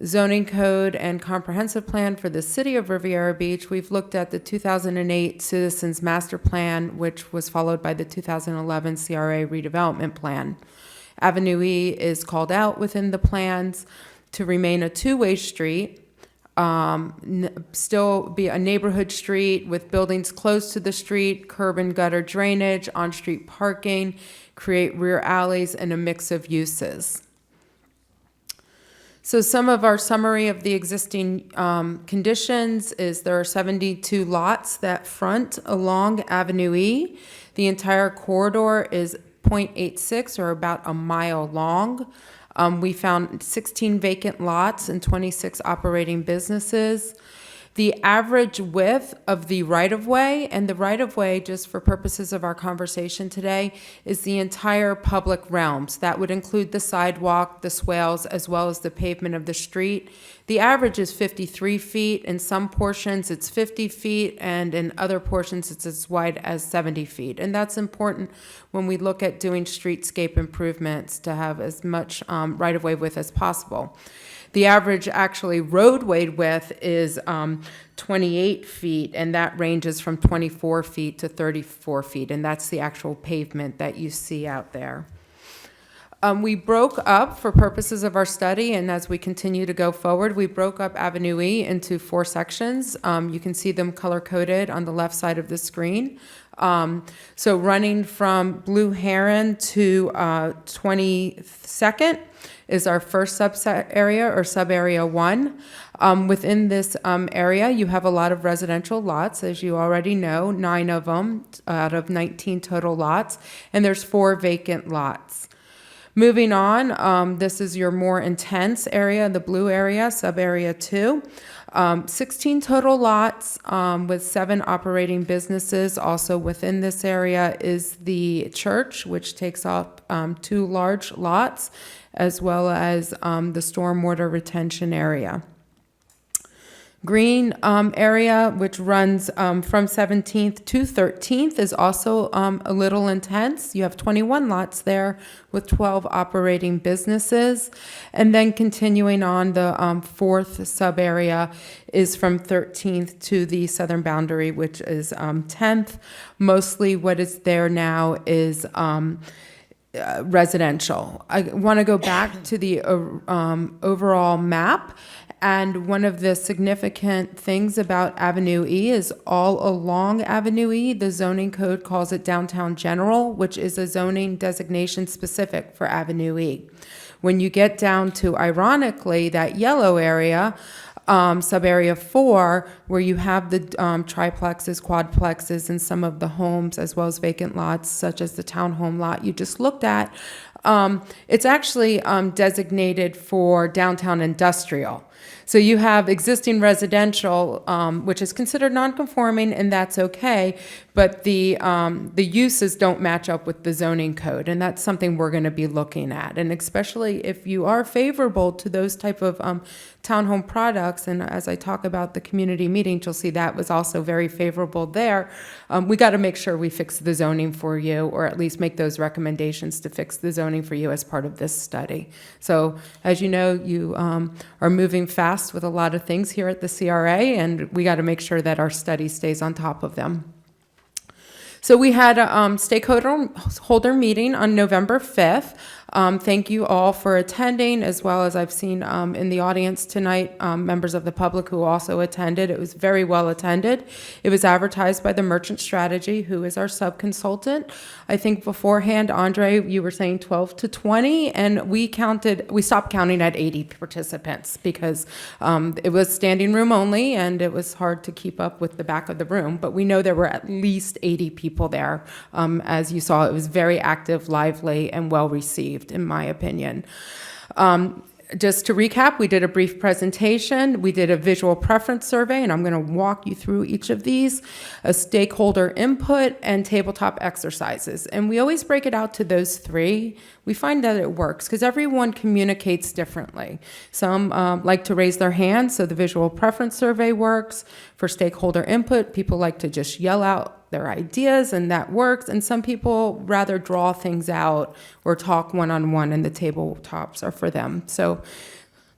Speaker 17: zoning code and comprehensive plan for the city of Riviera Beach, we've looked at the 2008 Citizens Master Plan, which was followed by the 2011 CRA redevelopment plan. Avenue E is called out within the plans to remain a two-way street, still be a neighborhood street with buildings close to the street, curb and gutter drainage, on-street parking, create rear alleys, and a mix of uses. So some of our summary of the existing conditions is there are 72 lots that front along Avenue E. The entire corridor is 0.86 or about a mile long. We found 16 vacant lots and 26 operating businesses. The average width of the right-of-way, and the right-of-way, just for purposes of our conversation today, is the entire public realms. That would include the sidewalk, the swales, as well as the pavement of the street. The average is 53 feet. In some portions, it's 50 feet, and in other portions, it's as wide as 70 feet. And that's important when we look at doing streetscape improvements to have as much right-of-way width as possible. The average actually roadway width is 28 feet, and that ranges from 24 feet to 34 feet, and that's the actual pavement that you see out there. We broke up, for purposes of our study, and as we continue to go forward, we broke up Avenue E into 4 sections. You can see them color-coded on the left side of the screen. So running from Blue Heron to 22nd is our first subset area, or sub-area 1. Within this area, you have a lot of residential lots, as you already know, 9 of them out of 19 total lots, and there's 4 vacant lots. Moving on, this is your more intense area, the blue area, sub-area 2. 16 total lots with 7 operating businesses. Also within this area is the church, which takes up 2 large lots, as well as the stormwater retention area. Green area, which runs from 17th to 13th, is also a little intense. You have 21 lots there with 12 operating businesses. And then continuing on, the 4th sub-area is from 13th to the southern boundary, which is 10th. Mostly what is there now is residential. I want to go back to the overall map. And one of the significant things about Avenue E is all along Avenue E, the zoning code calls it downtown general, which is a zoning designation specific for Avenue E. When you get down to, ironically, that yellow area, sub-area 4, where you have the triplexes, quadplexes, and some of the homes, as well as vacant lots, such as the townhome lot you just looked at, it's actually designated for downtown industrial. So you have existing residential, which is considered non-conforming, and that's okay, but the uses don't match up with the zoning code, and that's something we're going to be looking at. And especially if you are favorable to those type of townhome products, and as I talk about the community meeting, you'll see that was also very favorable there. We got to make sure we fix the zoning for you, or at least make those recommendations to fix the zoning for you as part of this study. So as you know, you are moving fast with a lot of things here at the CRA, and we got to make sure that our study stays on top of them. So we had a stakeholder meeting on November 5th. Thank you all for attending, as well as I've seen in the audience tonight, members of the public who also attended. It was very well attended. It was advertised by the Merchant Strategy, who is our sub-consultant. I think beforehand, Andre, you were saying 12 to 20, and we stopped counting at 80 participants because it was standing room only, and it was hard to keep up with the back of the room. But we know there were at least 80 people there. As you saw, it was very active, lively, and well received, in my opinion. Just to recap, we did a brief presentation, we did a visual preference survey, and I'm going to walk you through each of these, a stakeholder input, and tabletop exercises. And we always break it out to those three. We find that it works because everyone communicates differently. Some like to raise their hands, so the visual preference survey works. For stakeholder input, people like to just yell out their ideas, and that works. And some people rather draw things out or talk one-on-one, and the tabletops are for them. So,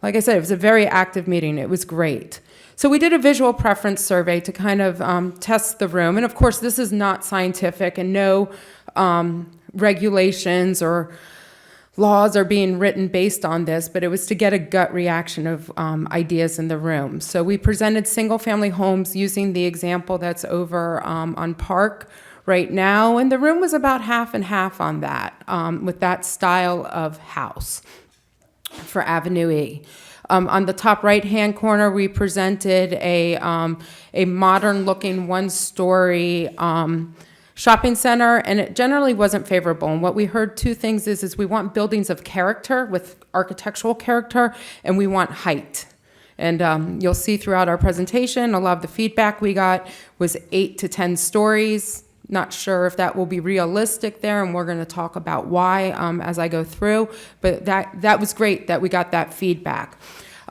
Speaker 17: like I said, it was a very active meeting. It was great. So we did a visual preference survey to kind of test the room. And of course, this is not scientific, and no regulations or laws are being written based on this, but it was to get a gut reaction of ideas in the room. So we presented single-family homes using the example that's over on Park right now, and the room was about half and half on that, with that style of house for Avenue E. On the top right-hand corner, we presented a modern-looking one-story shopping center, and it generally wasn't favorable. And what we heard, two things is we want buildings of character with architectural character, and we want height. And you'll see throughout our presentation, a lot of the feedback we got was 8 to 10 stories. Not sure if that will be realistic there, and we're going to talk about why as I go through, but that was great that we got that feedback.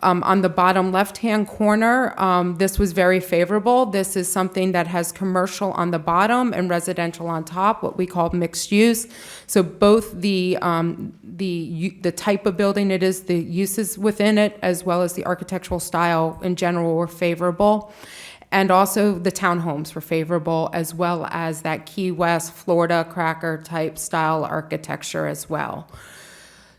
Speaker 17: On the bottom left-hand corner, this was very favorable. This is something that has commercial on the bottom and residential on top, what we call mixed use. So both the type of building it is, the uses within it, as well as the architectural style in general were favorable. And also the townhomes were favorable, as well as that Key West, Florida cracker type style architecture as well.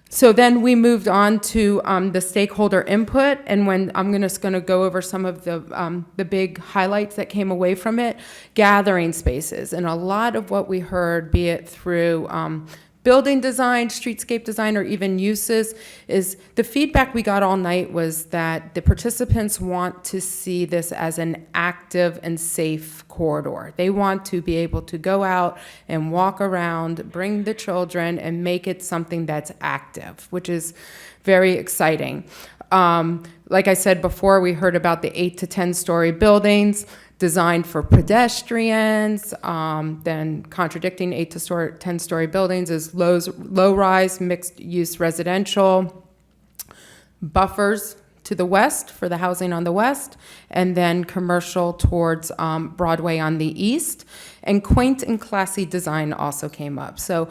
Speaker 17: So then we moved on to the stakeholder input, and when I'm just going to go over some of the big highlights that came away from it, gathering spaces, and a lot of what we heard, be it through building design, streetscape design, or even uses, is the feedback we got all night was that the participants want to see this as an active and safe corridor. They want to be able to go out and walk around, bring the children, and make it something that's active, which is very exciting. Like I said before, we heard about the 8 to 10 story buildings designed for pedestrians, then contradicting 8 to 10 story buildings is low-rise, mixed-use residential, buffers to the west for the housing on the west, and then commercial towards Broadway on the east. And quaint and classy design also came up. So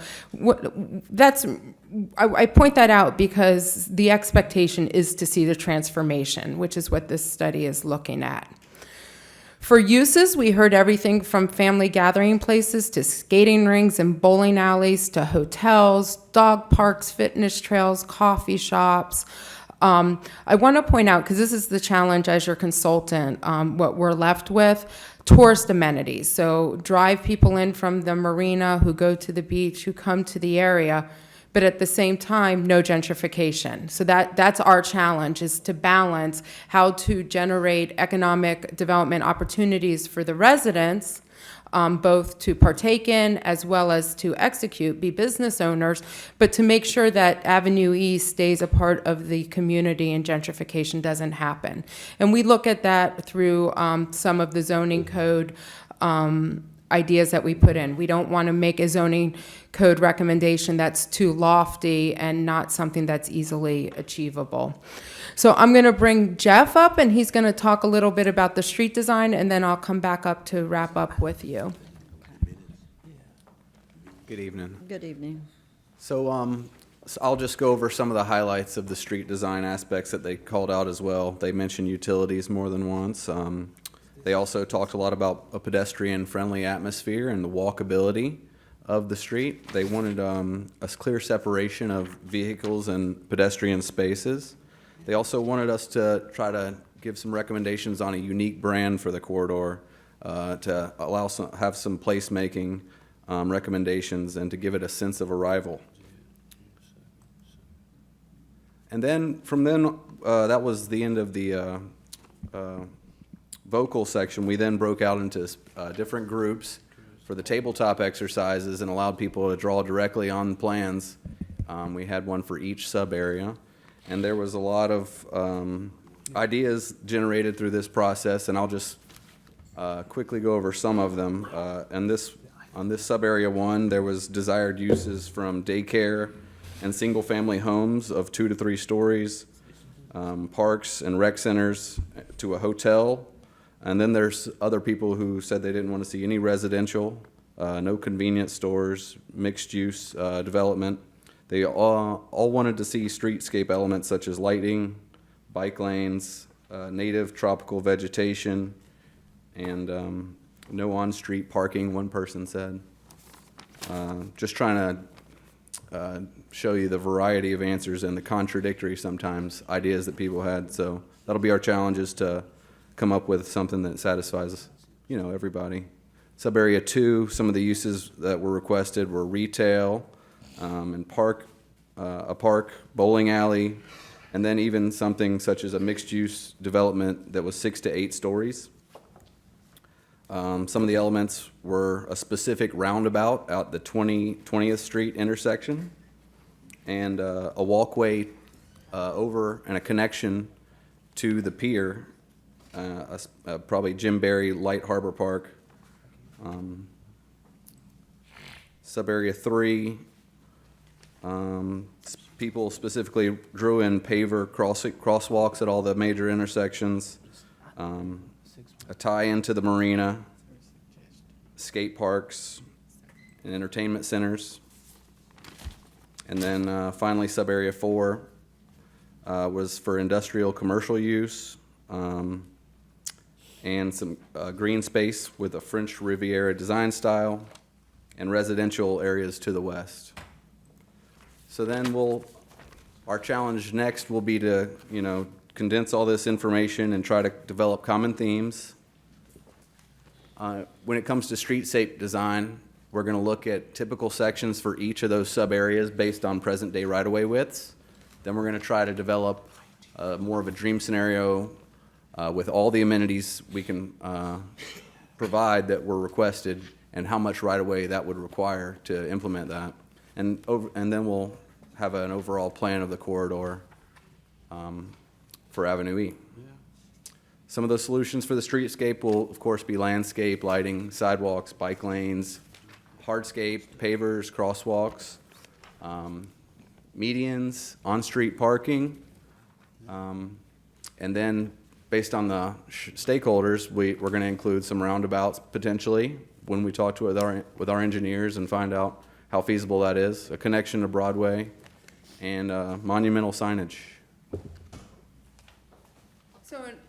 Speaker 17: I point that out because the expectation is to see the transformation, which is what this study is looking at. For uses, we heard everything from family gathering places to skating rinks and bowling alleys to hotels, dog parks, fitness trails, coffee shops. I want to point out, because this is the challenge as your consultant, what we're left with, tourist amenities. So drive people in from the marina who go to the beach, who come to the area. but at the same time, no gentrification. So that's our challenge, is to balance how to generate economic development opportunities for the residents, both to partake in as well as to execute, be business owners, but to make sure that Avenue E stays a part of the community and gentrification doesn't happen. And we look at that through some of the zoning code ideas that we put in. We don't want to make a zoning code recommendation that's too lofty and not something that's easily achievable. So I'm going to bring Jeff up, and he's going to talk a little bit about the street design, and then I'll come back up to wrap up with you.
Speaker 18: Good evening.
Speaker 1: Good evening.
Speaker 18: So I'll just go over some of the highlights of the street design aspects that they called out as well. They mentioned utilities more than once. They also talked a lot about a pedestrian-friendly atmosphere and the walkability of the street. They wanted a clear separation of vehicles and pedestrian spaces. They also wanted us to try to give some recommendations on a unique brand for the corridor, to allow have some placemaking recommendations and to give it a sense of arrival. And then from then, that was the end of the vocal section. We then broke out into different groups for the tabletop exercises and allowed people to draw directly on plans. We had one for each sub area, and there was a lot of ideas generated through this process, and I'll just quickly go over some of them. On this sub area 1, there was desired uses from daycare and single family homes of 2 to 3 stories, parks and rec centers, to a hotel. And then there's other people who said they didn't want to see any residential, no convenience stores, mixed-use development. They all wanted to see streetscape elements such as lighting, bike lanes, native tropical vegetation, and no on-street parking, one person said. Just trying to show you the variety of answers and the contradictory sometimes ideas that people had. So that'll be our challenge, is to come up with something that satisfies, everybody. Sub-area 2, some of the uses that were requested were retail, and a park, bowling alley, and then even something such as a mixed-use development that was 6 to 8 stories. Some of the elements were a specific roundabout at the 20th Street intersection, and a walkway over and a connection to the pier, probably Jim Berry Light Harbor Park. Sub-area 3, people specifically drew in paver crosswalks at all the major intersections, a tie into the marina, skate parks, and entertainment centers. And then finally, sub-area 4 was for industrial commercial use, and some green space with a French Riviera design style, and residential areas to the west. So then our challenge next will be to, condense all this information and try to develop common themes. When it comes to streetscape design, we're going to look at typical sections for each of those sub-areas based on present-day right-of-way widths. Then we're going to try to develop more of a dream scenario with all the amenities we can provide that were requested, and how much right-of-way that would require to implement that. And then we'll have an overall plan of the corridor for Avenue E. Some of the solutions for the streetscape will, of course, be landscape, lighting, sidewalks, bike lanes, hardscape, pavers, crosswalks, medians, on-street parking, and then based on the stakeholders, we're going to include some roundabouts potentially when we talk with our engineers and find out how feasible that is, a connection to Broadway, and monumental signage.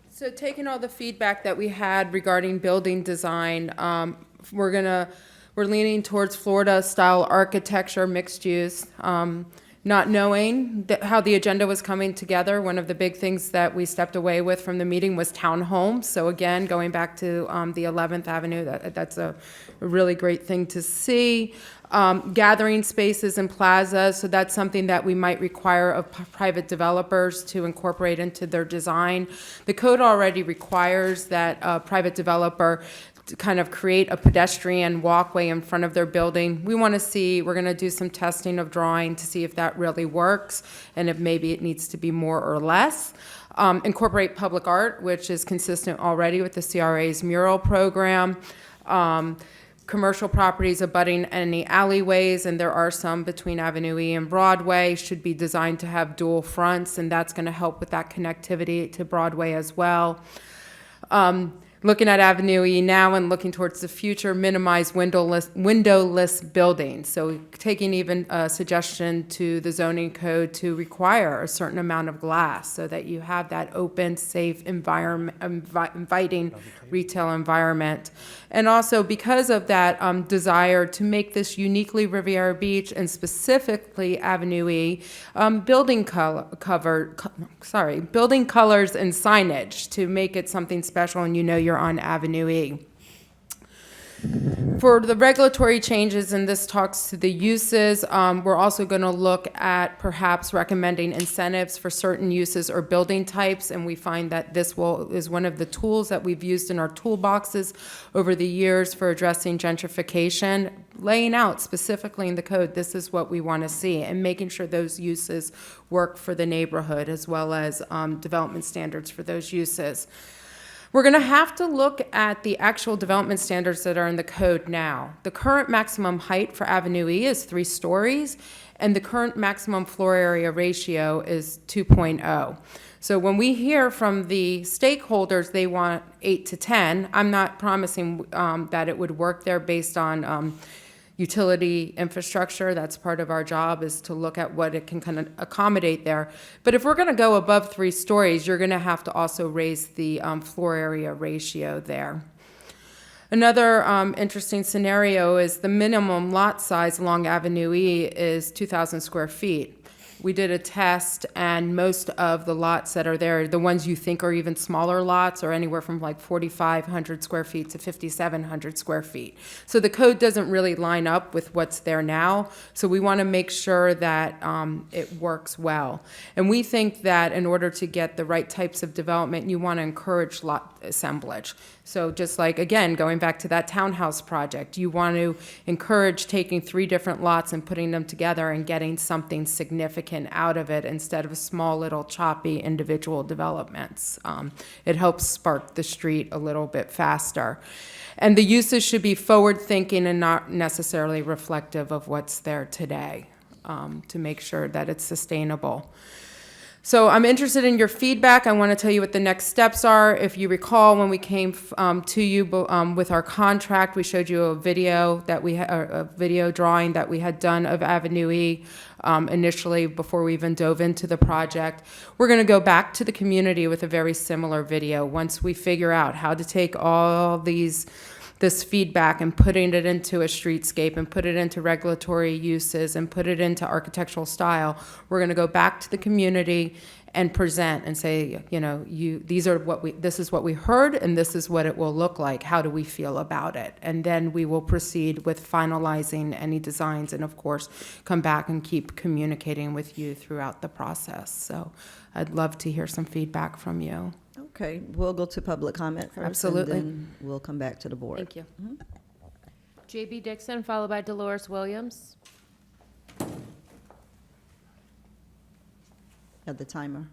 Speaker 17: So taking all the feedback that we had regarding building design, we're leaning towards Florida-style architecture, mixed use, not knowing how the agenda was coming together, one of the big things that we stepped away with from the meeting was townhomes. So again, going back to the 11th Avenue, that's a really great thing to see. Gathering spaces and plazas, so that's something that we might require of private developers to incorporate into their design. The code already requires that a private developer to kind of create a pedestrian walkway in front of their building. We want to see, we're going to do some testing of drawing to see if that really works and if maybe it needs to be more or less. Incorporate public art, which is consistent already with the CRA's mural program. Commercial properties abutting any alleyways, and there are some between Avenue E and Broadway, should be designed to have dual fronts, and that's going to help with that connectivity to Broadway as well. Looking at Avenue E now and looking towards the future, minimize windowless buildings. So taking even a suggestion to the zoning code to require a certain amount of glass so that you have that open, safe environment, inviting retail environment. And also building colors and signage to make it something special and you know you're on Avenue E. For the regulatory changes, and this talks to the uses, we're also going to look at perhaps recommending incentives for certain uses or building types, and we find that this is one of the tools that we've used in our toolboxes over the years for addressing gentrification, laying out specifically in the code, this is what we want to see, and making sure those uses work for the neighborhood as well as development standards for those uses. We're going to have to look at the actual development standards that are in the code now. The current maximum height for Avenue E is 3 stories, and the current maximum floor area ratio is 2.0. So when we hear from the stakeholders they want 8 to 10, I'm not promising that it would work there based on utility infrastructure. That's part of our job, is to look at what it can kind of accommodate there. But if we're going to go above 3 stories, you're going to have to also raise the floor area ratio there. Another interesting scenario is the minimum lot size along Avenue E is 2,000 square feet. We did a test, and most of the lots that are there, the ones you think are even smaller lots, are anywhere from like 4,500 square feet to 5,700 square feet. So the code doesn't really line up with what's there now. So we want to make sure that it works well. And we think that in order to get the right types of development, you want to encourage lot assemblage. So just like, again, going back to that townhouse project, you want to encourage taking 3 different lots and putting them together and getting something significant out of it instead of small little choppy individual developments. It helps spark the street a little bit faster. And the uses should be forward-thinking and not necessarily reflective of what's there today, to make sure that it's sustainable. So I'm interested in your feedback. I want to tell you what the next steps are. If you recall, when we came to you with our contract, we showed you a video that a video drawing that we had done of Avenue E initially before we even dove into the project. We're going to go back to the community with a very similar video once we figure out how to take all this feedback and putting it into a streetscape and put it into regulatory uses and put it into architectural style. We're going to go back to the community and present and say, this is what we heard and this is what it will look like. How do we feel about it? And then we will proceed with finalizing any designs and of course come back and keep communicating with you throughout the process. So I'd love to hear some feedback from you.
Speaker 1: Okay, we'll go to public comment first.
Speaker 17: Absolutely.
Speaker 1: And then we'll come back to the board.
Speaker 2: Thank you. J.B. Dixon, followed by Dolores Williams.
Speaker 1: At the timer.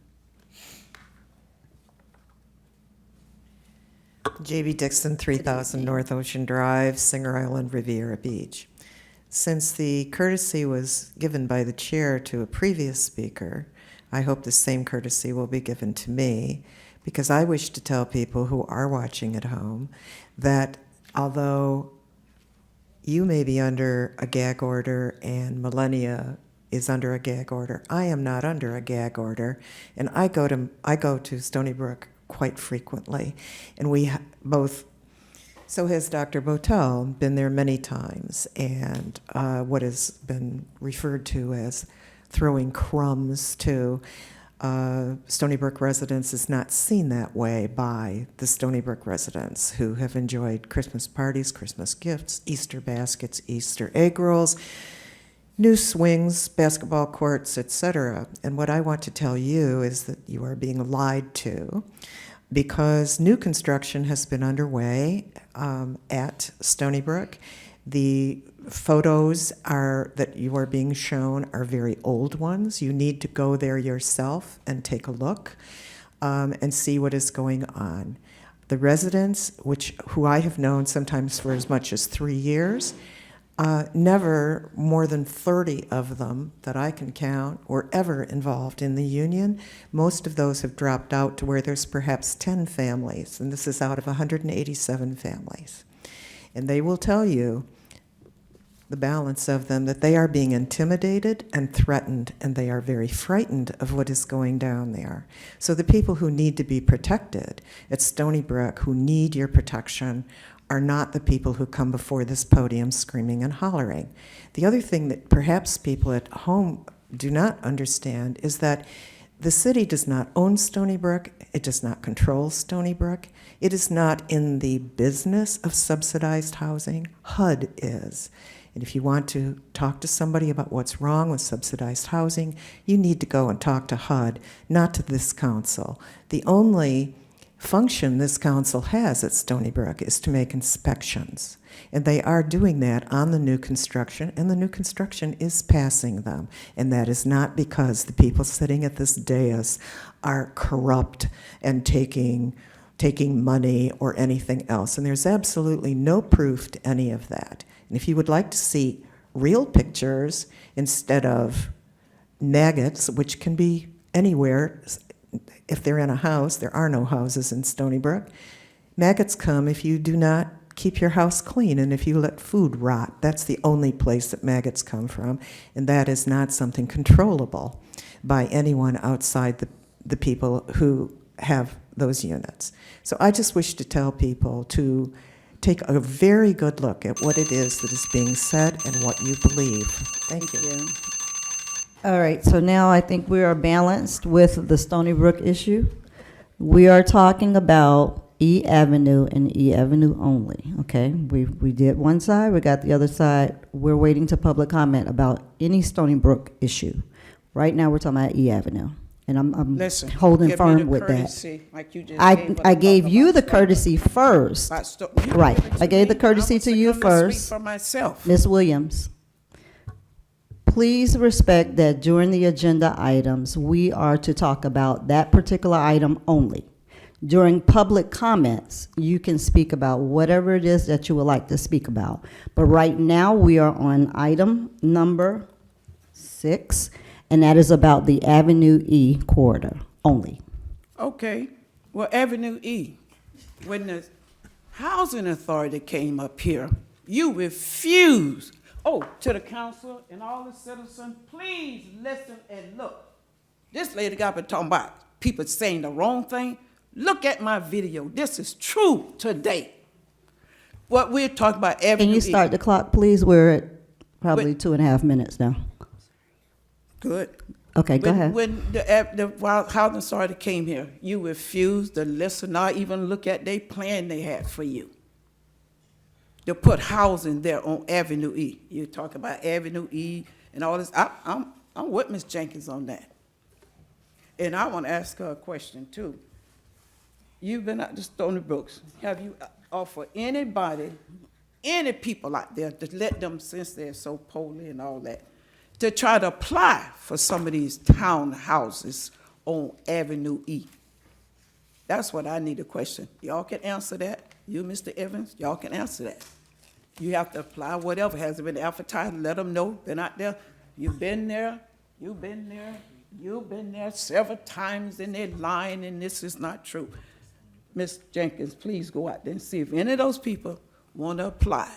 Speaker 15: J.B. Dixon, 3000 North Ocean Drive, Singer Island, Riviera Beach. Since the courtesy was given by the chair to a previous speaker, I hope the same courtesy will be given to me, because I wish to tell people who are watching at home that although you may be under a gag order and Millennia is under a gag order, I am not under a gag order, and I go to Stony Brook quite frequently, and we both. So has Dr. Botel, been there many times, and what has been referred to as throwing crumbs to Stony Brook residents is not seen that way by the Stony Brook residents who have enjoyed Christmas parties, Christmas gifts, Easter baskets, Easter egg rolls, new swings, basketball courts, etc. And what I want to tell you is that you are being lied to, because new construction has been underway at Stony Brook. The photos that you are being shown are very old ones. You need to go there yourself and take a look and see what is going on. The residents, who I have known sometimes for as much as 3 years, never more than 30 of them that I can count were ever involved in the union. Most of those have dropped out to where there's perhaps 10 families, and this is out of 187 families. And they will tell you, the balance of them, that they are being intimidated and threatened, and they are very frightened of what is going down there. So the people who need to be protected at Stony Brook, who need your protection, are not the people who come before this podium screaming and hollering. The other thing that perhaps people at home do not understand is that the city does not own Stony Brook. It does not control Stony Brook. It is not in the business of subsidized housing. HUD is. And if you want to talk to somebody about what's wrong with subsidized housing, you need to go and talk to HUD, not to this council. The only function this council has at Stony Brook is to make inspections. And they are doing that on the new construction, and the new construction is passing them. And that is not because the people sitting at this dais are corrupt and taking money or anything else. And there's absolutely no proof to any of that. And if you would like to see real pictures instead of maggots, which can be anywhere, if they're in a house, there are no houses in Stony Brook. Maggots come if you do not keep your house clean and if you let food rot. That's the only place that maggots come from, and that is not something controllable by anyone outside the people who have those units. So I just wish to tell people to take a very good look at what it is that is being said and what you believe. Thank you.
Speaker 1: All right, so now I think we are balanced with the Stony Brook issue. We are talking about E Avenue and E Avenue only, okay? We did one side, we got the other side. We're waiting to public comment about any Stony Brook issue. Right now, we're talking about E Avenue, and I'm
Speaker 16: Listen,
Speaker 1: holding
Speaker 16: give me
Speaker 1: firm
Speaker 16: the
Speaker 1: with that.
Speaker 16: courtesy, like you just
Speaker 1: I
Speaker 16: gave her to
Speaker 1: gave
Speaker 16: talk
Speaker 1: you
Speaker 16: about
Speaker 1: the
Speaker 16: Stony
Speaker 1: courtesy first.
Speaker 16: Brook.
Speaker 1: Right,
Speaker 16: give it
Speaker 1: I gave the
Speaker 16: me.
Speaker 1: courtesy
Speaker 16: was
Speaker 1: to you
Speaker 16: come to speak
Speaker 1: first.
Speaker 16: for myself.
Speaker 1: Ms. Williams, please respect that during the agenda items, we are to talk about that particular item only. During public comments, you can speak about whatever it is that you would like to speak about. But right now, we are on item number 6, and that is about the Avenue E corridor only.
Speaker 16: Okay, well, Avenue E, when the Housing Authority came up here, you refused. Oh, to the council and all the citizens, please listen and look. This lady got been talking about people saying the wrong thing. Look at my video. This is true today. What we're talking about, Avenue E.
Speaker 1: Can you start the clock, please? We're at probably
Speaker 16: Wait.
Speaker 1: 2.5 minutes now.
Speaker 16: Good.
Speaker 1: Okay, go ahead.
Speaker 16: When the Housing Authority came here, you refused to listen, not even look at their plan they had for you. To put housing there on Avenue E. You talk about Avenue E and all this. I'm with Ms. Jenkins on that. And I want to ask her a question too. You've been at the Stony Brooks. Have you offered anybody, any people out there, to let them, since they're so poorly and all that, to try to apply for some of these townhouses on Avenue E? That's what I need a question. Y'all can answer that. You, Mr. Evans, y'all can answer that. You have to apply whatever. Has it been advertised? Let them know. Been out there. You've been there. You've been there. You've been there several times and they're lying and this is not true. Ms. Jenkins, please go out there and see if any of those people want to apply.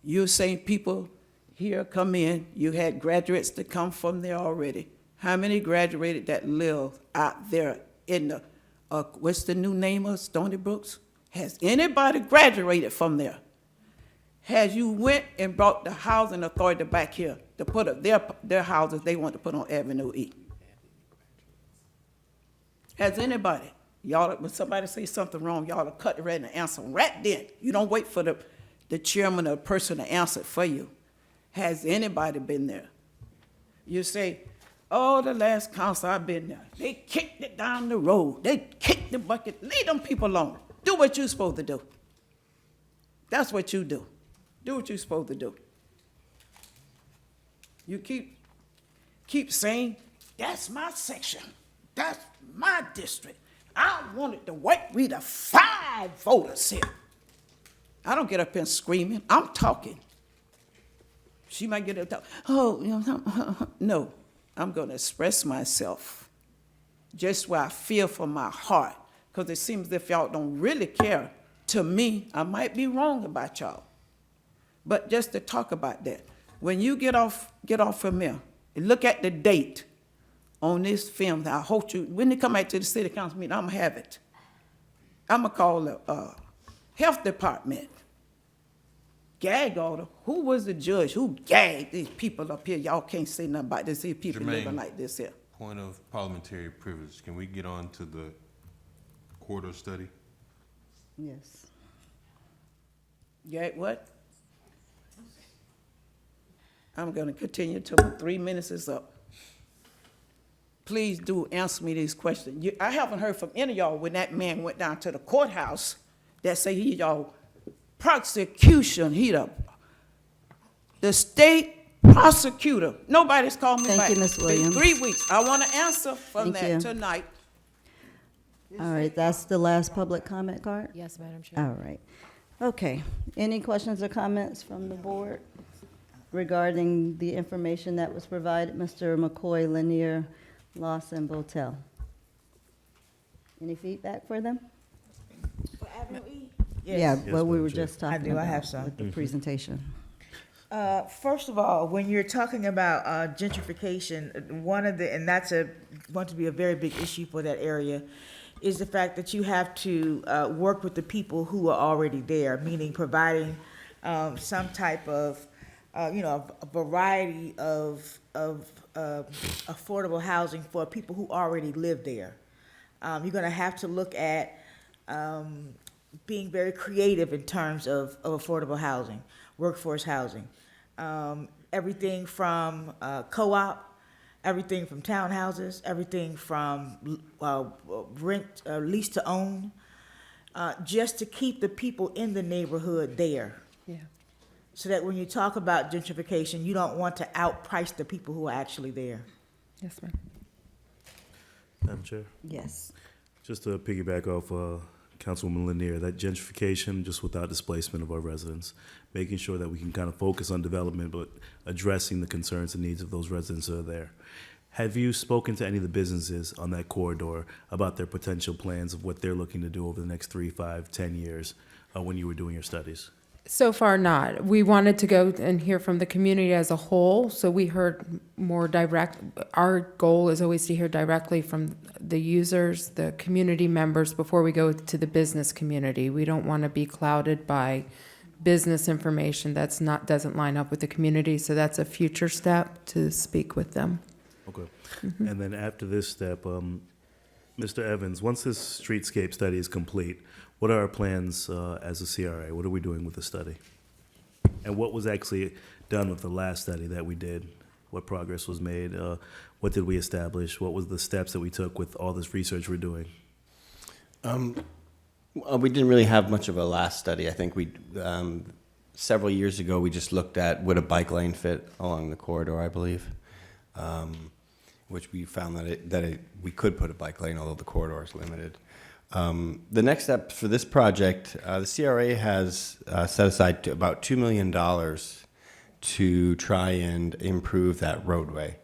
Speaker 16: You're saying people here come in. You had graduates that come from there already. How many graduated that live out there in the, what's the new name of Stony Brooks? Has anybody graduated from there? Has you went and brought the housing authority back here to put up their houses they want to put on Avenue E? Has anybody, y'all, when somebody say something wrong, y'all to cut the red and answer right then. You don't wait for the chairman or the person to answer it for you. Has anybody been there? You say, oh, the last council I've been there, they kicked it down the road. They kicked the bucket. Leave them people alone. Do what you're supposed to do. That's what you do. Do what you're supposed to do. You keep saying, that's my section. That's my district. I wanted to wait. We the 5 voters here. I don't get up here screaming. I'm talking. She might get up and talk. Oh, you know, no. I'm going to express myself just what I feel from my heart, because it seems as if y'all don't really care. To me, I might be wrong about y'all, but just to talk about that. When you get off from here and look at the date on this film, I hope you, when they come back to the city council meeting, I'm gonna have it. I'm gonna call the health department. Gag order. Who was the judge? Who gagged these people up here? Y'all can't say nothing about this. These people
Speaker 3: Jermaine,
Speaker 16: living like this here.
Speaker 3: Point of parliamentary privilege. Can we get on to the corridor study?
Speaker 1: Yes.
Speaker 16: Gag what? I'm gonna continue till my 3 minutes is up. Please do answer me these questions. I haven't heard from any of y'all when that man went down to the courthouse that say he y'all prosecution, the state prosecutor. Nobody's called me back.
Speaker 1: Thank you, Ms. Williams.
Speaker 16: Been 3 weeks. I want to answer from
Speaker 1: Thank you.
Speaker 16: tonight.
Speaker 1: All right, that's the last public comment card?
Speaker 2: Yes, Madam Chair.
Speaker 1: All right. Okay. Any questions or comments from the board regarding the information that was provided? Mr. McCoy, Lanier, Lawson, Botel. Any feedback for them?
Speaker 12: For Avenue E?
Speaker 1: Yeah,
Speaker 9: Yes,
Speaker 1: what we
Speaker 9: Madam
Speaker 1: were
Speaker 9: Chair.
Speaker 1: just talking
Speaker 12: I do.
Speaker 1: about.
Speaker 12: I have some.
Speaker 1: With the presentation.
Speaker 12: First of all, when you're talking about gentrification, and that's going to be a very big issue for that area, is the fact that you have to work with the people who are already there, meaning providing some type of, a variety of affordable housing for people who already live there. You're going to have to look at being very creative in terms of affordable housing, workforce housing. Everything from co-op, everything from townhouses, everything from rent, lease to own, just to keep the people in the neighborhood there.
Speaker 2: Yeah.
Speaker 12: So that when you talk about gentrification, you don't want to outprice the people who are actually there.
Speaker 2: Yes, ma'am.
Speaker 9: Madam Chair,
Speaker 1: Yes.
Speaker 9: just to piggyback off Councilwoman Lanier, that gentrification, just without displacement of our residents, making sure that we can kind of focus on development, but addressing the concerns and needs of those residents that are there. Have you spoken to any of the businesses on that corridor about their potential plans of what they're looking to do over the next 3, 5, 10 years when you were doing your studies?
Speaker 17: So far not. We wanted to go and hear from the community as a whole, so we heard more direct. Our goal is always to hear directly from the users, the community members, before we go to the business community. We don't want to be clouded by business information doesn't line up with the community, so that's a future step to speak with them.
Speaker 9: Okay. And then after this step, Mr. Evans, once this streetscape study is complete, what are our plans as a CRA? What are we doing with the study? And what was actually done with the last study that we did? What progress was made? What did we establish? What was the steps that we took with all this research we're doing?
Speaker 6: We didn't really have much of a last study. I think several years ago, we just looked at would a bike lane fit along the corridor, I believe, which we found that we could put a bike lane, although the corridor is limited. The next step for this project, the CRA has set aside about $2 million to try and improve that roadway.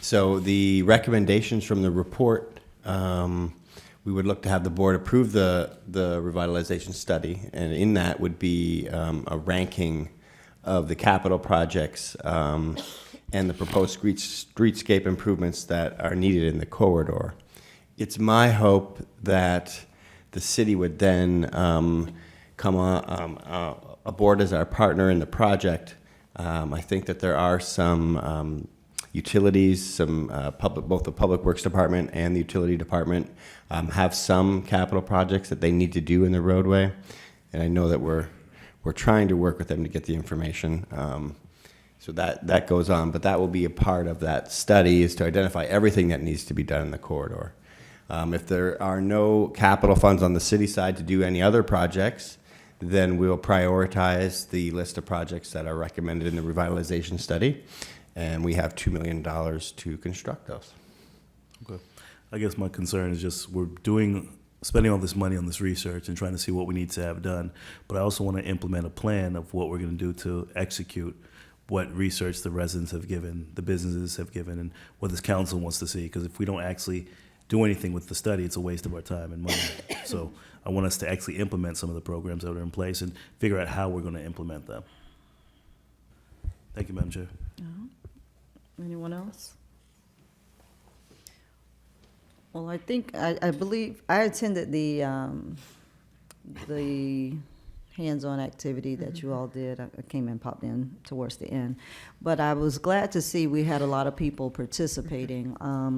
Speaker 6: So the recommendations from the report, we would look to have the board approve the revitalization study, and in that would be a ranking of the capital projects and the proposed streetscape improvements that are needed in the corridor. It's my hope that the city would then come aboard as our partner in the project, I think that there are some utilities, some both the Public Works Department and the Utility Department have some capital projects that they need to do in the roadway, and I know that we're trying to work with them to get the information. So that goes on, but that will be a part of that study, is to identify everything that needs to be done in the corridor. If there are no capital funds on the city side to do any other projects, then we'll prioritize the list of projects that are recommended in the revitalization study, and we have $2 million to construct those.
Speaker 9: Okay. I guess my concern is just spending all this money on this research and trying to see what we need to have done, but I also want to implement a plan of what we're going to do to execute what research the residents have given, the businesses have given, and what this council wants to see. Because if we don't actually do anything with the study, it's a waste of our time and money. So I want us to actually implement some of the programs that are in place and figure out how we're going to implement them. Thank you, Madam Chair.
Speaker 1: Anyone else? Well, I think, I believe, I attended the hands-on activity that you all did. I came and popped in towards the end. But I was glad to see we had a lot of people participating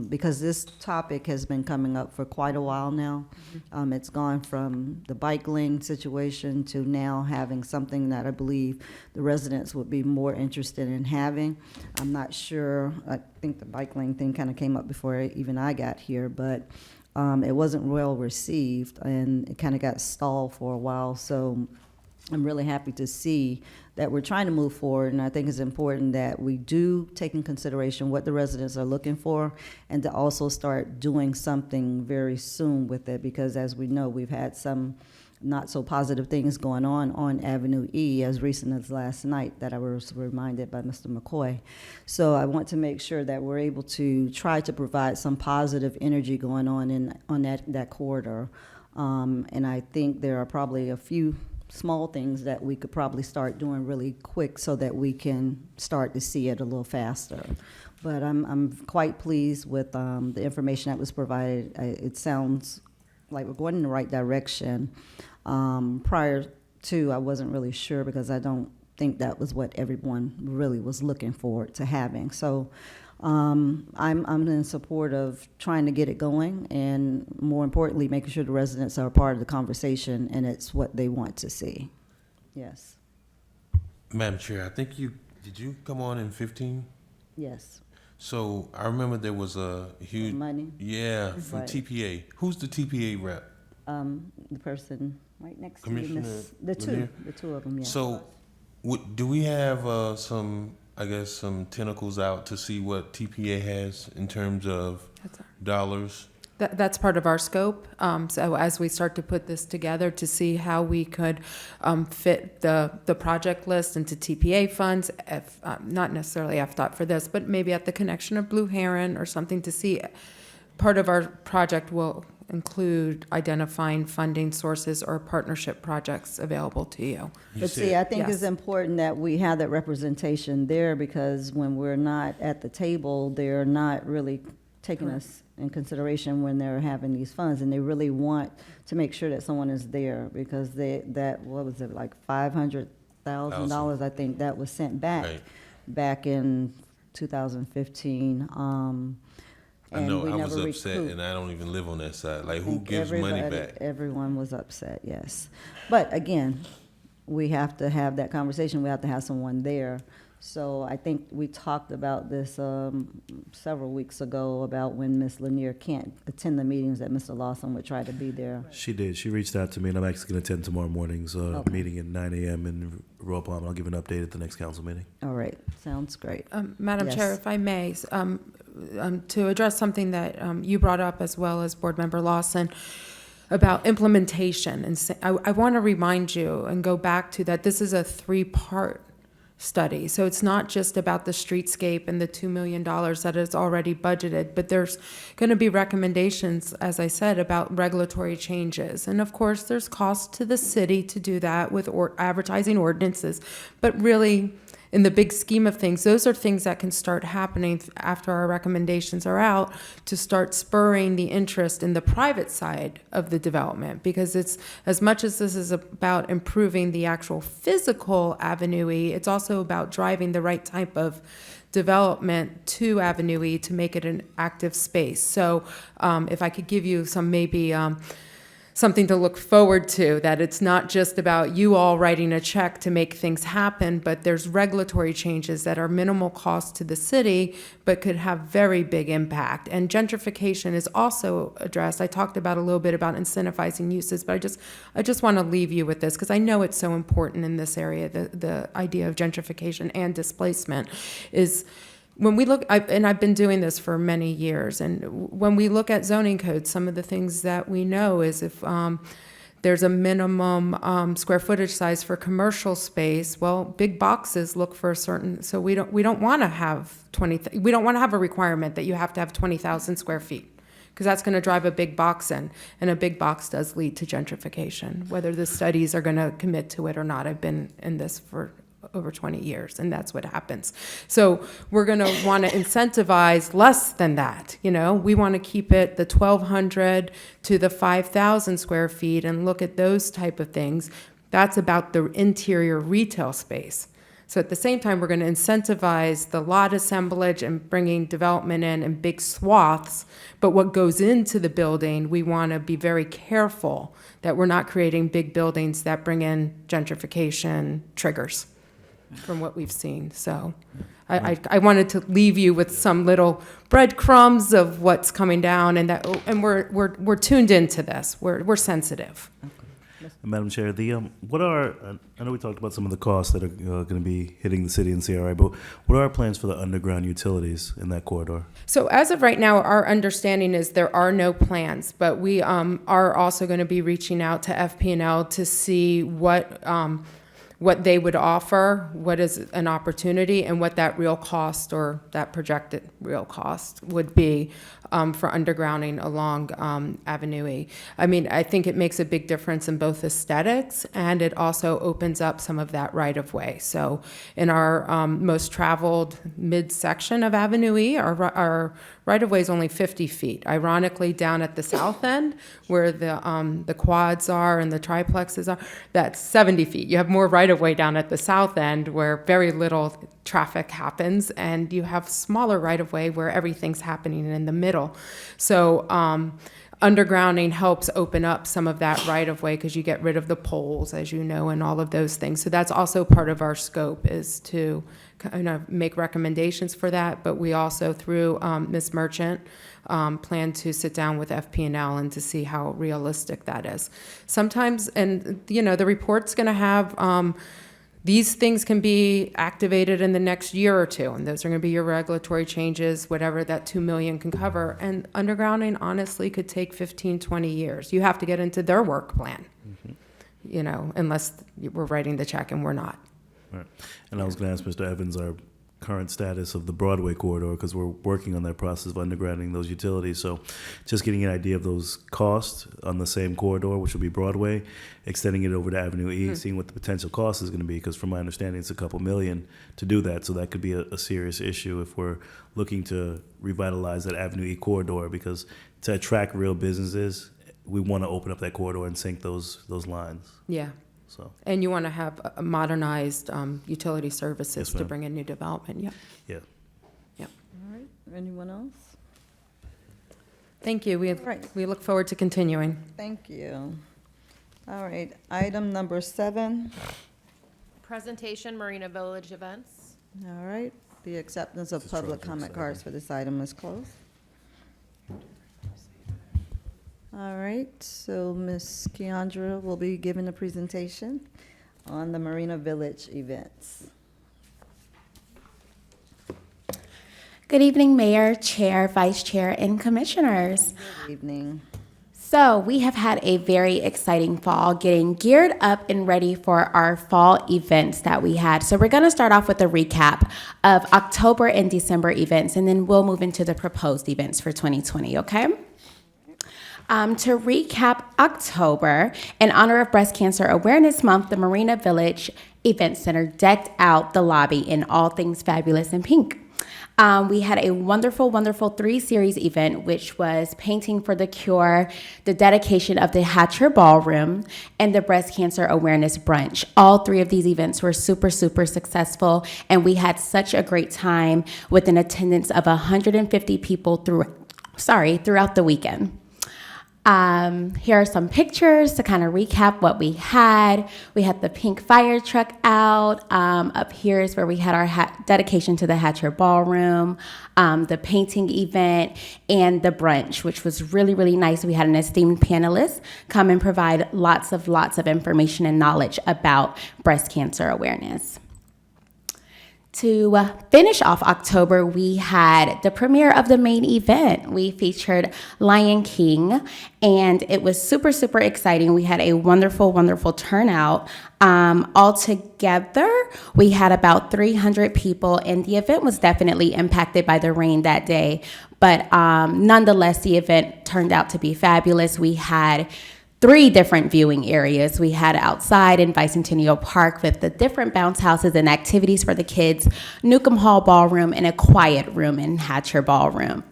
Speaker 1: because this topic has been coming up for quite a while now. It's gone from the bike lane situation to now having something that I believe the residents would be more interested in having. I'm not sure, I think the bike lane thing kind of came up before even I got here, but it wasn't well received and it kind of got stalled for a while. So I'm really happy to see that we're trying to move forward, and I think it's important that we do take in consideration what the residents are looking for and to also start doing something very soon with it, because as we know, we've had some not so positive things going on Avenue E as recent as last night that I was reminded by Mr. McCoy. So I want to make sure that we're able to try to provide some positive energy going on that corridor. And I think there are probably a few small things that we could probably start doing really quick so that we can start to see it a little faster. But I'm quite pleased with the information that was provided. It sounds like we're going in the right direction. Prior to, I wasn't really sure because I don't think that was what everyone really was looking forward to having. So I'm in support of trying to get it going, and more importantly, making sure the residents are a part of the conversation and it's what they want to see. Yes.
Speaker 3: Madam Chair, I think did you come on in 15?
Speaker 1: Yes.
Speaker 3: So I remember there was a huge
Speaker 1: Money.
Speaker 3: Yeah, from
Speaker 1: Right.
Speaker 3: TPA. Who's the TPA rep?
Speaker 1: The person right next to you,
Speaker 3: Commissioner
Speaker 1: the
Speaker 3: Lanier?
Speaker 1: two of them, yeah.
Speaker 3: So, do we have some tentacles out to see what TPA has in terms of dollars?
Speaker 17: That's part of our scope. So as we start to put this together to see how we could fit the project list into TPA funds, not necessarily FDOT for this, but maybe at the connection of Blue Heron or something to see. Part of our project will include identifying funding sources or partnership projects available to you.
Speaker 1: But see, I think
Speaker 17: Yes.
Speaker 1: it's important that we have that representation there, because when we're not at the table, they're not really taking us in consideration when they're having these funds, and they really want to make sure that someone is there, because what was it, like $500,000, I think, that was sent back in 2015.
Speaker 3: I know,
Speaker 1: we
Speaker 3: I was
Speaker 1: never
Speaker 3: upset,
Speaker 1: recouped.
Speaker 3: and I don't even live on that side. Like,
Speaker 1: I
Speaker 3: who
Speaker 1: think
Speaker 3: gives money back?
Speaker 1: Everyone was upset, yes. But again, we have to have that conversation. We have to have someone there. So I think we talked about this several weeks ago about when Ms. Lanier can't attend the meetings, that Mr. Lawson would try to be there.
Speaker 9: She did. She reached out to me, and I'm actually going to attend tomorrow morning's
Speaker 1: Okay.
Speaker 9: meeting at 9 a.m. in Royal Palm. I'll give an update at the next council meeting.
Speaker 1: All right, sounds great.
Speaker 17: Madam
Speaker 1: Yes.
Speaker 17: Chair, if I may, to address something that you brought up as well as Board Member Lawson about implementation. And I want to remind you and go back to that this is a three-part study. So it's not just about the streetscape and the $2 million that is already budgeted, but there's going to be recommendations, as I said, about regulatory changes. And of course, there's cost to the city to do that with advertising ordinances. But really, in the big scheme of things, those are things that can start happening after our recommendations are out to start spurring the interest in the private side of the development. Because it's, as much as this is about improving the actual physical Avenue E, it's also about driving the right type of development to Avenue E to make it an active space. So if I could give you some maybe something to look forward to, that it's not just about you all writing a check to make things happen, but there's regulatory changes that are minimal cost to the city, but could have very big impact. And gentrification is also addressed. I talked about a little bit about incentivizing uses, but I just want to leave you with this, because I know it's so important in this area, the idea of gentrification and displacement is, when we look, and I've been doing this for many years, and when we look at zoning codes, some of the things that we know is if there's a minimum square footage size for commercial space, well, big boxes look for a certain, so we don't want to have we don't want to have a requirement that you have to have 20,000 square feet, because that's going to drive a big box in, and a big box does lead to gentrification, whether the studies are going to commit to it or not. I've been in this for over 20 years, and that's what happens. So we're going to want to incentivize less than that. You know, we want to keep it the 1,200 to the 5,000 square feet and look at those type of things. That's about the interior retail space. So at the same time, we're going to incentivize the lot assemblage and bringing development in big swaths. But what goes into the building, we want to be very careful that we're not creating big buildings that bring in gentrification triggers from what we've seen. So I wanted to leave you with some little breadcrumbs of what's coming down, and we're tuned into this. We're sensitive.
Speaker 9: Madam Chair, what are, I know we talked about some of the costs that are going to be hitting the city and CRA, but what are our plans for the underground utilities in that corridor?
Speaker 17: So as of right now, our understanding is there are no plans, but we are also going to be reaching out to FP&L to see what they would offer, what is an opportunity, and what that real cost or that projected real cost would be for undergrounding along Avenue E. I mean, I think it makes a big difference in both aesthetics, and it also opens up some of that right-of-way. So in our most traveled midsection of Avenue E, our right-of-way is only 50 feet. Ironically, down at the south end, where the quads are and the triplexes are, that's 70 feet. You have more right-of-way down at the south end, where very little traffic happens, and you have smaller right-of-way where everything's happening in the middle. So undergrounding helps open up some of that right-of-way, because you get rid of the poles, as you know, and all of those things. So that's also part of our scope, is to kind of make recommendations for that. But we also, through Ms. Merchant, plan to sit down with FP&L and to see how realistic that is. Sometimes, and you know, the report's going to have these things can be activated in the next year or two, and those are going to be your regulatory changes, whatever that 2 million can cover. And undergrounding, honestly, could take 15, 20 years. You have to get into their work plan, you know, unless we're writing the check, and we're not.
Speaker 9: Right. And I was going to ask Mr. Evans our current status of the Broadway corridor, because we're working on that process of undergrounding those utilities. So just getting an idea of those costs on the same corridor, which will be Broadway, extending it over to Avenue E, seeing what the potential cost is going to be, because from my understanding, it's a couple million to do that. So that could be a serious issue if we're looking to revitalize that Avenue E corridor, because to attract real businesses, we want to open up that corridor and sync those lines.
Speaker 17: Yeah.
Speaker 9: So.
Speaker 17: And you want to have modernized utility services
Speaker 9: Yes,
Speaker 17: to
Speaker 9: ma'am.
Speaker 17: bring in new development. Yep.
Speaker 9: Yeah.
Speaker 17: Yep.
Speaker 1: All right, anyone else?
Speaker 17: Thank you. We look forward to continuing.
Speaker 1: Thank you. All right, item number 7.
Speaker 2: Presentation, Marina Village events.
Speaker 1: All right, the acceptance of public comment cards for this item is closed. All right, so Ms. Keandra will be giving a presentation on the Marina Village events.
Speaker 19: Good evening, Mayor, Chair, Vice Chair, and Commissioners.
Speaker 1: Good evening.
Speaker 19: So we have had a very exciting fall, getting geared up and ready for our fall events that we had. So we're going to start off with a recap of October and December events, and then we'll move into the proposed events for 2020, okay? To recap October, in honor of Breast Cancer Awareness Month, the Marina Village Event Center decked out the lobby in all things fabulous and pink. We had a wonderful, wonderful 3-series event, which was Painting for the Cure, the dedication of the Hatcher Ballroom, and the Breast Cancer Awareness Brunch. All 3 of these events were super, super successful, and we had such a great time with an attendance of 150 people throughout the weekend. Here are some pictures to kind of recap what we had. We had the pink fire truck out. Up here is where we had our dedication to the Hatcher Ballroom, the painting event, and the brunch, which was really, really nice. We had an esteemed panelist come and provide lots of information and knowledge about breast cancer awareness. To finish off October, we had the premiere of the main event. We featured Lion King, and it was super, super exciting. We had a wonderful, wonderful turnout. Altogether, we had about 300 people, and the event was definitely impacted by the rain that day. But nonetheless, the event turned out to be fabulous. We had 3 different viewing areas. We had outside in Bicentennial Park with the different bounce houses and activities for the kids, Newcomb Hall Ballroom, and a quiet room in Hatcher Ballroom.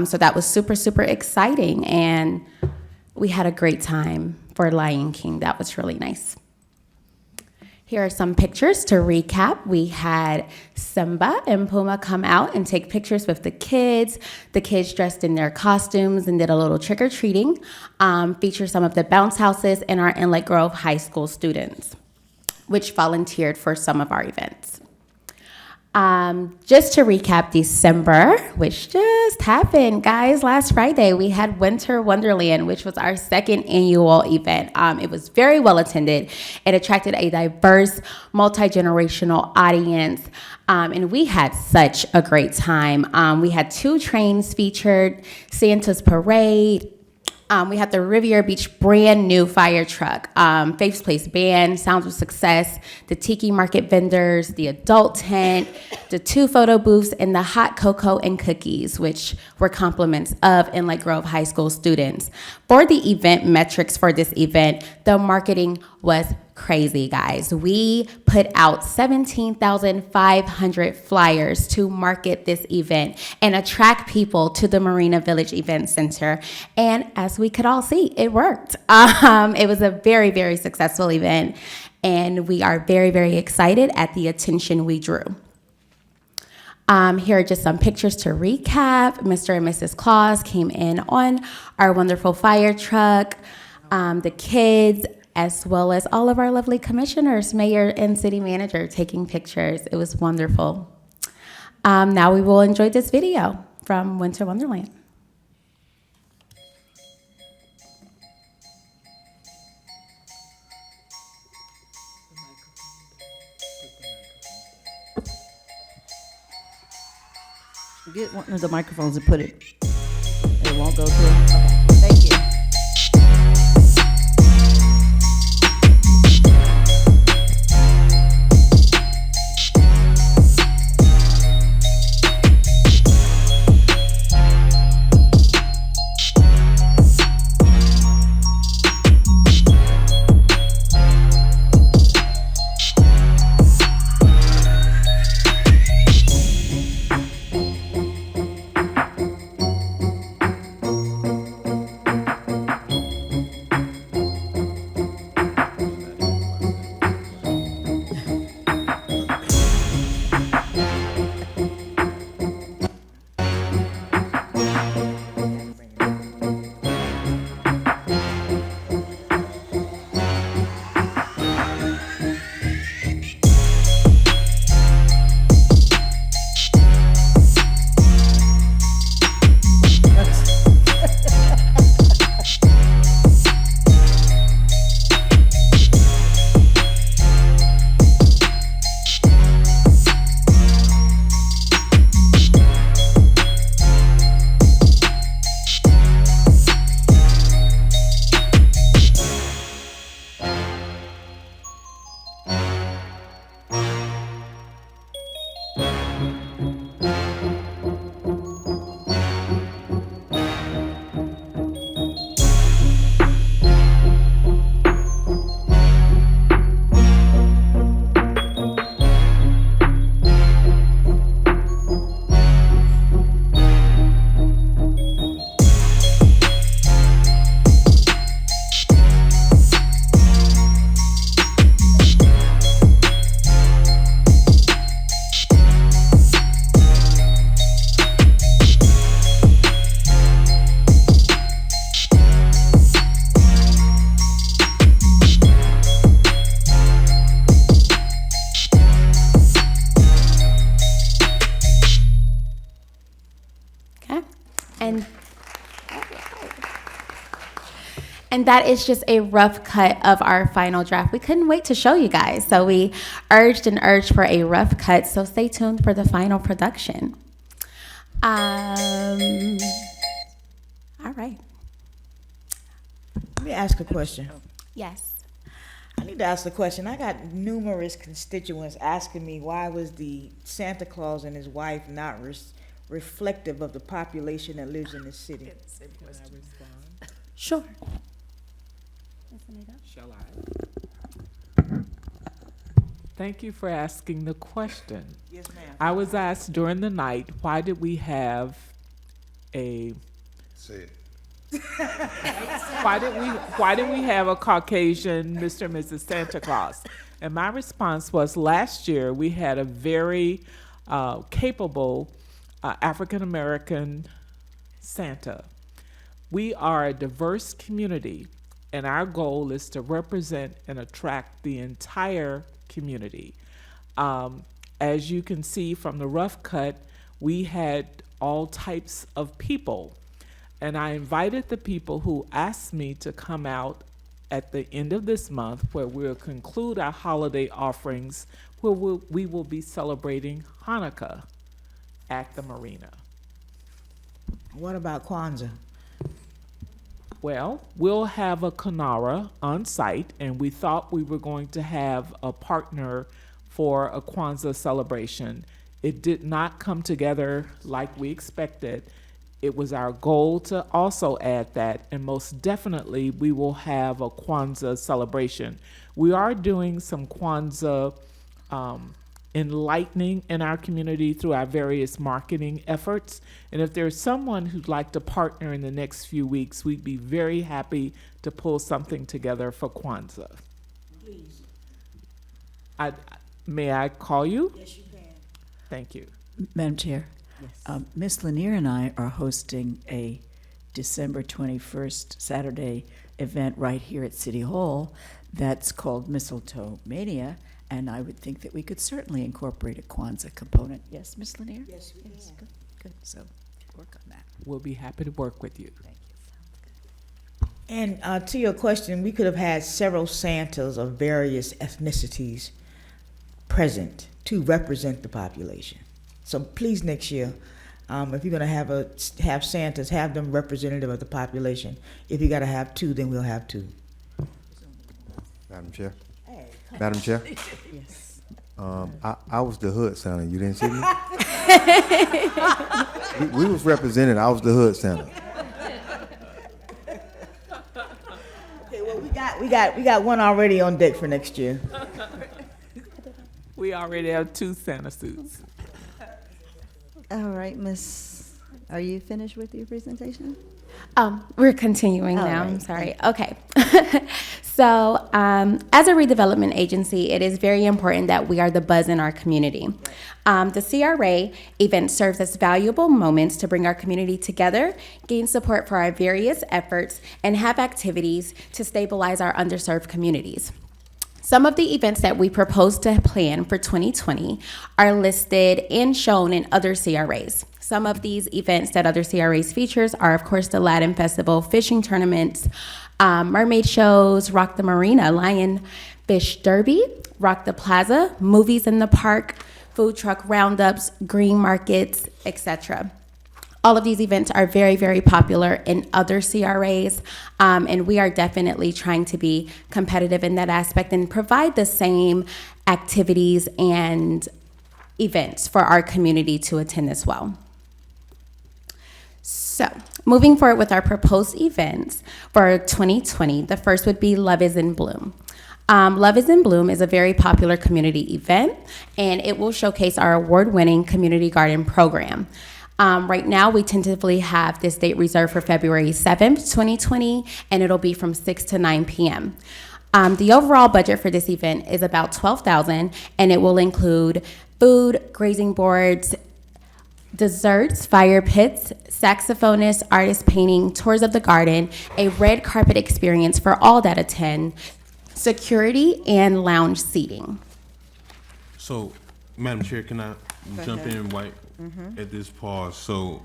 Speaker 19: So that was super, super exciting, and we had a great time for Lion King. That was really nice. Here are some pictures to recap. We had Simba and Puma come out and take pictures with the kids. The kids dressed in their costumes and did a little trick-or-treating. Featured some of the bounce houses and our Inlet Grove High School students, which volunteered for some of our events. Just to recap December, which just happened, guys, last Friday, we had Winter Wonderland, which was our 2nd annual event. It was very well attended. It attracted a diverse, multi-generational audience, and we had such a great time. We had 2 trains featured, Santa's Parade. We had the Riviera Beach brand new fire truck, Faith's Place Band, Sounds of Success, the Tiki Market vendors, the adult tent, the 2 photo booths, and the hot cocoa and cookies, which were compliments of Inlet Grove High School students. For the event metrics for this event, the marketing was crazy, guys. We put out 17,500 flyers to market this event and attract people to the Marina Village Event Center. And as we could all see, it worked. It was a very, very successful event, and we are very, very excited at the attention we drew. Here are just some pictures to recap. Mr. and Mrs. Claus came in on our wonderful fire truck, the kids, as well as all of our lovely commissioners, mayor and city manager taking pictures. It was wonderful. Now we will enjoy this video from Winter Wonderland.
Speaker 1: Get one of the microphones and put it. It won't go through. Okay, thank you.
Speaker 19: And that is just a rough cut of our final draft. We couldn't wait to show you guys. So we urged and urged for a rough cut. So stay tuned for the final production. All right.
Speaker 12: Let me ask a question.
Speaker 19: Yes.
Speaker 12: I need to ask a question. I got numerous constituents asking me why was the Santa Claus and his wife not reflective of the population that lives in the city?
Speaker 19: Sure.
Speaker 14: Shall I? Thank you for asking the question.
Speaker 12: Yes, ma'am.
Speaker 14: I was asked during the night, why did we have a
Speaker 10: Say it.
Speaker 14: why did we have a Caucasian Mr. and Mrs. Santa Claus? And my response was, last year we had a very capable African American Santa. We are a diverse community, and our goal is to represent and attract the entire community. As you can see from the rough cut, we had all types of people. And I invited the people who asked me to come out at the end of this month, where we'll conclude our holiday offerings, where we will be celebrating Hanukkah at the marina.
Speaker 12: What about Kwanzaa?
Speaker 14: Well, we'll have a Kanara on site, and we thought we were going to have a partner for a Kwanzaa celebration. It did not come together like we expected. It was our goal to also add that, and most definitely we will have a Kwanzaa celebration. We are doing some Kwanzaa enlightening in our community through our various marketing efforts. And if there's someone who'd like to partner in the next few weeks, we'd be very happy to pull something together for Kwanzaa.
Speaker 12: Please.
Speaker 14: May I call you?
Speaker 12: Yes, you can.
Speaker 14: Thank you.
Speaker 8: Madam Chair, Ms. Lanier and I are hosting a December 21st Saturday event right here at City Hall that's called Mistletoe Mania, and I would think that we could certainly incorporate a Kwanzaa component. Yes, Ms. Lanier?
Speaker 12: Yes, we can.
Speaker 8: Good, good. So work on that.
Speaker 14: We'll be happy to work with you.
Speaker 8: Thank you.
Speaker 12: And to your question, we could have had several Santas of various ethnicities present to represent the population. So please, next year, if you're gonna have Santas, have them representative of the population. If you gotta have two, then we'll have two.
Speaker 10: Madam Chair.
Speaker 12: Hey,
Speaker 10: Madam Chair.
Speaker 8: Yes.
Speaker 10: I was the hood Santa. You didn't see me? we was represented. I was the hood Santa.
Speaker 12: Okay, well, we got one already on deck for next year.
Speaker 14: We already have 2 Santa suits.
Speaker 1: All right, Miss, are you finished with your presentation?
Speaker 19: We're continuing
Speaker 1: All
Speaker 19: now.
Speaker 1: right,
Speaker 19: I'm sorry. Okay. So, as a redevelopment agency, it is very important that we are the buzz in our community. The CRA event serves as valuable moments to bring our community together, gain support for our various efforts, and have activities to stabilize our underserved communities. Some of the events that we propose to plan for 2020 are listed and shown in other CRAs. Some of these events that other CRAs features are, of course, the Latin Festival, fishing tournaments, mermaid shows, Rock the Marina, Lion Fish Derby, Rock the Plaza, movies in the park, food truck roundups, green markets, etc. All of these events are very, very popular in other CRAs, and we are definitely trying to be competitive in that aspect and provide the same activities and events for our community to attend as well. So, moving forward with our proposed events for 2020, the first would be Love is in Bloom. Love is in Bloom is a very popular community event, and it will showcase our award-winning community garden program. Right now, we tentatively have this date reserved for February 7th, 2020, and it'll be from 6 to 9 p.m. The overall budget for this event is about $12,000, and it will include food, grazing boards, desserts, fire pits, saxophonists, artist painting, tours of the garden, a red carpet experience for all that attend, security, and lounge seating.
Speaker 3: So, Madam Chair, can I jump
Speaker 1: ahead.
Speaker 3: in right at this pause? So,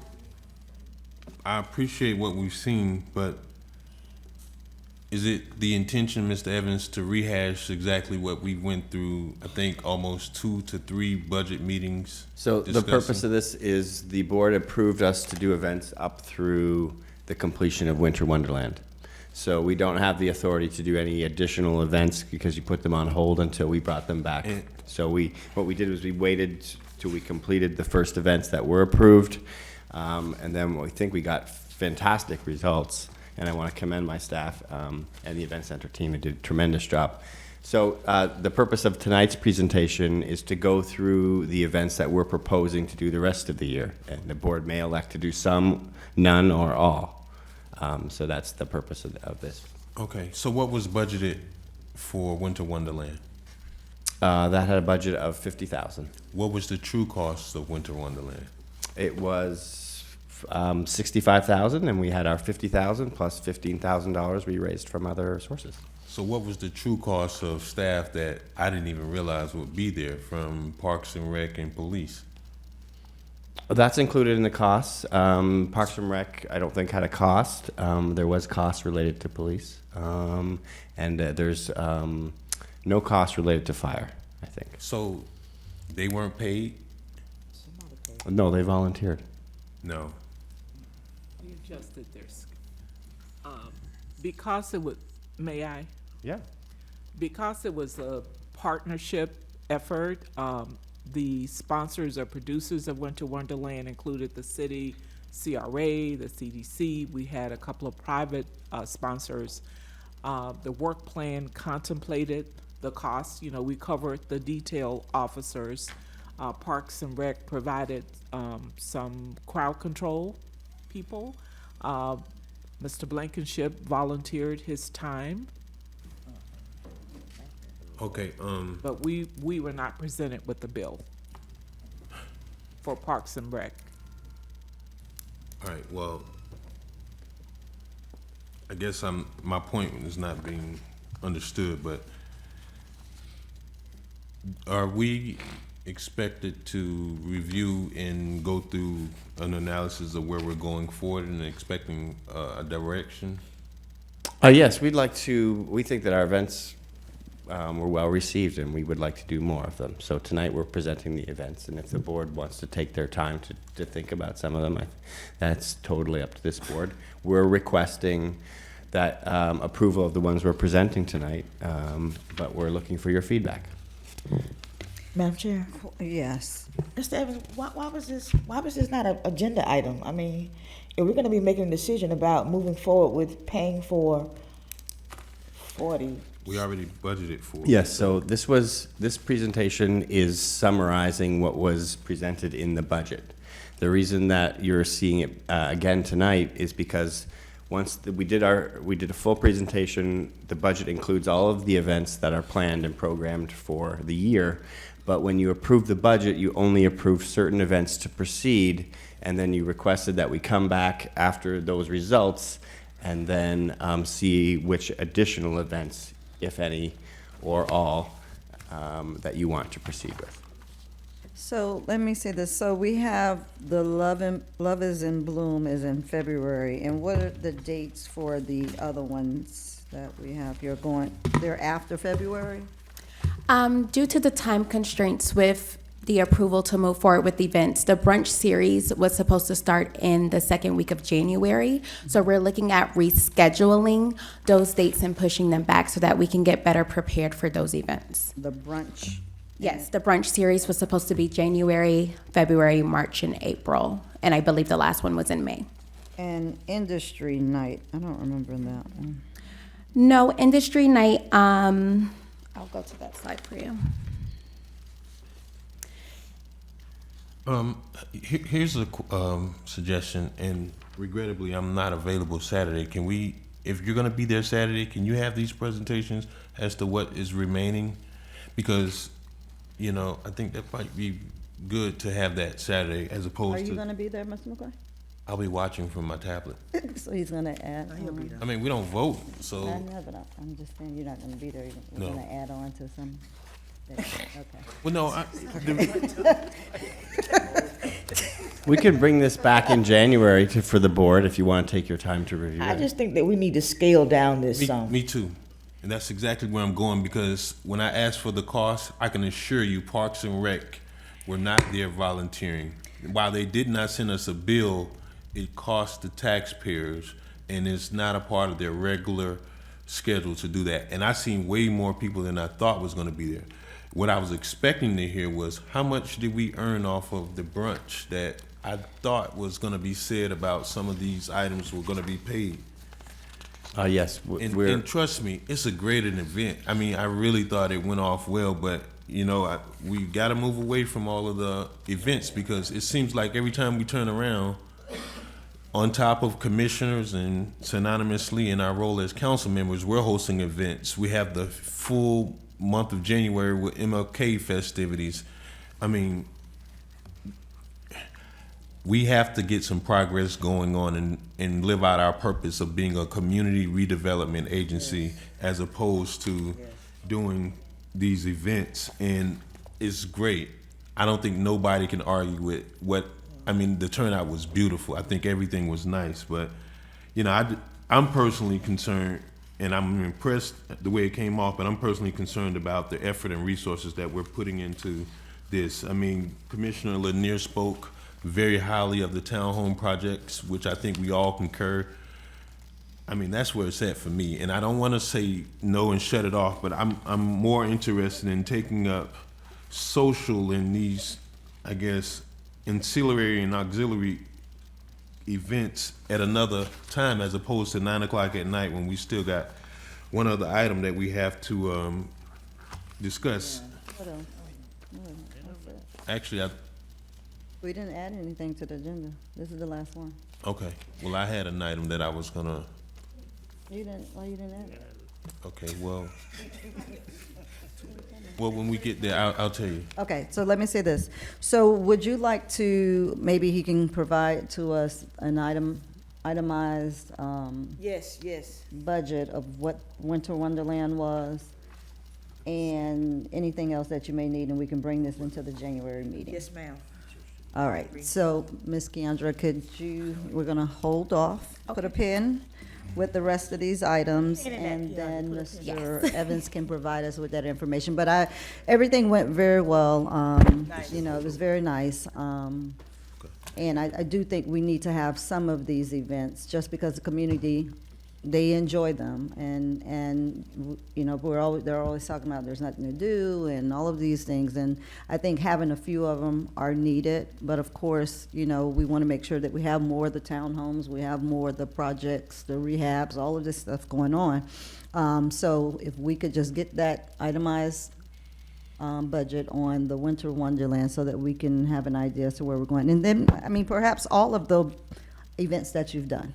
Speaker 3: I appreciate what we've seen, but is it the intention, Mr. Evans, to rehash exactly what we went through, I think, almost 2 to 3 budget meetings?
Speaker 6: So the purpose of this is the board approved us to do events up through the completion of Winter Wonderland. So we don't have the authority to do any additional events because you put them on hold until we brought them back. So what we did was we waited till we completed the first events that were approved. And then we think we got fantastic results. And I want to commend my staff and the Event Center team. They did a tremendous job. So the purpose of tonight's presentation is to go through the events that we're proposing to do the rest of the year. And the board may elect to do some, none, or all. So that's the purpose of this.
Speaker 3: Okay, so what was budgeted for Winter Wonderland?
Speaker 6: That had a budget of $50,000.
Speaker 3: What was the true cost of Winter Wonderland?
Speaker 6: It was $65,000, and we had our $50,000 plus $15,000 we raised from other sources.
Speaker 3: So what was the true cost of staff that I didn't even realize would be there from Parks and Rec and police?
Speaker 6: That's included in the costs. Parks and Rec, I don't think had a cost. There was cost related to police, and there's no cost related to fire, I think.
Speaker 3: So they weren't paid?
Speaker 6: No, they volunteered.
Speaker 3: No.
Speaker 14: You adjusted their, because it was, may I?
Speaker 6: Yeah.
Speaker 14: Because it was a partnership effort, the sponsors or producers of Winter Wonderland included the city, CRA, the CDC. We had a couple of private sponsors. The work plan contemplated the costs. You know, we covered the detail officers. Parks and Rec provided some crowd control people. Mr. Blankenship volunteered his time.
Speaker 3: Okay,
Speaker 14: But we were not presented with the bill for Parks and Rec.
Speaker 3: all right, well, I guess my point is not being understood, but are we expected to review and go through an analysis of where we're going forward and expecting a direction?
Speaker 6: Yes, we think that our events were well received, and we would like to do more of them. So tonight we're presenting the events, and if the board wants to take their time to think about some of them, that's totally up to this board. We're requesting that approval of the ones we're presenting tonight, but we're looking for your feedback.
Speaker 12: Madam Chair?
Speaker 1: Yes.
Speaker 12: Mr. Evans, why was this not an agenda item? I mean, if we're gonna be making a decision about moving forward with paying for 40.
Speaker 3: We already budgeted for it.
Speaker 6: Yes, so this presentation is summarizing what was presented in the budget. The reason that you're seeing it again tonight is because once we did a full presentation, the budget includes all of the events that are planned and programmed for the year. But when you approve the budget, you only approve certain events to proceed, and then you requested that we come back after those results and then see which additional events, if any, or all, that you want to proceed with.
Speaker 1: So let me say this. So we have the Love is in Bloom is in February. And what are the dates for the other ones that we have here going? They're after February?
Speaker 19: Due to the time constraints with the approval to move forward with events, the brunch series was supposed to start in the second week of January. So we're looking at rescheduling those dates and pushing them back so that we can get better prepared for those events.
Speaker 1: The brunch?
Speaker 19: Yes, the brunch series was supposed to be January, February, March, and April. And I believe the last one was in May.
Speaker 1: And industry night, I don't remember that one.
Speaker 19: No, industry night, I'll go to that slide for you.
Speaker 3: Here's a suggestion, and regrettably, I'm not available Saturday. Can we, if you're gonna be there Saturday, can you have these presentations as to what is remaining? Because, you know, I think that might be good to have that Saturday as opposed to.
Speaker 1: Are you gonna be there, Mr. McCoy?
Speaker 3: I'll be watching from my tablet.
Speaker 1: So he's gonna add on.
Speaker 3: I mean, we don't vote, so.
Speaker 1: I know, but I'm just saying, you're not gonna be there. You're
Speaker 3: No.
Speaker 1: gonna add on to some. Okay.
Speaker 3: Well, no,
Speaker 6: We could bring this back in January for the board if you want to take your time to review
Speaker 12: I
Speaker 6: it.
Speaker 12: just think that we need to scale down this some.
Speaker 3: Me too. And that's exactly where I'm going, because when I asked for the cost, I can assure you Parks and Rec were not there volunteering. While they did not send us a bill, it cost the taxpayers, and it's not a part of their regular schedule to do that. And I seen way more people than I thought was gonna be there. What I was expecting to hear was, how much did we earn off of the brunch that I thought was gonna be said about some of these items were gonna be paid?
Speaker 6: Yes,
Speaker 3: And trust me, it's a great event. I mean, I really thought it went off well, but you know, we got to move away from all of the events, because it seems like every time we turn around, on top of commissioners and synonymously in our role as council members, we're hosting events. We have the full month of January with MLK festivities. I mean, we have to get some progress going on and live out our purpose of being a community redevelopment agency, as opposed to doing these events. And it's great. I don't think nobody can argue with I mean, the turnout was beautiful. I think everything was nice, but you know, I'm personally concerned, and I'm impressed the way it came off, but I'm personally concerned about the effort and resources that we're putting into this. I mean, Commissioner Lanier spoke very highly of the townhome projects, which I think we all concur. I mean, that's where it's at for me. And I don't want to say no and shut it off, but I'm more interested in taking up social and these, I guess, ancillary and auxiliary events at another time, as opposed to 9 o'clock at night when we still got one other item that we have to discuss. Actually,
Speaker 1: We didn't add anything to the agenda. This is the last one.
Speaker 3: okay. Well, I had an item that I was gonna.
Speaker 1: You didn't, why you didn't add it?
Speaker 3: Okay, well, when we get there, I'll tell you.
Speaker 1: Okay, so let me say this. So would you like to, maybe he can provide to us an itemized,
Speaker 12: Yes.
Speaker 1: budget of what Winter Wonderland was, and anything else that you may need, and we can bring this into the January meeting?
Speaker 12: Yes, ma'am.
Speaker 1: All right, so Ms. Keandra, we're gonna hold off, put a pin with the rest of these items, and then Mr. Evans can provide us with that information. But everything went very well. You know, it was very nice. And I do think we need to have some of these events, just because the community, they enjoy them. And you know, they're always talking about there's nothing to do and all of these things. And I think having a few of them are needed. But of course, you know, we want to make sure that we have more of the townhomes, we have more of the projects, the rehabs, all of this stuff going on. So if we could just get that itemized budget on the Winter Wonderland, so that we can have an idea as to where we're going. And then, I mean, perhaps all of the events that you've done,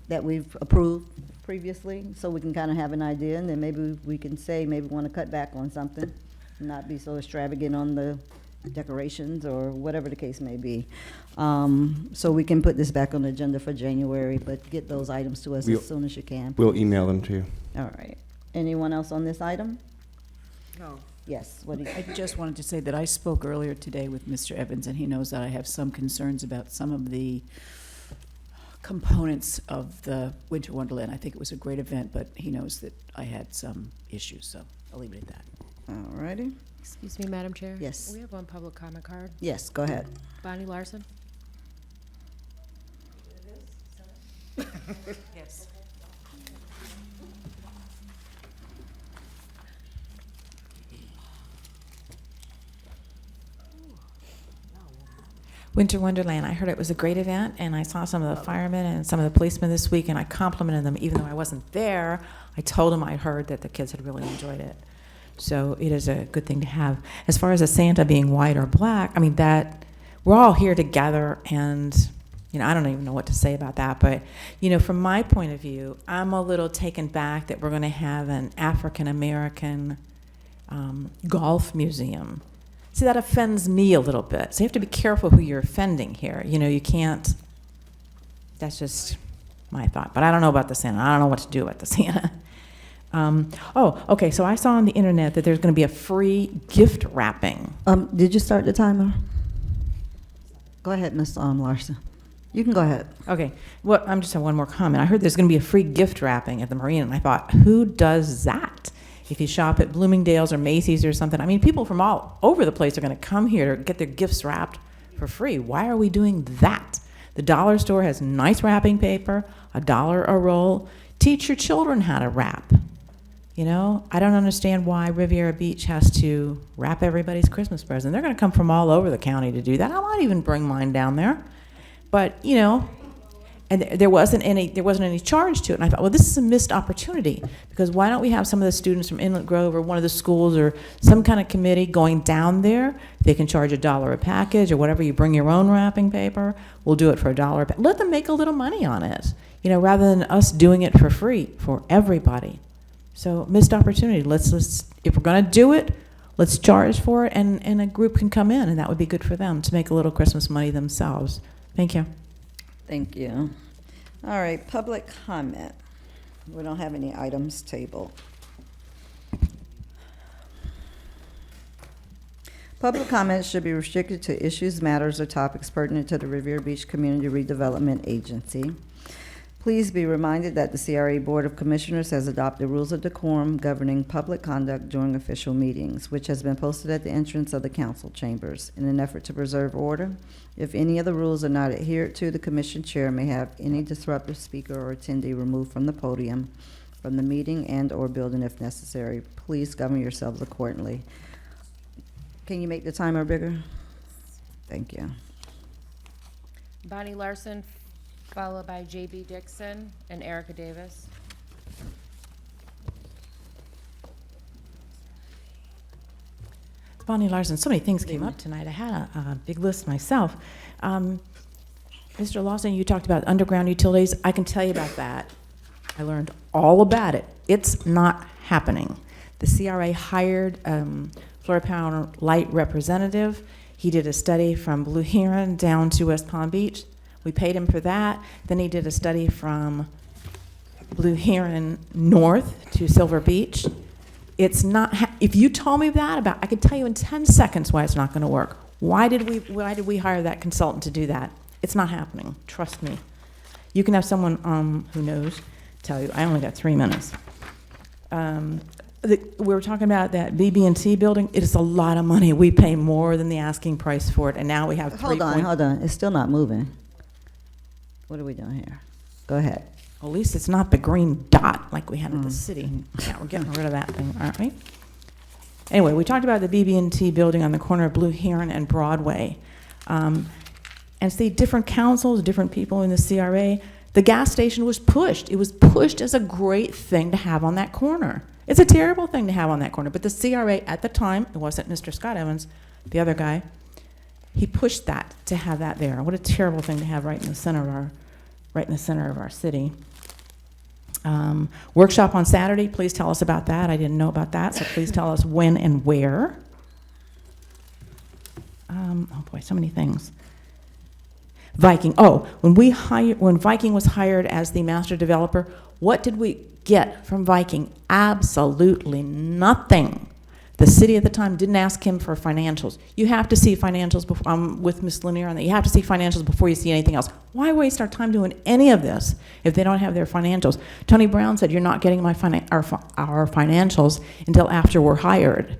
Speaker 1: that we've approved previously, so we can kind of have an idea, and then maybe we can say, maybe we want to cut back on something, not be so extravagant on the decorations or whatever the case may be. So we can put this back on the agenda for January, but get those items to us as soon as you can.
Speaker 6: We'll email them to you.
Speaker 1: All right. Anyone else on this item?
Speaker 12: No.
Speaker 1: Yes, what do you?
Speaker 8: I just wanted to say that I spoke earlier today with Mr. Evans, and he knows that I have some concerns about some of the components of the Winter Wonderland. I think it was a great event, but he knows that I had some issues, so I'll leave it at that.
Speaker 1: All righty.
Speaker 2: Excuse me, Madam Chair?
Speaker 1: Yes.
Speaker 2: We have one public comment card.
Speaker 1: Yes, go ahead.
Speaker 2: Bonnie Larson?
Speaker 8: Yes.
Speaker 4: Winter Wonderland, I heard it was a great event, and I saw some of the firemen and some of the policemen this week, and I complimented them, even though I wasn't there. I told them I heard that the kids had really enjoyed it. So it is a good thing to have. As far as a Santa being white or black, I mean, that we're all here together, and you know, I don't even know what to say about that, but you know, from my point of view, I'm a little taken back that we're going to have an African American golf museum. See, that offends me a little bit. So you have to be careful who you're offending here. You know, you can't, that's just my thought. But I don't know about the Santa. I don't know what to do about the Santa. Okay, so I saw on the internet that there's going to be a free gift wrapping.
Speaker 1: Did you start the timer? Go ahead, Ms. Larson. You can go ahead.
Speaker 4: Okay, well, I'm just have one more comment. I heard there's going to be a free gift wrapping at the marina, and I thought, who does that? If you shop at Bloomingdale's or Macy's or something, I mean, people from all over the place are going to come here to get their gifts wrapped for free. Why are we doing that? The dollar store has nice wrapping paper, $1 a roll. Teach your children how to wrap. You know, I don't understand why Riviera Beach has to wrap everybody's Christmas present. They're going to come from all over the county to do that. I might even bring mine down there. But, you know, and there wasn't any charge to it. And I thought, well, this is a missed opportunity, because why don't we have some of the students from Inlet Grove or one of the schools or some kind of committee going down there? They can charge $1 a package or whatever. You bring your own wrapping paper. We'll do it for $1 a package. Let them make a little money on it, you know, rather than us doing it for free for everybody. So missed opportunity. Let's if we're going to do it, let's charge for it, and a group can come in, and that would be good for them to make a little Christmas money themselves. Thank you.
Speaker 1: Thank you. All right, public comment. We don't have any items tabled. Public comments should be restricted to issues, matters, or topics pertinent to the Riviera Beach Community Redevelopment Agency. Please be reminded that the CRA Board of Commissioners has adopted rules of decorum governing public conduct during official meetings, which has been posted at the entrance of the council chambers. In an effort to preserve order, if any of the rules are not adhered to, the commission chair may have any disruptive speaker or attendee removed from the podium, from the meeting and/or building if necessary. Please govern yourselves accordingly. Can you make the timer bigger? Thank you.
Speaker 2: Bonnie Larson, followed by J.B. Dixon and Erica Davis.
Speaker 4: Bonnie Larson, so many things came up tonight. I had a big list myself. Mr. Lawson, you talked about underground utilities. I can tell you about that. I learned all about it. It's not happening. The CRA hired Florida Power Light representative. He did a study from Blue Heron down to West Palm Beach. We paid him for that. Then he did a study from Blue Heron north to Silver Beach. It's not, if you told me that I could tell you in 10 seconds why it's not going to work. Why did we hire that consultant to do that? It's not happening. Trust me. You can have someone who knows tell you. I only got 3 minutes. We were talking about that BB&T building. It is a lot of money. We pay more than the asking price for it, and now we have
Speaker 1: Hold on. It's still not moving. What are we doing here? Go ahead.
Speaker 4: Well, at least it's not the green dot like we had at the city. Yeah, we're getting rid of that thing, aren't we? Anyway, we talked about the BB&T building on the corner of Blue Heron and Broadway. And see, different councils, different people in the CRA, the gas station was pushed. It was pushed as a great thing to have on that corner. It's a terrible thing to have on that corner, but the CRA at the time, it wasn't Mr. Scott Evans, the other guy, he pushed that to have that there. What a terrible thing to have right in the center of our city. Workshop on Saturday, please tell us about that. I didn't know about that, so please tell us when and where. Oh boy, so many things. Viking, when Viking was hired as the master developer, what did we get from Viking? Absolutely nothing. The city at the time didn't ask him for financials. You have to see financials before, with Ms. Lanier on that. You have to see financials before you see anything else. Why waste our time doing any of this if they don't have their financials? Tony Brown said, you're not getting our financials until after we're hired.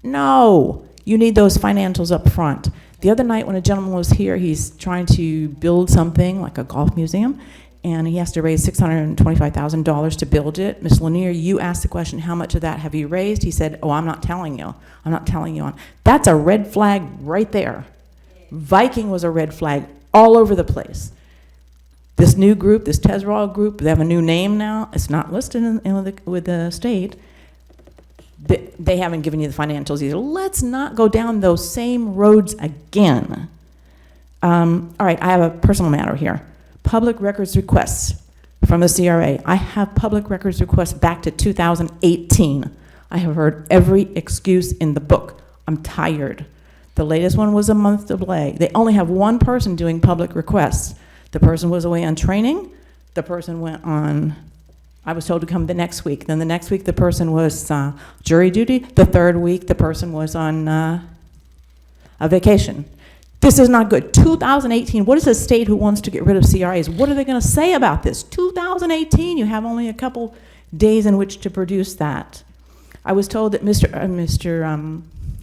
Speaker 4: No, you need those financials up front. The other night when a gentleman was here, he's trying to build something like a golf museum, and he has to raise $625,000 to build it. Ms. Lanier, you asked the question, how much of that have you raised? He said, oh, I'm not telling you. I'm not telling you. That's a red flag right there. Viking was a red flag all over the place. This new group, this Tesral group, they have a new name now. It's not listed with the state. They haven't given you the financials either. Let's not go down those same roads again. All right, I have a personal matter here. Public records requests from the CRA. I have public records requests back to 2018. I have heard every excuse in the book. I'm tired. The latest one was a month delay. They only have one person doing public requests. The person was away on training. The person went on, I was told to come the next week. Then the next week the person was jury duty. The third week the person was on a vacation. This is not good. 2018, what is a state who wants to get rid of CRAs? What are they going to say about this? 2018, you have only a couple days in which to produce that. I was told that Mr.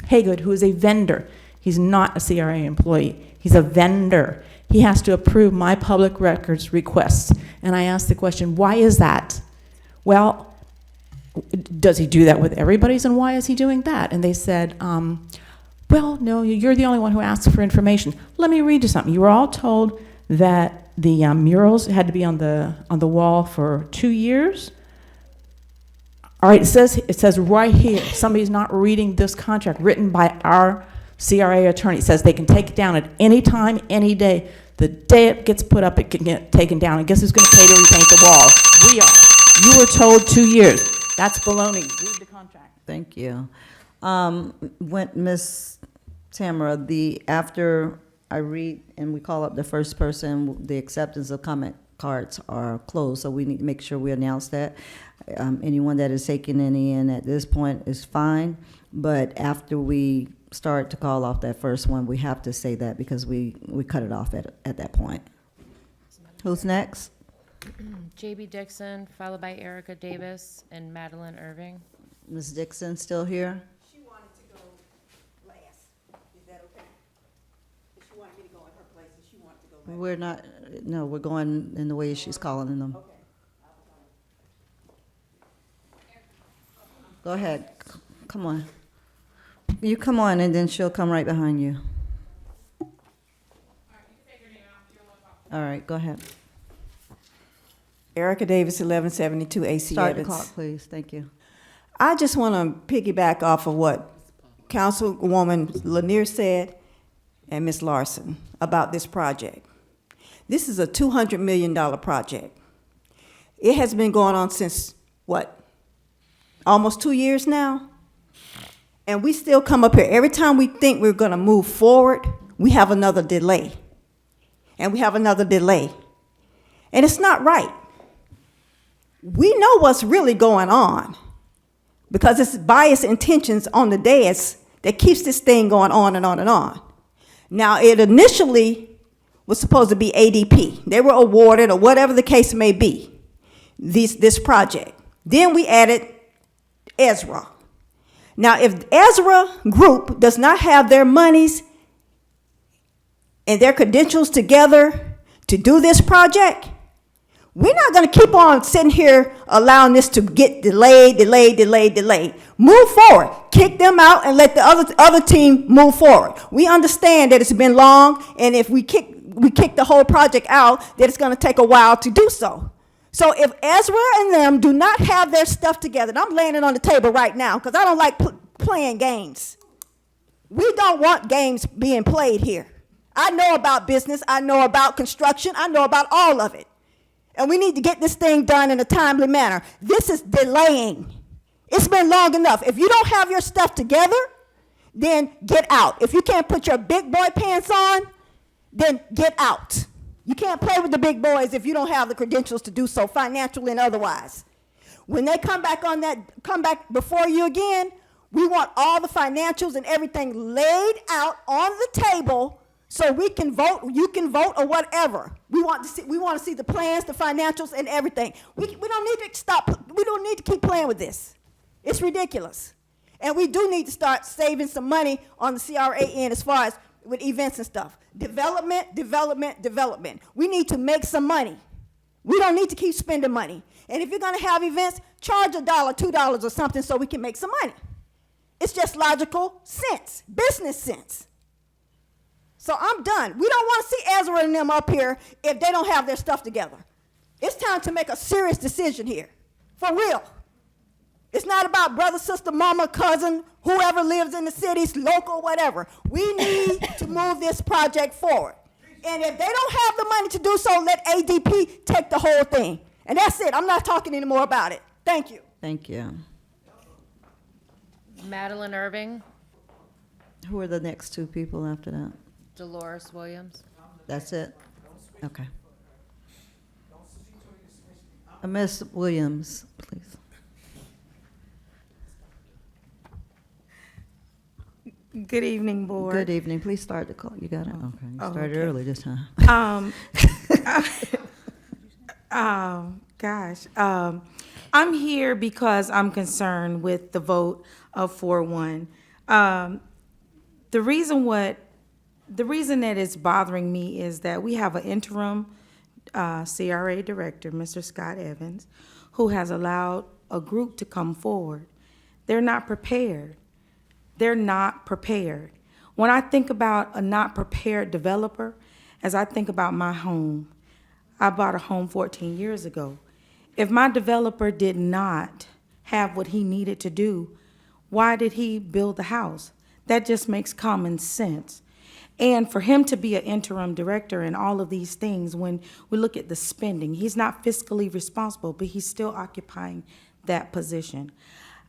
Speaker 4: Haygood, who is a vendor, he's not a CRA employee, he's a vendor. He has to approve my public records requests. And I asked the question, why is that? Well, does he do that with everybody's, and why is he doing that? And they said, well, no, you're the only one who asks for information. Let me read you something. You were all told that the murals had to be on the wall for 2 years. All right, it says right here, somebody's not reading this contract written by our CRA attorney. It says they can take it down at any time, any day. The day it gets put up, it can get taken down. And guess who's going to pay to repaint the walls? We are. You were told 2 years. That's baloney. Read the contract.
Speaker 1: Thank you. When Ms. Tamara, after I read and we call up the first person, the acceptance of comment cards are closed, so we need to make sure we announce that. Anyone that is taking any in at this point is fine, but after we start to call off that first one, we have to say that because we cut it off at that point. Who's next?
Speaker 2: J.B. Dixon, followed by Erica Davis and Madeline Irving.
Speaker 1: Ms. Dixon still here?
Speaker 5: She wanted to go last. Is that okay? She wanted me to go in her place, and she wanted to go last.
Speaker 1: We're not, no, we're going in the way she's calling them. Go ahead, come on. You come on, and then she'll come right behind you. All right, go ahead.
Speaker 12: Erica Davis, 1172 AC
Speaker 1: Start the
Speaker 12: Evans.
Speaker 1: clock, please, thank you.
Speaker 12: I just want to piggyback off of what Councilwoman Lanier said and Ms. Larson about this project. This is a $200 million project. It has been going on since, what, almost 2 years now? And we still come up here. Every time we think we're going to move forward, we have another delay. And we have another delay. And it's not right. We know what's really going on because it's biased intentions on the dais that keeps this thing going on and on and on. Now, it initially was supposed to be ADP. They were awarded, or whatever the case may be, this project. Then we added Ezra. Now, if Ezra Group does not have their monies and their credentials together to do this project, we're not going to keep on sitting here allowing this to get delayed. Move forward. Kick them out and let the other team move forward. We understand that it's been long, and if we kick the whole project out, that it's going to take a while to do so. So if Ezra and them do not have their stuff together, and I'm laying it on the table right now because I don't like playing games. We don't want games being played here. I know about business. I know about construction. I know about all of it. And we need to get this thing done in a timely manner. This is delaying. It's been long enough. If you don't have your stuff together, then get out. If you can't put your big boy pants on, then get out. You can't play with the big boys if you don't have the credentials to do so, financially and otherwise. When they come back before you again, we want all the financials and everything laid out on the table so we can vote, you can vote, or whatever. We want to see the plans, the financials, and everything. We don't need to stop. We don't need to keep playing with this. It's ridiculous. And we do need to start saving some money on the CRA end as far as with events and stuff. Development. We need to make some money. We don't need to keep spending money. And if you're going to have events, charge $1, $2 or something so we can make some money. It's just logical sense, business sense. So I'm done. We don't want to see Ezra and them up here if they don't have their stuff together. It's time to make a serious decision here, for real. It's not about brother, sister, mama, cousin, whoever lives in the cities, local, whatever. We need to move this project forward. And if they don't have the money to do so, let ADP take the whole thing. And that's it. I'm not talking anymore about it. Thank you.
Speaker 1: Thank you.
Speaker 2: Madeline Irving,
Speaker 1: Who are the next two people after that?
Speaker 2: Dolores Williams.
Speaker 1: That's it? Okay. Ms. Williams, please.
Speaker 20: Good evening, board.
Speaker 1: Good evening. Please start the call. You got it? Okay. You
Speaker 20: Oh,
Speaker 1: started
Speaker 20: okay.
Speaker 1: early this time.
Speaker 20: I'm here because I'm concerned with the vote of 4-1. The reason that it's bothering me is that we have an interim CRA director, Mr. Scott Evans, who has allowed a group to come forward. They're not prepared. They're not prepared. When I think about a not prepared developer, as I think about my home, I bought a home 14 years ago. If my developer did not have what he needed to do, why did he build the house? That just makes common sense. And for him to be an interim director and all of these things, when we look at the spending, he's not fiscally responsible, but he's still occupying that position.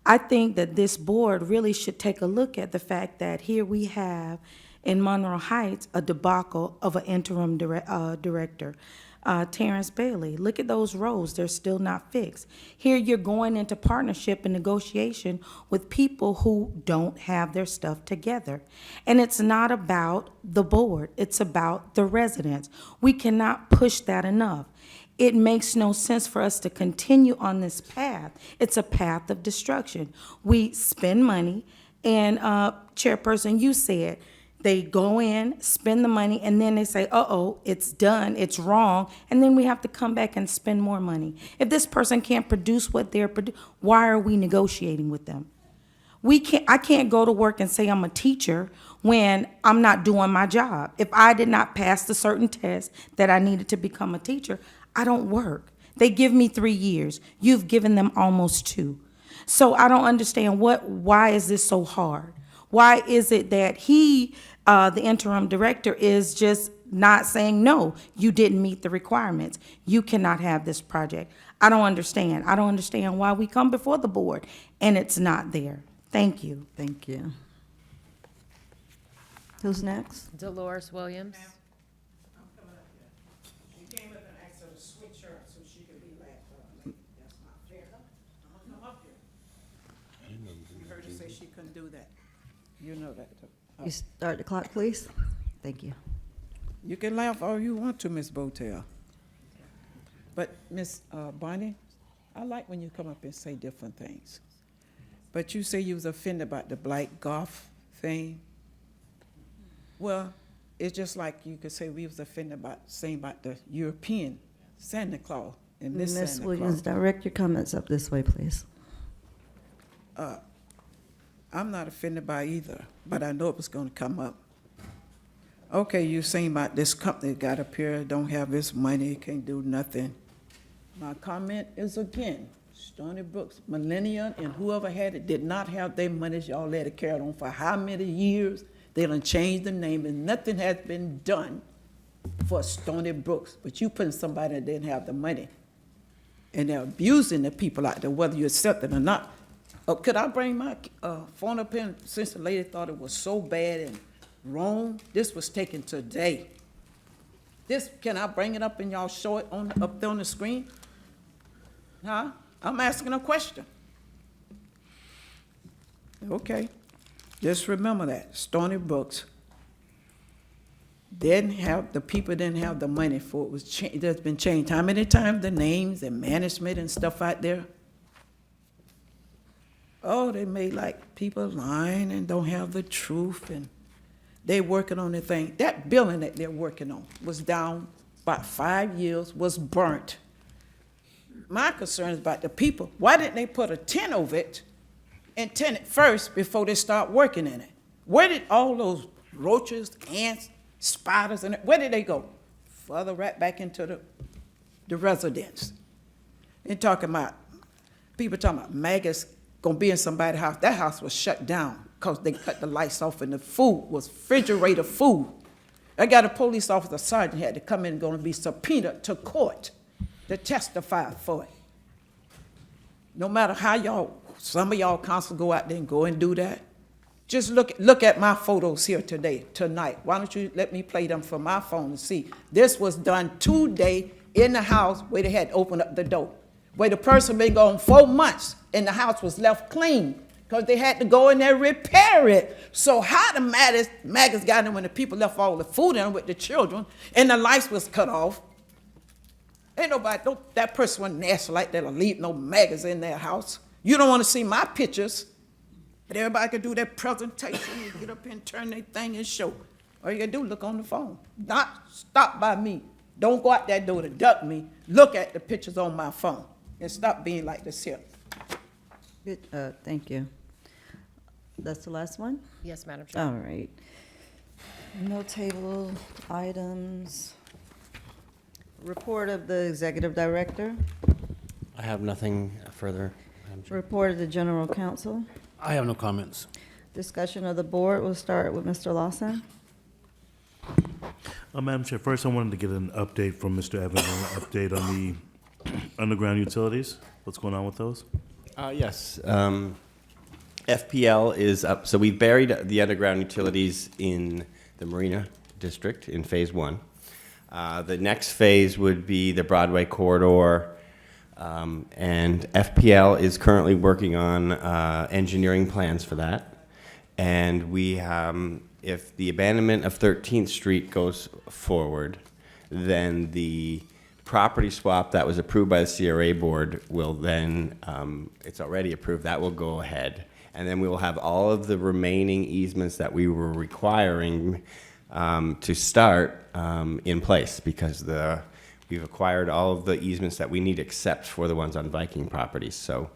Speaker 20: I think that this board really should take a look at the fact that here we have in Monroe Heights a debacle of an interim director. Terrence Bailey, look at those roads, they're still not fixed. Here you're going into partnership and negotiation with people who don't have their stuff together. And it's not about the board, it's about the residents. We cannot push that enough. It makes no sense for us to continue on this path. It's a path of destruction. We spend money, and Chairperson, you said, they go in, spend the money, and then they say, uh-oh, it's done, it's wrong, and then we have to come back and spend more money. If this person can't produce what they're producing, why are we negotiating with them? I can't go to work and say I'm a teacher when I'm not doing my job. If I did not pass the certain test that I needed to become a teacher, I don't work. They give me 3 years. You've given them almost 2. So I don't understand why is this so hard? Why is it that the interim director, is just not saying, no, you didn't meet the requirements. You cannot have this project. I don't understand. I don't understand why we come before the board and it's not there. Thank you.
Speaker 1: Thank you. Who's next?
Speaker 2: Dolores Williams.
Speaker 16: She came up and asked her to switch her so she could be last. That's not fair. I'm gonna come up here. You heard her say she couldn't do that. You know that.
Speaker 1: You start the clock, please. Thank you.
Speaker 16: You can laugh all you want to, Miss Botel. But Miss Bonnie, I like when you come up and say different things. But you say you was offended about the black golf thing. Well, it's just like you could say we was offended about saying about the European Santa Claus and this
Speaker 1: Ms.
Speaker 16: Santa
Speaker 1: Williams,
Speaker 16: Claus.
Speaker 1: direct your comments up this way, please.
Speaker 16: I'm not offended by either, but I know it was gonna come up. Okay, you're saying about this company that got up here, don't have this money, can't do nothing. My comment is again, Stony Brook's Millennium and whoever had it did not have their money. Y'all let it carry on for how many years? They done changed the name and nothing has been done for Stony Brooks. But you putting somebody that didn't have the money. And they're abusing the people out there, whether you accept it or not. Could I bring my phone up in, since the lady thought it was so bad and wrong? This was taken today. Can I bring it up and y'all show it up there on the screen? Huh? I'm asking a question. Okay. Just remember that. Stony Brooks the people didn't have the money for it. Was changed. There's been changed. How many times the names and management and stuff out there? Oh, they made like people lying and don't have the truth, and they working on the thing. That building that they're working on was down about 5 years, was burnt. My concern is about the people. Why didn't they put a tent over it and tent it first before they start working in it? Where did all those roaches, ants, spiders, and where did they go? Further right back into the residence. And people talking about maggots gonna be in somebody's house. That house was shut down because they cut the lights off and the food was refrigerator food. I got a police officer, sergeant had to come in, gonna be subpoenaed to court to testify for it. No matter how some of y'all council go out there and go and do that. Just look at my photos here tonight. Why don't you let me play them from my phone and see? This was done today in the house where they had opened up the door. Where the person been gone 4 months and the house was left clean. because they had to go in there and repair it. So how the maggots got in when the people left all the food in with the children and the lights was cut off? Ain't nobody, that person wasn't nasty like that or leave no maggots in their house. You don't want to see my pictures. But everybody can do their presentation and get up here and turn their thing and show. All you gotta do is look on the phone. Not stop by me. Don't go out that door to duck me. Look at the pictures on my phone and stop being like this here.
Speaker 1: Good, thank you. That's the last one?
Speaker 2: Yes, Madam Chair.
Speaker 1: All right. No table items. Report of the executive director.
Speaker 6: I have nothing further. Madam Chair.
Speaker 1: Report of the general counsel.
Speaker 7: I have no comments.
Speaker 1: Discussion of the board. We'll start with Mr. Lawson.
Speaker 9: Madam Chair, first I wanted to get an update from Mr. Evans, an update on the underground utilities. What's going on with those?
Speaker 6: Yes. FPL is up. So we buried the underground utilities in the Marina District in Phase 1. The next phase would be the Broadway corridor, and FPL is currently working on engineering plans for that. And we, if the abandonment of 13th Street goes forward, then the property swap that was approved by the CRA board will then, it's already approved, that will go ahead. And then we will have all of the remaining easements that we were requiring to start in place, because we've acquired all of the easements that we need except for the ones on Viking properties. So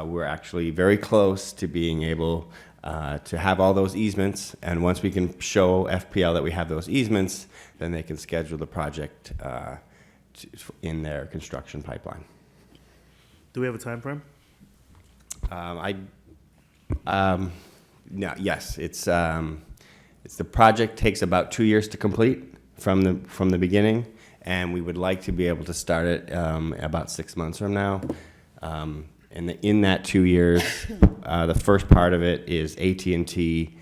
Speaker 6: we're actually very close to being able to have all those easements, and once we can show FPL that we have those easements, then they can schedule the project in their construction pipeline.
Speaker 9: Do we have a time frame?
Speaker 6: No, yes, it's the project takes about 2 years to complete from the beginning, and we would like to be able to start it about 6 months from now. And in that 2 years, the first part of it is AT&T,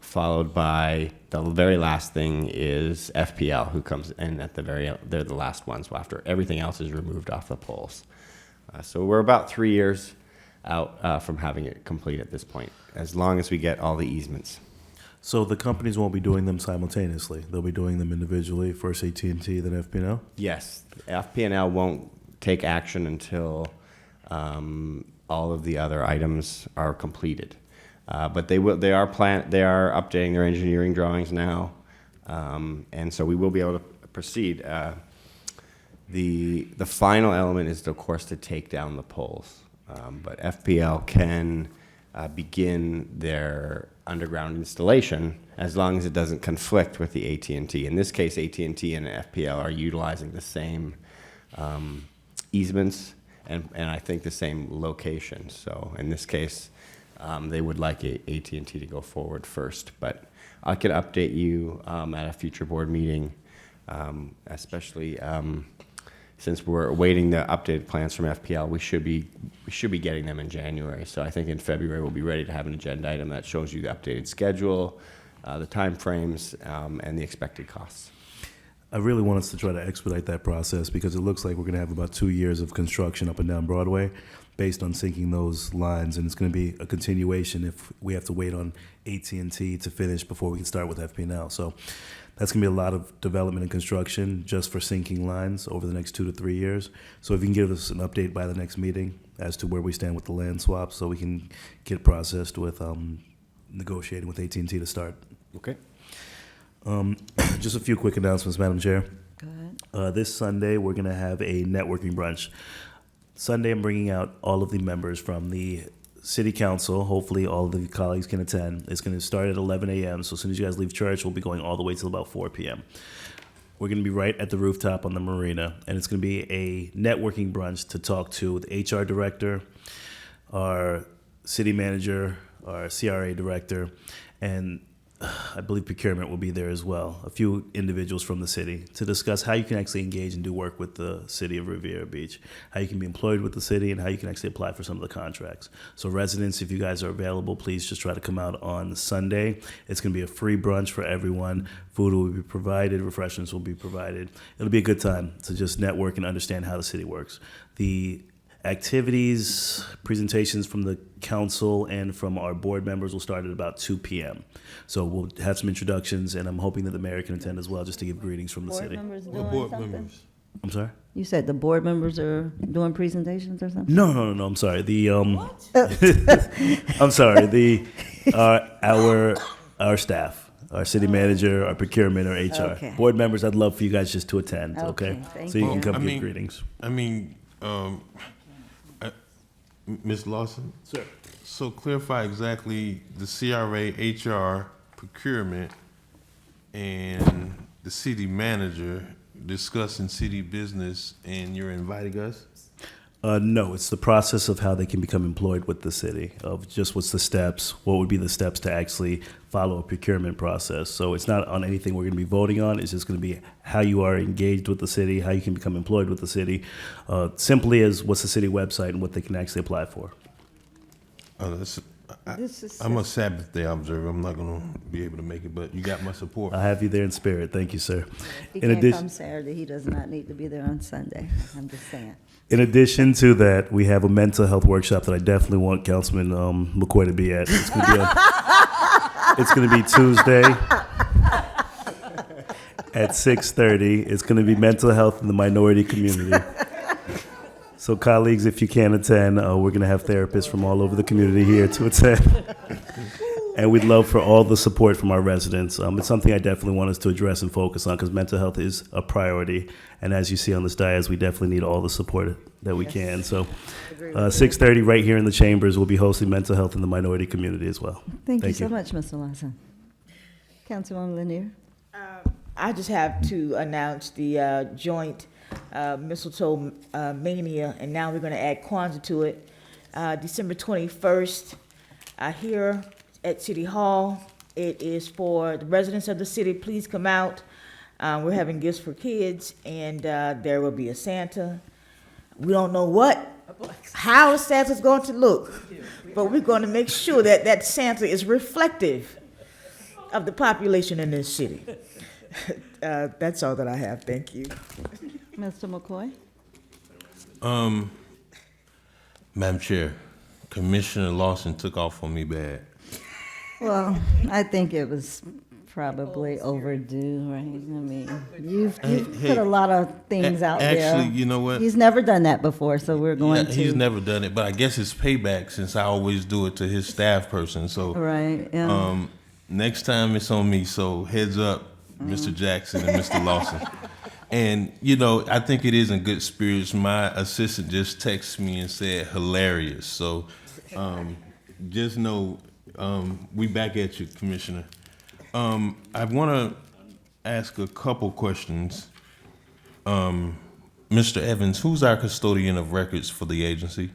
Speaker 6: followed by the very last thing is FPL, who comes in at they're the last ones after everything else is removed off the poles. So we're about 3 years out from having it complete at this point, as long as we get all the easements.
Speaker 9: So the companies won't be doing them simultaneously. They'll be doing them individually, first AT&T, then FP&L?
Speaker 6: Yes, FP&L won't take action until all of the other items are completed. But they are updating their engineering drawings now, and so we will be able to proceed. The final element is, of course, to take down the poles. But FPL can begin their underground installation as long as it doesn't conflict with the AT&T. In this case, AT&T and FPL are utilizing the same easements and I think the same location. So in this case, they would like AT&T to go forward first. But I can update you at a future board meeting, especially since we're awaiting the updated plans from FPL. We should be getting them in January. So I think in February we'll be ready to have an agenda item that shows you the updated schedule, the time frames, and the expected costs.
Speaker 9: I really want us to try to expedite that process, because it looks like we're going to have about 2 years of construction up and down Broadway based on sinking those lines, and it's going to be a continuation if we have to wait on AT&T to finish before we can start with FP&L. So that's going to be a lot of development and construction just for sinking lines over the next 2 to 3 years. So if you can give us an update by the next meeting as to where we stand with the land swap, so we can get processed with negotiating with AT&T to start.
Speaker 6: Okay.
Speaker 9: Just a few quick announcements, Madam Chair.
Speaker 1: Go ahead.
Speaker 9: This Sunday, we're going to have a networking brunch. Sunday, I'm bringing out all of the members from the City Council. Hopefully, all of the colleagues can attend. It's going to start at 11 a.m., so as soon as you guys leave church, we'll be going all the way till about 4 p.m. We're going to be right at the rooftop on the marina, and it's going to be a networking brunch to talk to the HR director, our city manager, our CRA director, and I believe procurement will be there as well, a few individuals from the city, to discuss how you can actually engage and do work with the city of Riviera Beach, how you can be employed with the city, and how you can actually apply for some of the contracts. So residents, if you guys are available, please just try to come out on Sunday. It's going to be a free brunch for everyone. Food will be provided, refreshments will be provided. It'll be a good time to just network and understand how the city works. The activities, presentations from the council and from our board members will start at about 2 p.m. So we'll have some introductions, and I'm hoping that the mayor can attend as well, just to give greetings from the
Speaker 1: Board
Speaker 9: city.
Speaker 1: members
Speaker 3: What
Speaker 1: doing
Speaker 3: board
Speaker 1: something?
Speaker 3: members?
Speaker 9: I'm sorry?
Speaker 1: You said the board members are doing presentations or something?
Speaker 9: No, I'm sorry. I'm sorry. Our staff, our city manager, our procurement, our HR.
Speaker 1: Okay.
Speaker 9: Board members, I'd love for you guys just to attend, okay?
Speaker 1: Thank
Speaker 9: So you
Speaker 1: you.
Speaker 9: can come
Speaker 3: I
Speaker 9: give
Speaker 3: mean-
Speaker 9: greetings.
Speaker 3: Ms. Lawson?
Speaker 9: Sir.
Speaker 3: So clarify exactly the CRA, HR, procurement, and the city manager discussing city business, and you're inviting us?
Speaker 9: No, it's the process of how they can become employed with the city, of just what's the steps, what would be the steps to actually follow a procurement process. So it's not on anything we're going to be voting on. It's just going to be how you are engaged with the city, how you can become employed with the city, simply as what's the city website and what they can actually apply for.
Speaker 3: I'm a Sabbath day observer. I'm not going to be able to make it, but you got my support.
Speaker 9: I have you there in spirit. Thank you, sir.
Speaker 1: He
Speaker 9: In
Speaker 1: can't
Speaker 9: addition,
Speaker 1: come Saturday. He does not need to be there on Sunday. I'm just saying.
Speaker 9: in addition to that, we have a mental health workshop that I definitely want Councilman McCoy to be at. It's going to be Tuesday at 6:30. It's going to be mental health in the minority community. So, colleagues, if you can attend, we're going to have therapists from all over the community here to attend. And we'd love for all the support from our residents. It's something I definitely want us to address and focus on, because mental health is a priority. And as you see on this dais, we definitely need all the support that we can. So 6:30 right here in the chambers, we'll be hosting mental health in the minority community as well.
Speaker 1: Thank you so much, Mr. Lawson. Councilwoman Lanier?
Speaker 12: I just have to announce the joint mistletoe mania, and now we're going to add Kwanzaa to it. December 21st, here at City Hall. It is for the residents of the city. Please come out. We're having gifts for kids, and there will be a Santa. We don't know how Santa's going to look, but we're going to make sure that that Santa is reflective of the population in this city. That's all that I have. Thank you.
Speaker 1: Mr. McCoy?
Speaker 3: Madam Chair, Commissioner Lawson took off on me bad.
Speaker 1: Well, I think it was probably overdue, right? I mean, you've put a lot of things out there.
Speaker 3: Actually, you know what?
Speaker 1: He's never done that before, so we're going to.
Speaker 3: He's never done it, but I guess it's payback since I always do it to his staff person. So,
Speaker 1: Right, yeah.
Speaker 3: Next time it's on me. So heads up, Mr. Jackson and Mr. Lawson. And I think it is in good spirits. My assistant just texted me and said hilarious. So, just know we back at you, Commissioner. I want to ask a couple questions. Mr. Evans, who's our custodian of records for the agency?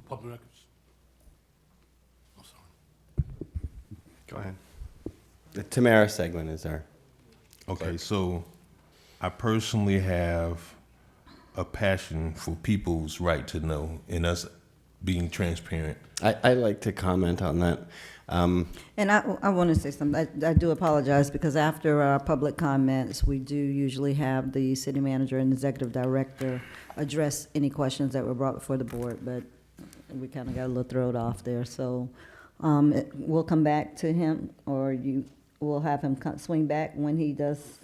Speaker 7: Public records.
Speaker 6: Go ahead. Tamara Seglin is our.
Speaker 3: Okay, so I personally have a passion for people's right to know and us being transparent.
Speaker 6: I like to comment on that.
Speaker 1: And I want to say something. I do apologize, because after our public comments, we do usually have the city manager and executive director address any questions that were brought before the board, but we kind of got a little thrown off there. So we'll come back to him, or we'll have him swing back when he does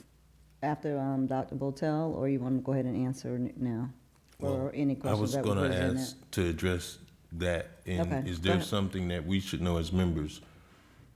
Speaker 1: after Dr. Botel, or you want to go ahead and answer now? Or any questions that were
Speaker 3: I was
Speaker 1: presented?
Speaker 3: going to ask to address that, and
Speaker 1: Okay,
Speaker 3: is
Speaker 1: go
Speaker 3: there
Speaker 1: ahead.
Speaker 3: something that we should know as members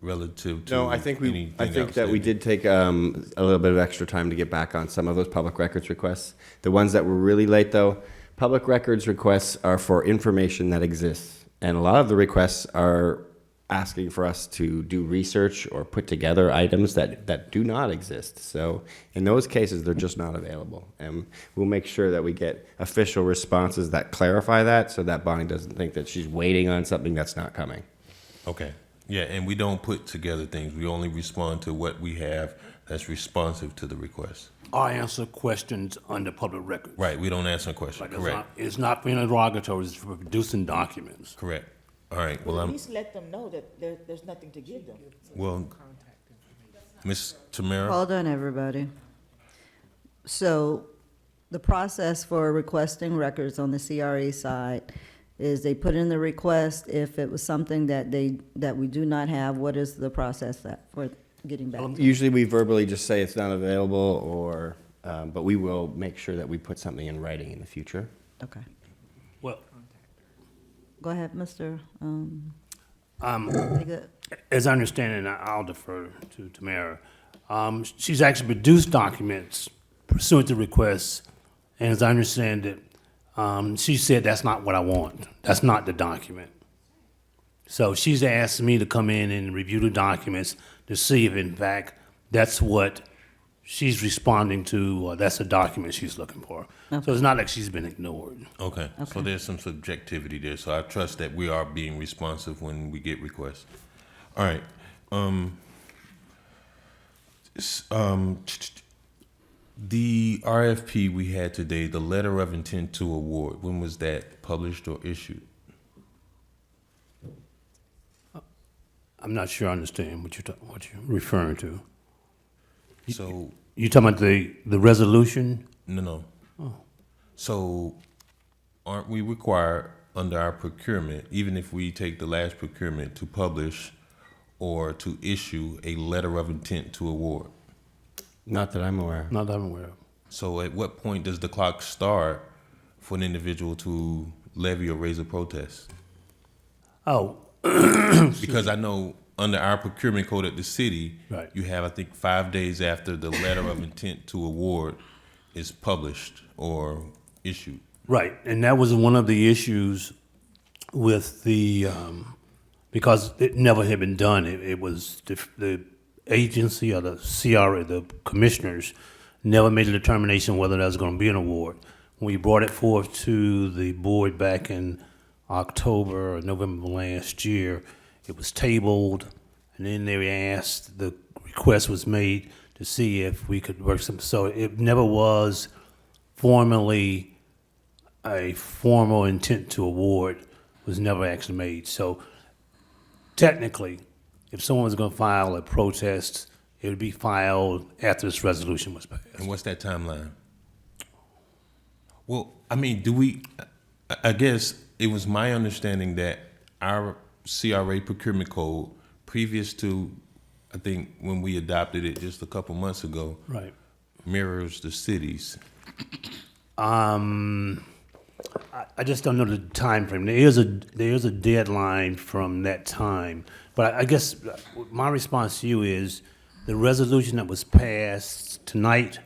Speaker 3: relative to
Speaker 6: No, I think
Speaker 3: anything
Speaker 6: that we
Speaker 3: outstanding?
Speaker 6: did take a little bit of extra time to get back on some of those public records requests. The ones that were really late, though, public records requests are for information that exists, and a lot of the requests are asking for us to do research or put together items that do not exist. So in those cases, they're just not available. And we'll make sure that we get official responses that clarify that, so that Bonnie doesn't think that she's waiting on something that's not coming.
Speaker 3: Okay. Yeah, and we don't put together things. We only respond to what we have that's responsive to the request.
Speaker 7: I answer questions under public records.
Speaker 3: Right, we don't answer questions.
Speaker 7: Like
Speaker 3: Correct.
Speaker 7: It's not for interrogatories, it's for producing documents.
Speaker 3: Correct. All right, well,
Speaker 12: At least let them know that there's nothing to give them.
Speaker 3: well, Ms. Tamara?
Speaker 1: Hold on, everybody. So the process for requesting records on the CRA side is they put in the request. If it was something that we do not have, what is the process for getting back?
Speaker 6: Usually we verbally just say it's not available, or, but we will make sure that we put something in writing in the future.
Speaker 1: Okay.
Speaker 7: Well,
Speaker 1: Go ahead, Mr.
Speaker 7: as I understand it, and I'll defer to Tamara, she's actually produced documents pursuant to requests, and as I understand it, she said, that's not what I want. That's not the document. So she's asked me to come in and review the documents to see if, in fact, that's what she's responding to, or that's the document she's looking for.
Speaker 1: Okay.
Speaker 7: So it's not like she's been ignored.
Speaker 3: Okay, so there's some subjectivity there, so I trust that we are being responsive when we get requests. All right, the RFP we had today, the letter of intent to award, when was that published or issued?
Speaker 7: I'm not sure I understand what you're referring to.
Speaker 3: So
Speaker 7: You talking about the resolution?
Speaker 3: No.
Speaker 7: Oh.
Speaker 3: So aren't we required under our procurement, even if we take the last procurement, to publish or to issue a letter of intent to award?
Speaker 6: Not that I'm aware.
Speaker 7: Not that I'm aware of.
Speaker 3: So at what point does the clock start for an individual to levy or raise a protest?
Speaker 7: Oh.
Speaker 3: Because I know under our procurement code at the city,
Speaker 7: Right.
Speaker 3: you have, I think, 5 days after the letter of intent to award is published or issued.
Speaker 7: Right, and that was one of the issues with the, because it never had been done. It was the agency or the CRA, the commissioners, never made a determination whether there was going to be an award. When we brought it forth to the board back in October or November last year, it was tabled, and then they asked, the request was made to see if we could work some, so it never was formally, a formal intent to award was never actually made. So technically, if someone was gonna file a protest, it would be filed after this resolution was passed.
Speaker 3: And what's that timeline? Well, I mean, I guess it was my understanding that our CRA procurement code, previous to, I think, when we adopted it just a couple months ago,
Speaker 7: Right.
Speaker 3: mirrors the city's.
Speaker 7: I just don't know the time frame. There is a deadline from that time, but I guess my response to you is the resolution that was passed tonight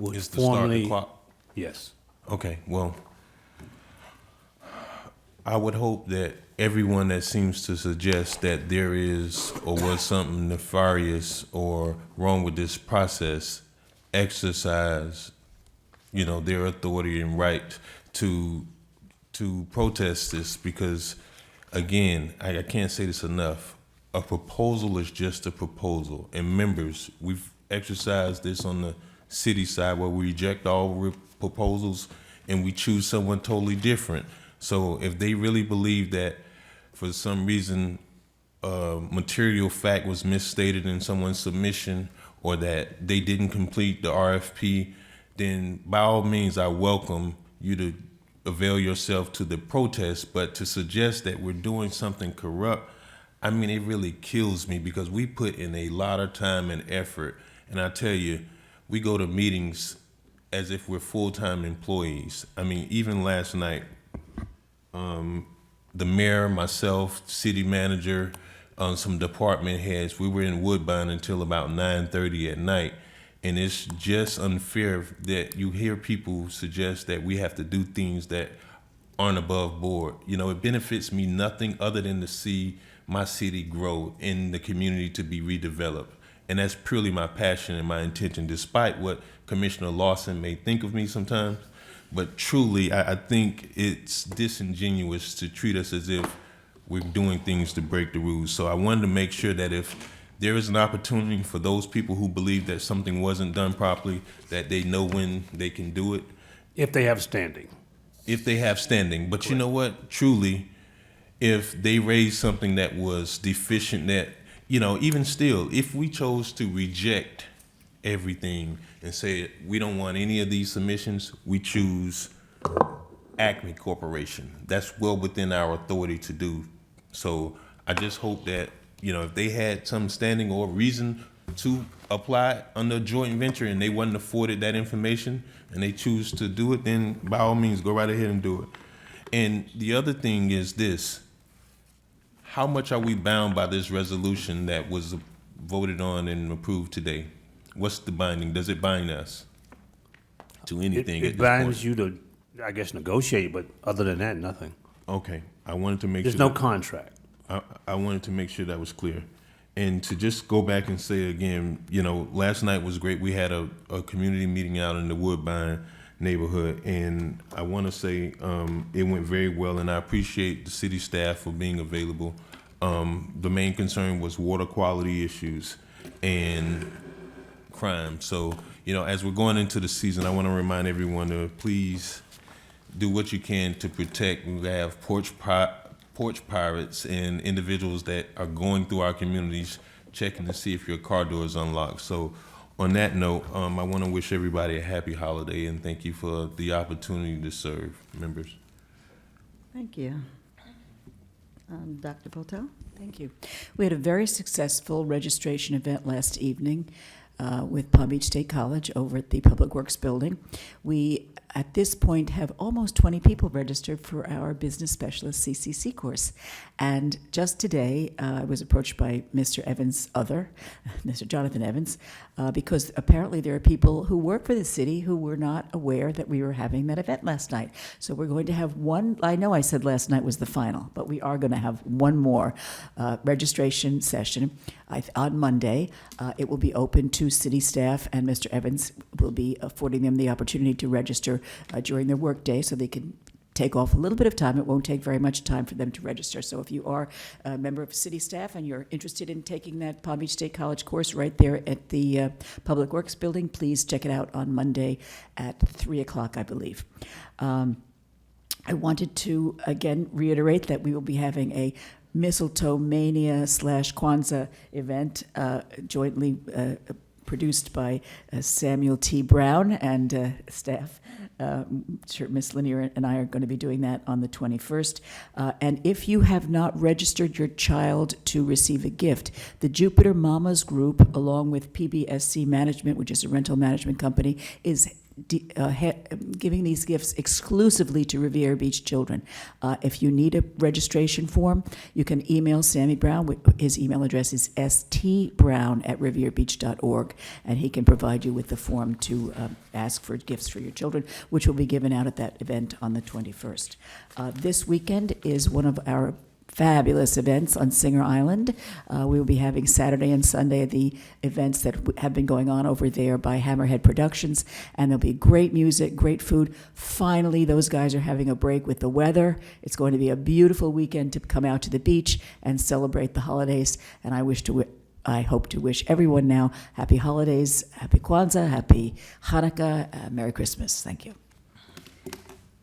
Speaker 7: was
Speaker 3: Is the start the
Speaker 7: formally.
Speaker 3: clock?
Speaker 7: Yes.
Speaker 3: Okay, well, I would hope that everyone that seems to suggest that there is or was something nefarious or wrong with this process exercise, their authority and right to protest this, because again, I can't say this enough. A proposal is just a proposal, and members, we've exercised this on the city side where we reject all proposals and we choose someone totally different. So if they really believe that for some reason material fact was misstated in someone's submission, or that they didn't complete the RFP, then by all means I welcome you to avail yourself to the protest. But to suggest that we're doing something corrupt, I mean, it really kills me, because we put in a lot of time and effort. And I tell you, we go to meetings as if we're full-time employees. I mean, even last night, the mayor, myself, city manager, some department heads, we were in Woodbine until about 9:30 at night. And it's just unfair that you hear people suggest that we have to do things that aren't above board. It benefits me nothing other than to see my city grow and the community to be redeveloped. And that's purely my passion and my intention, despite what Commissioner Lawson may think of me sometimes. But truly, I think it's disingenuous to treat us as if we're doing things to break the rules. So I wanted to make sure that if there is an opportunity for those people who believe that something wasn't done properly, that they know when they can do it.
Speaker 7: If they have standing.
Speaker 3: If they have standing. But you know what? Truly, if they raise something that was deficient, that, even still, if we chose to reject everything and say, we don't want any of these submissions, we choose Acme Corporation. That's well within our authority to do. So I just hope that, you know, if they had some standing or reason to apply under a joint venture and they wasn't afforded that information and they choose to do it, then by all means, go right ahead and do it. And the other thing is this: how much are we bound by this resolution that was voted on and approved today? What's the binding? Does it bind us to anything at
Speaker 7: It
Speaker 3: this point?
Speaker 7: binds you to, I guess, negotiate, but other than that, nothing.
Speaker 3: Okay, I wanted to make
Speaker 7: There's
Speaker 3: sure.
Speaker 7: no contract.
Speaker 3: I wanted to make sure that was clear. And to just go back and say again, you know, last night was great. We had a community meeting out in the Woodbine neighborhood, and I want to say it went very well, and I appreciate the city staff for being available. The main concern was water quality issues and crime. So, you know, as we're going into the season, I want to remind everyone to please do what you can to protect. We have porch pirates and individuals that are going through our communities checking to see if your car door is unlocked. So on that note, I want to wish everybody a happy holiday and thank you for the opportunity to serve, members.
Speaker 1: Thank you. Dr. Potel?
Speaker 8: Thank you. We had a very successful registration event last evening with Palm Beach State College over at the Public Works Building. We, at this point, have almost 20 people registered for our Business Specialist CCC course. And just today, I was approached by Mr. Evans' Mr. Jonathan Evans, because apparently there are people who work for the city who were not aware that we were having that event last night. So we're going to have one, I know I said last night was the final, but we are going to have one more registration session on Monday. It will be open to city staff, and Mr. Evans will be affording them the opportunity to register during their workday so they can take off a little bit of time. It won't take very much time for them to register. So if you are a member of city staff and you're interested in taking that Palm Beach State College course right there at the Public Works Building, please check it out on Monday at 3 o'clock, I believe. I wanted to, again, reiterate that we will be having a Mistletoe Mania / Kwanzaa event jointly produced by Samuel T. Brown and staff. Sure, Ms. Lanier and I are going to be doing that on the 21st. And if you have not registered your child to receive a gift, the Jupiter Mamas Group, along with PBSC Management, which is a rental management company, is giving these gifts exclusively to Riviera Beach children. If you need a registration form, you can email Sammy Brown. His email address is stbrown@rivierbeach.org, and he can provide you with the form to ask for gifts for your children, which will be given out at that event on the 21st. This weekend is one of our fabulous events on Singer Island. We will be having Saturday and Sunday the events that have been going on over there by Hammerhead Productions, and there'll be great music, great food. Finally, those guys are having a break with the weather. It's going to be a beautiful weekend to come out to the beach and celebrate the holidays, and I hope to wish everyone now happy holidays, happy Kwanzaa, happy Hanukkah, Merry Christmas. Thank you.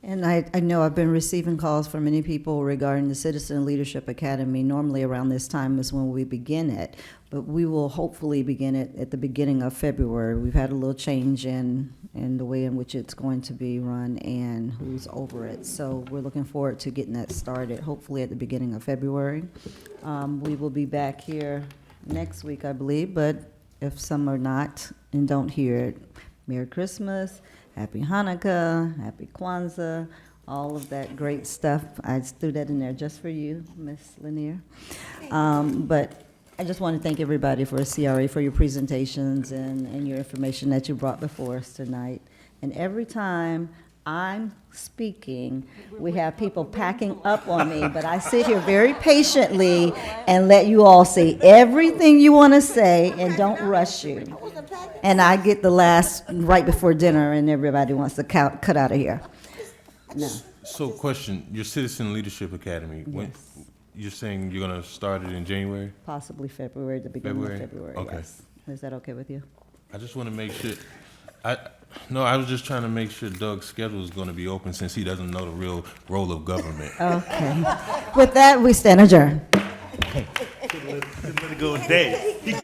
Speaker 1: And I know I've been receiving calls from many people regarding the Citizen Leadership Academy. Normally around this time is when we begin it, but we will hopefully begin it at the beginning of February. We've had a little change in the way in which it's going to be run and who's over it. So we're looking forward to getting that started, hopefully at the beginning of February. We will be back here next week, I believe, but if some are not and don't hear it, Merry Christmas. Happy Hanukkah, Happy Kwanzaa, all of that great stuff. I threw that in there just for you, Ms. Lanier. But I just want to thank everybody for CRA for your presentations and your information that you brought before us tonight. And every time I'm speaking, we have people packing up on me, but I sit here very patiently and let you all say everything you want to say and don't rush you. And I get the last right before dinner and everybody wants to cut out of here. No.
Speaker 3: So question, your Citizen Leadership Academy, when you're saying you're going to start it in January?
Speaker 1: Possibly February, the beginning of February,
Speaker 3: okay.
Speaker 1: yes. Is that okay with you?
Speaker 3: I just want to make sure, I was just trying to make sure Doug's schedule is going to be open since he doesn't know the real role of government.
Speaker 1: Okay. With that, we stand adjourned.
Speaker 9: Let it go today.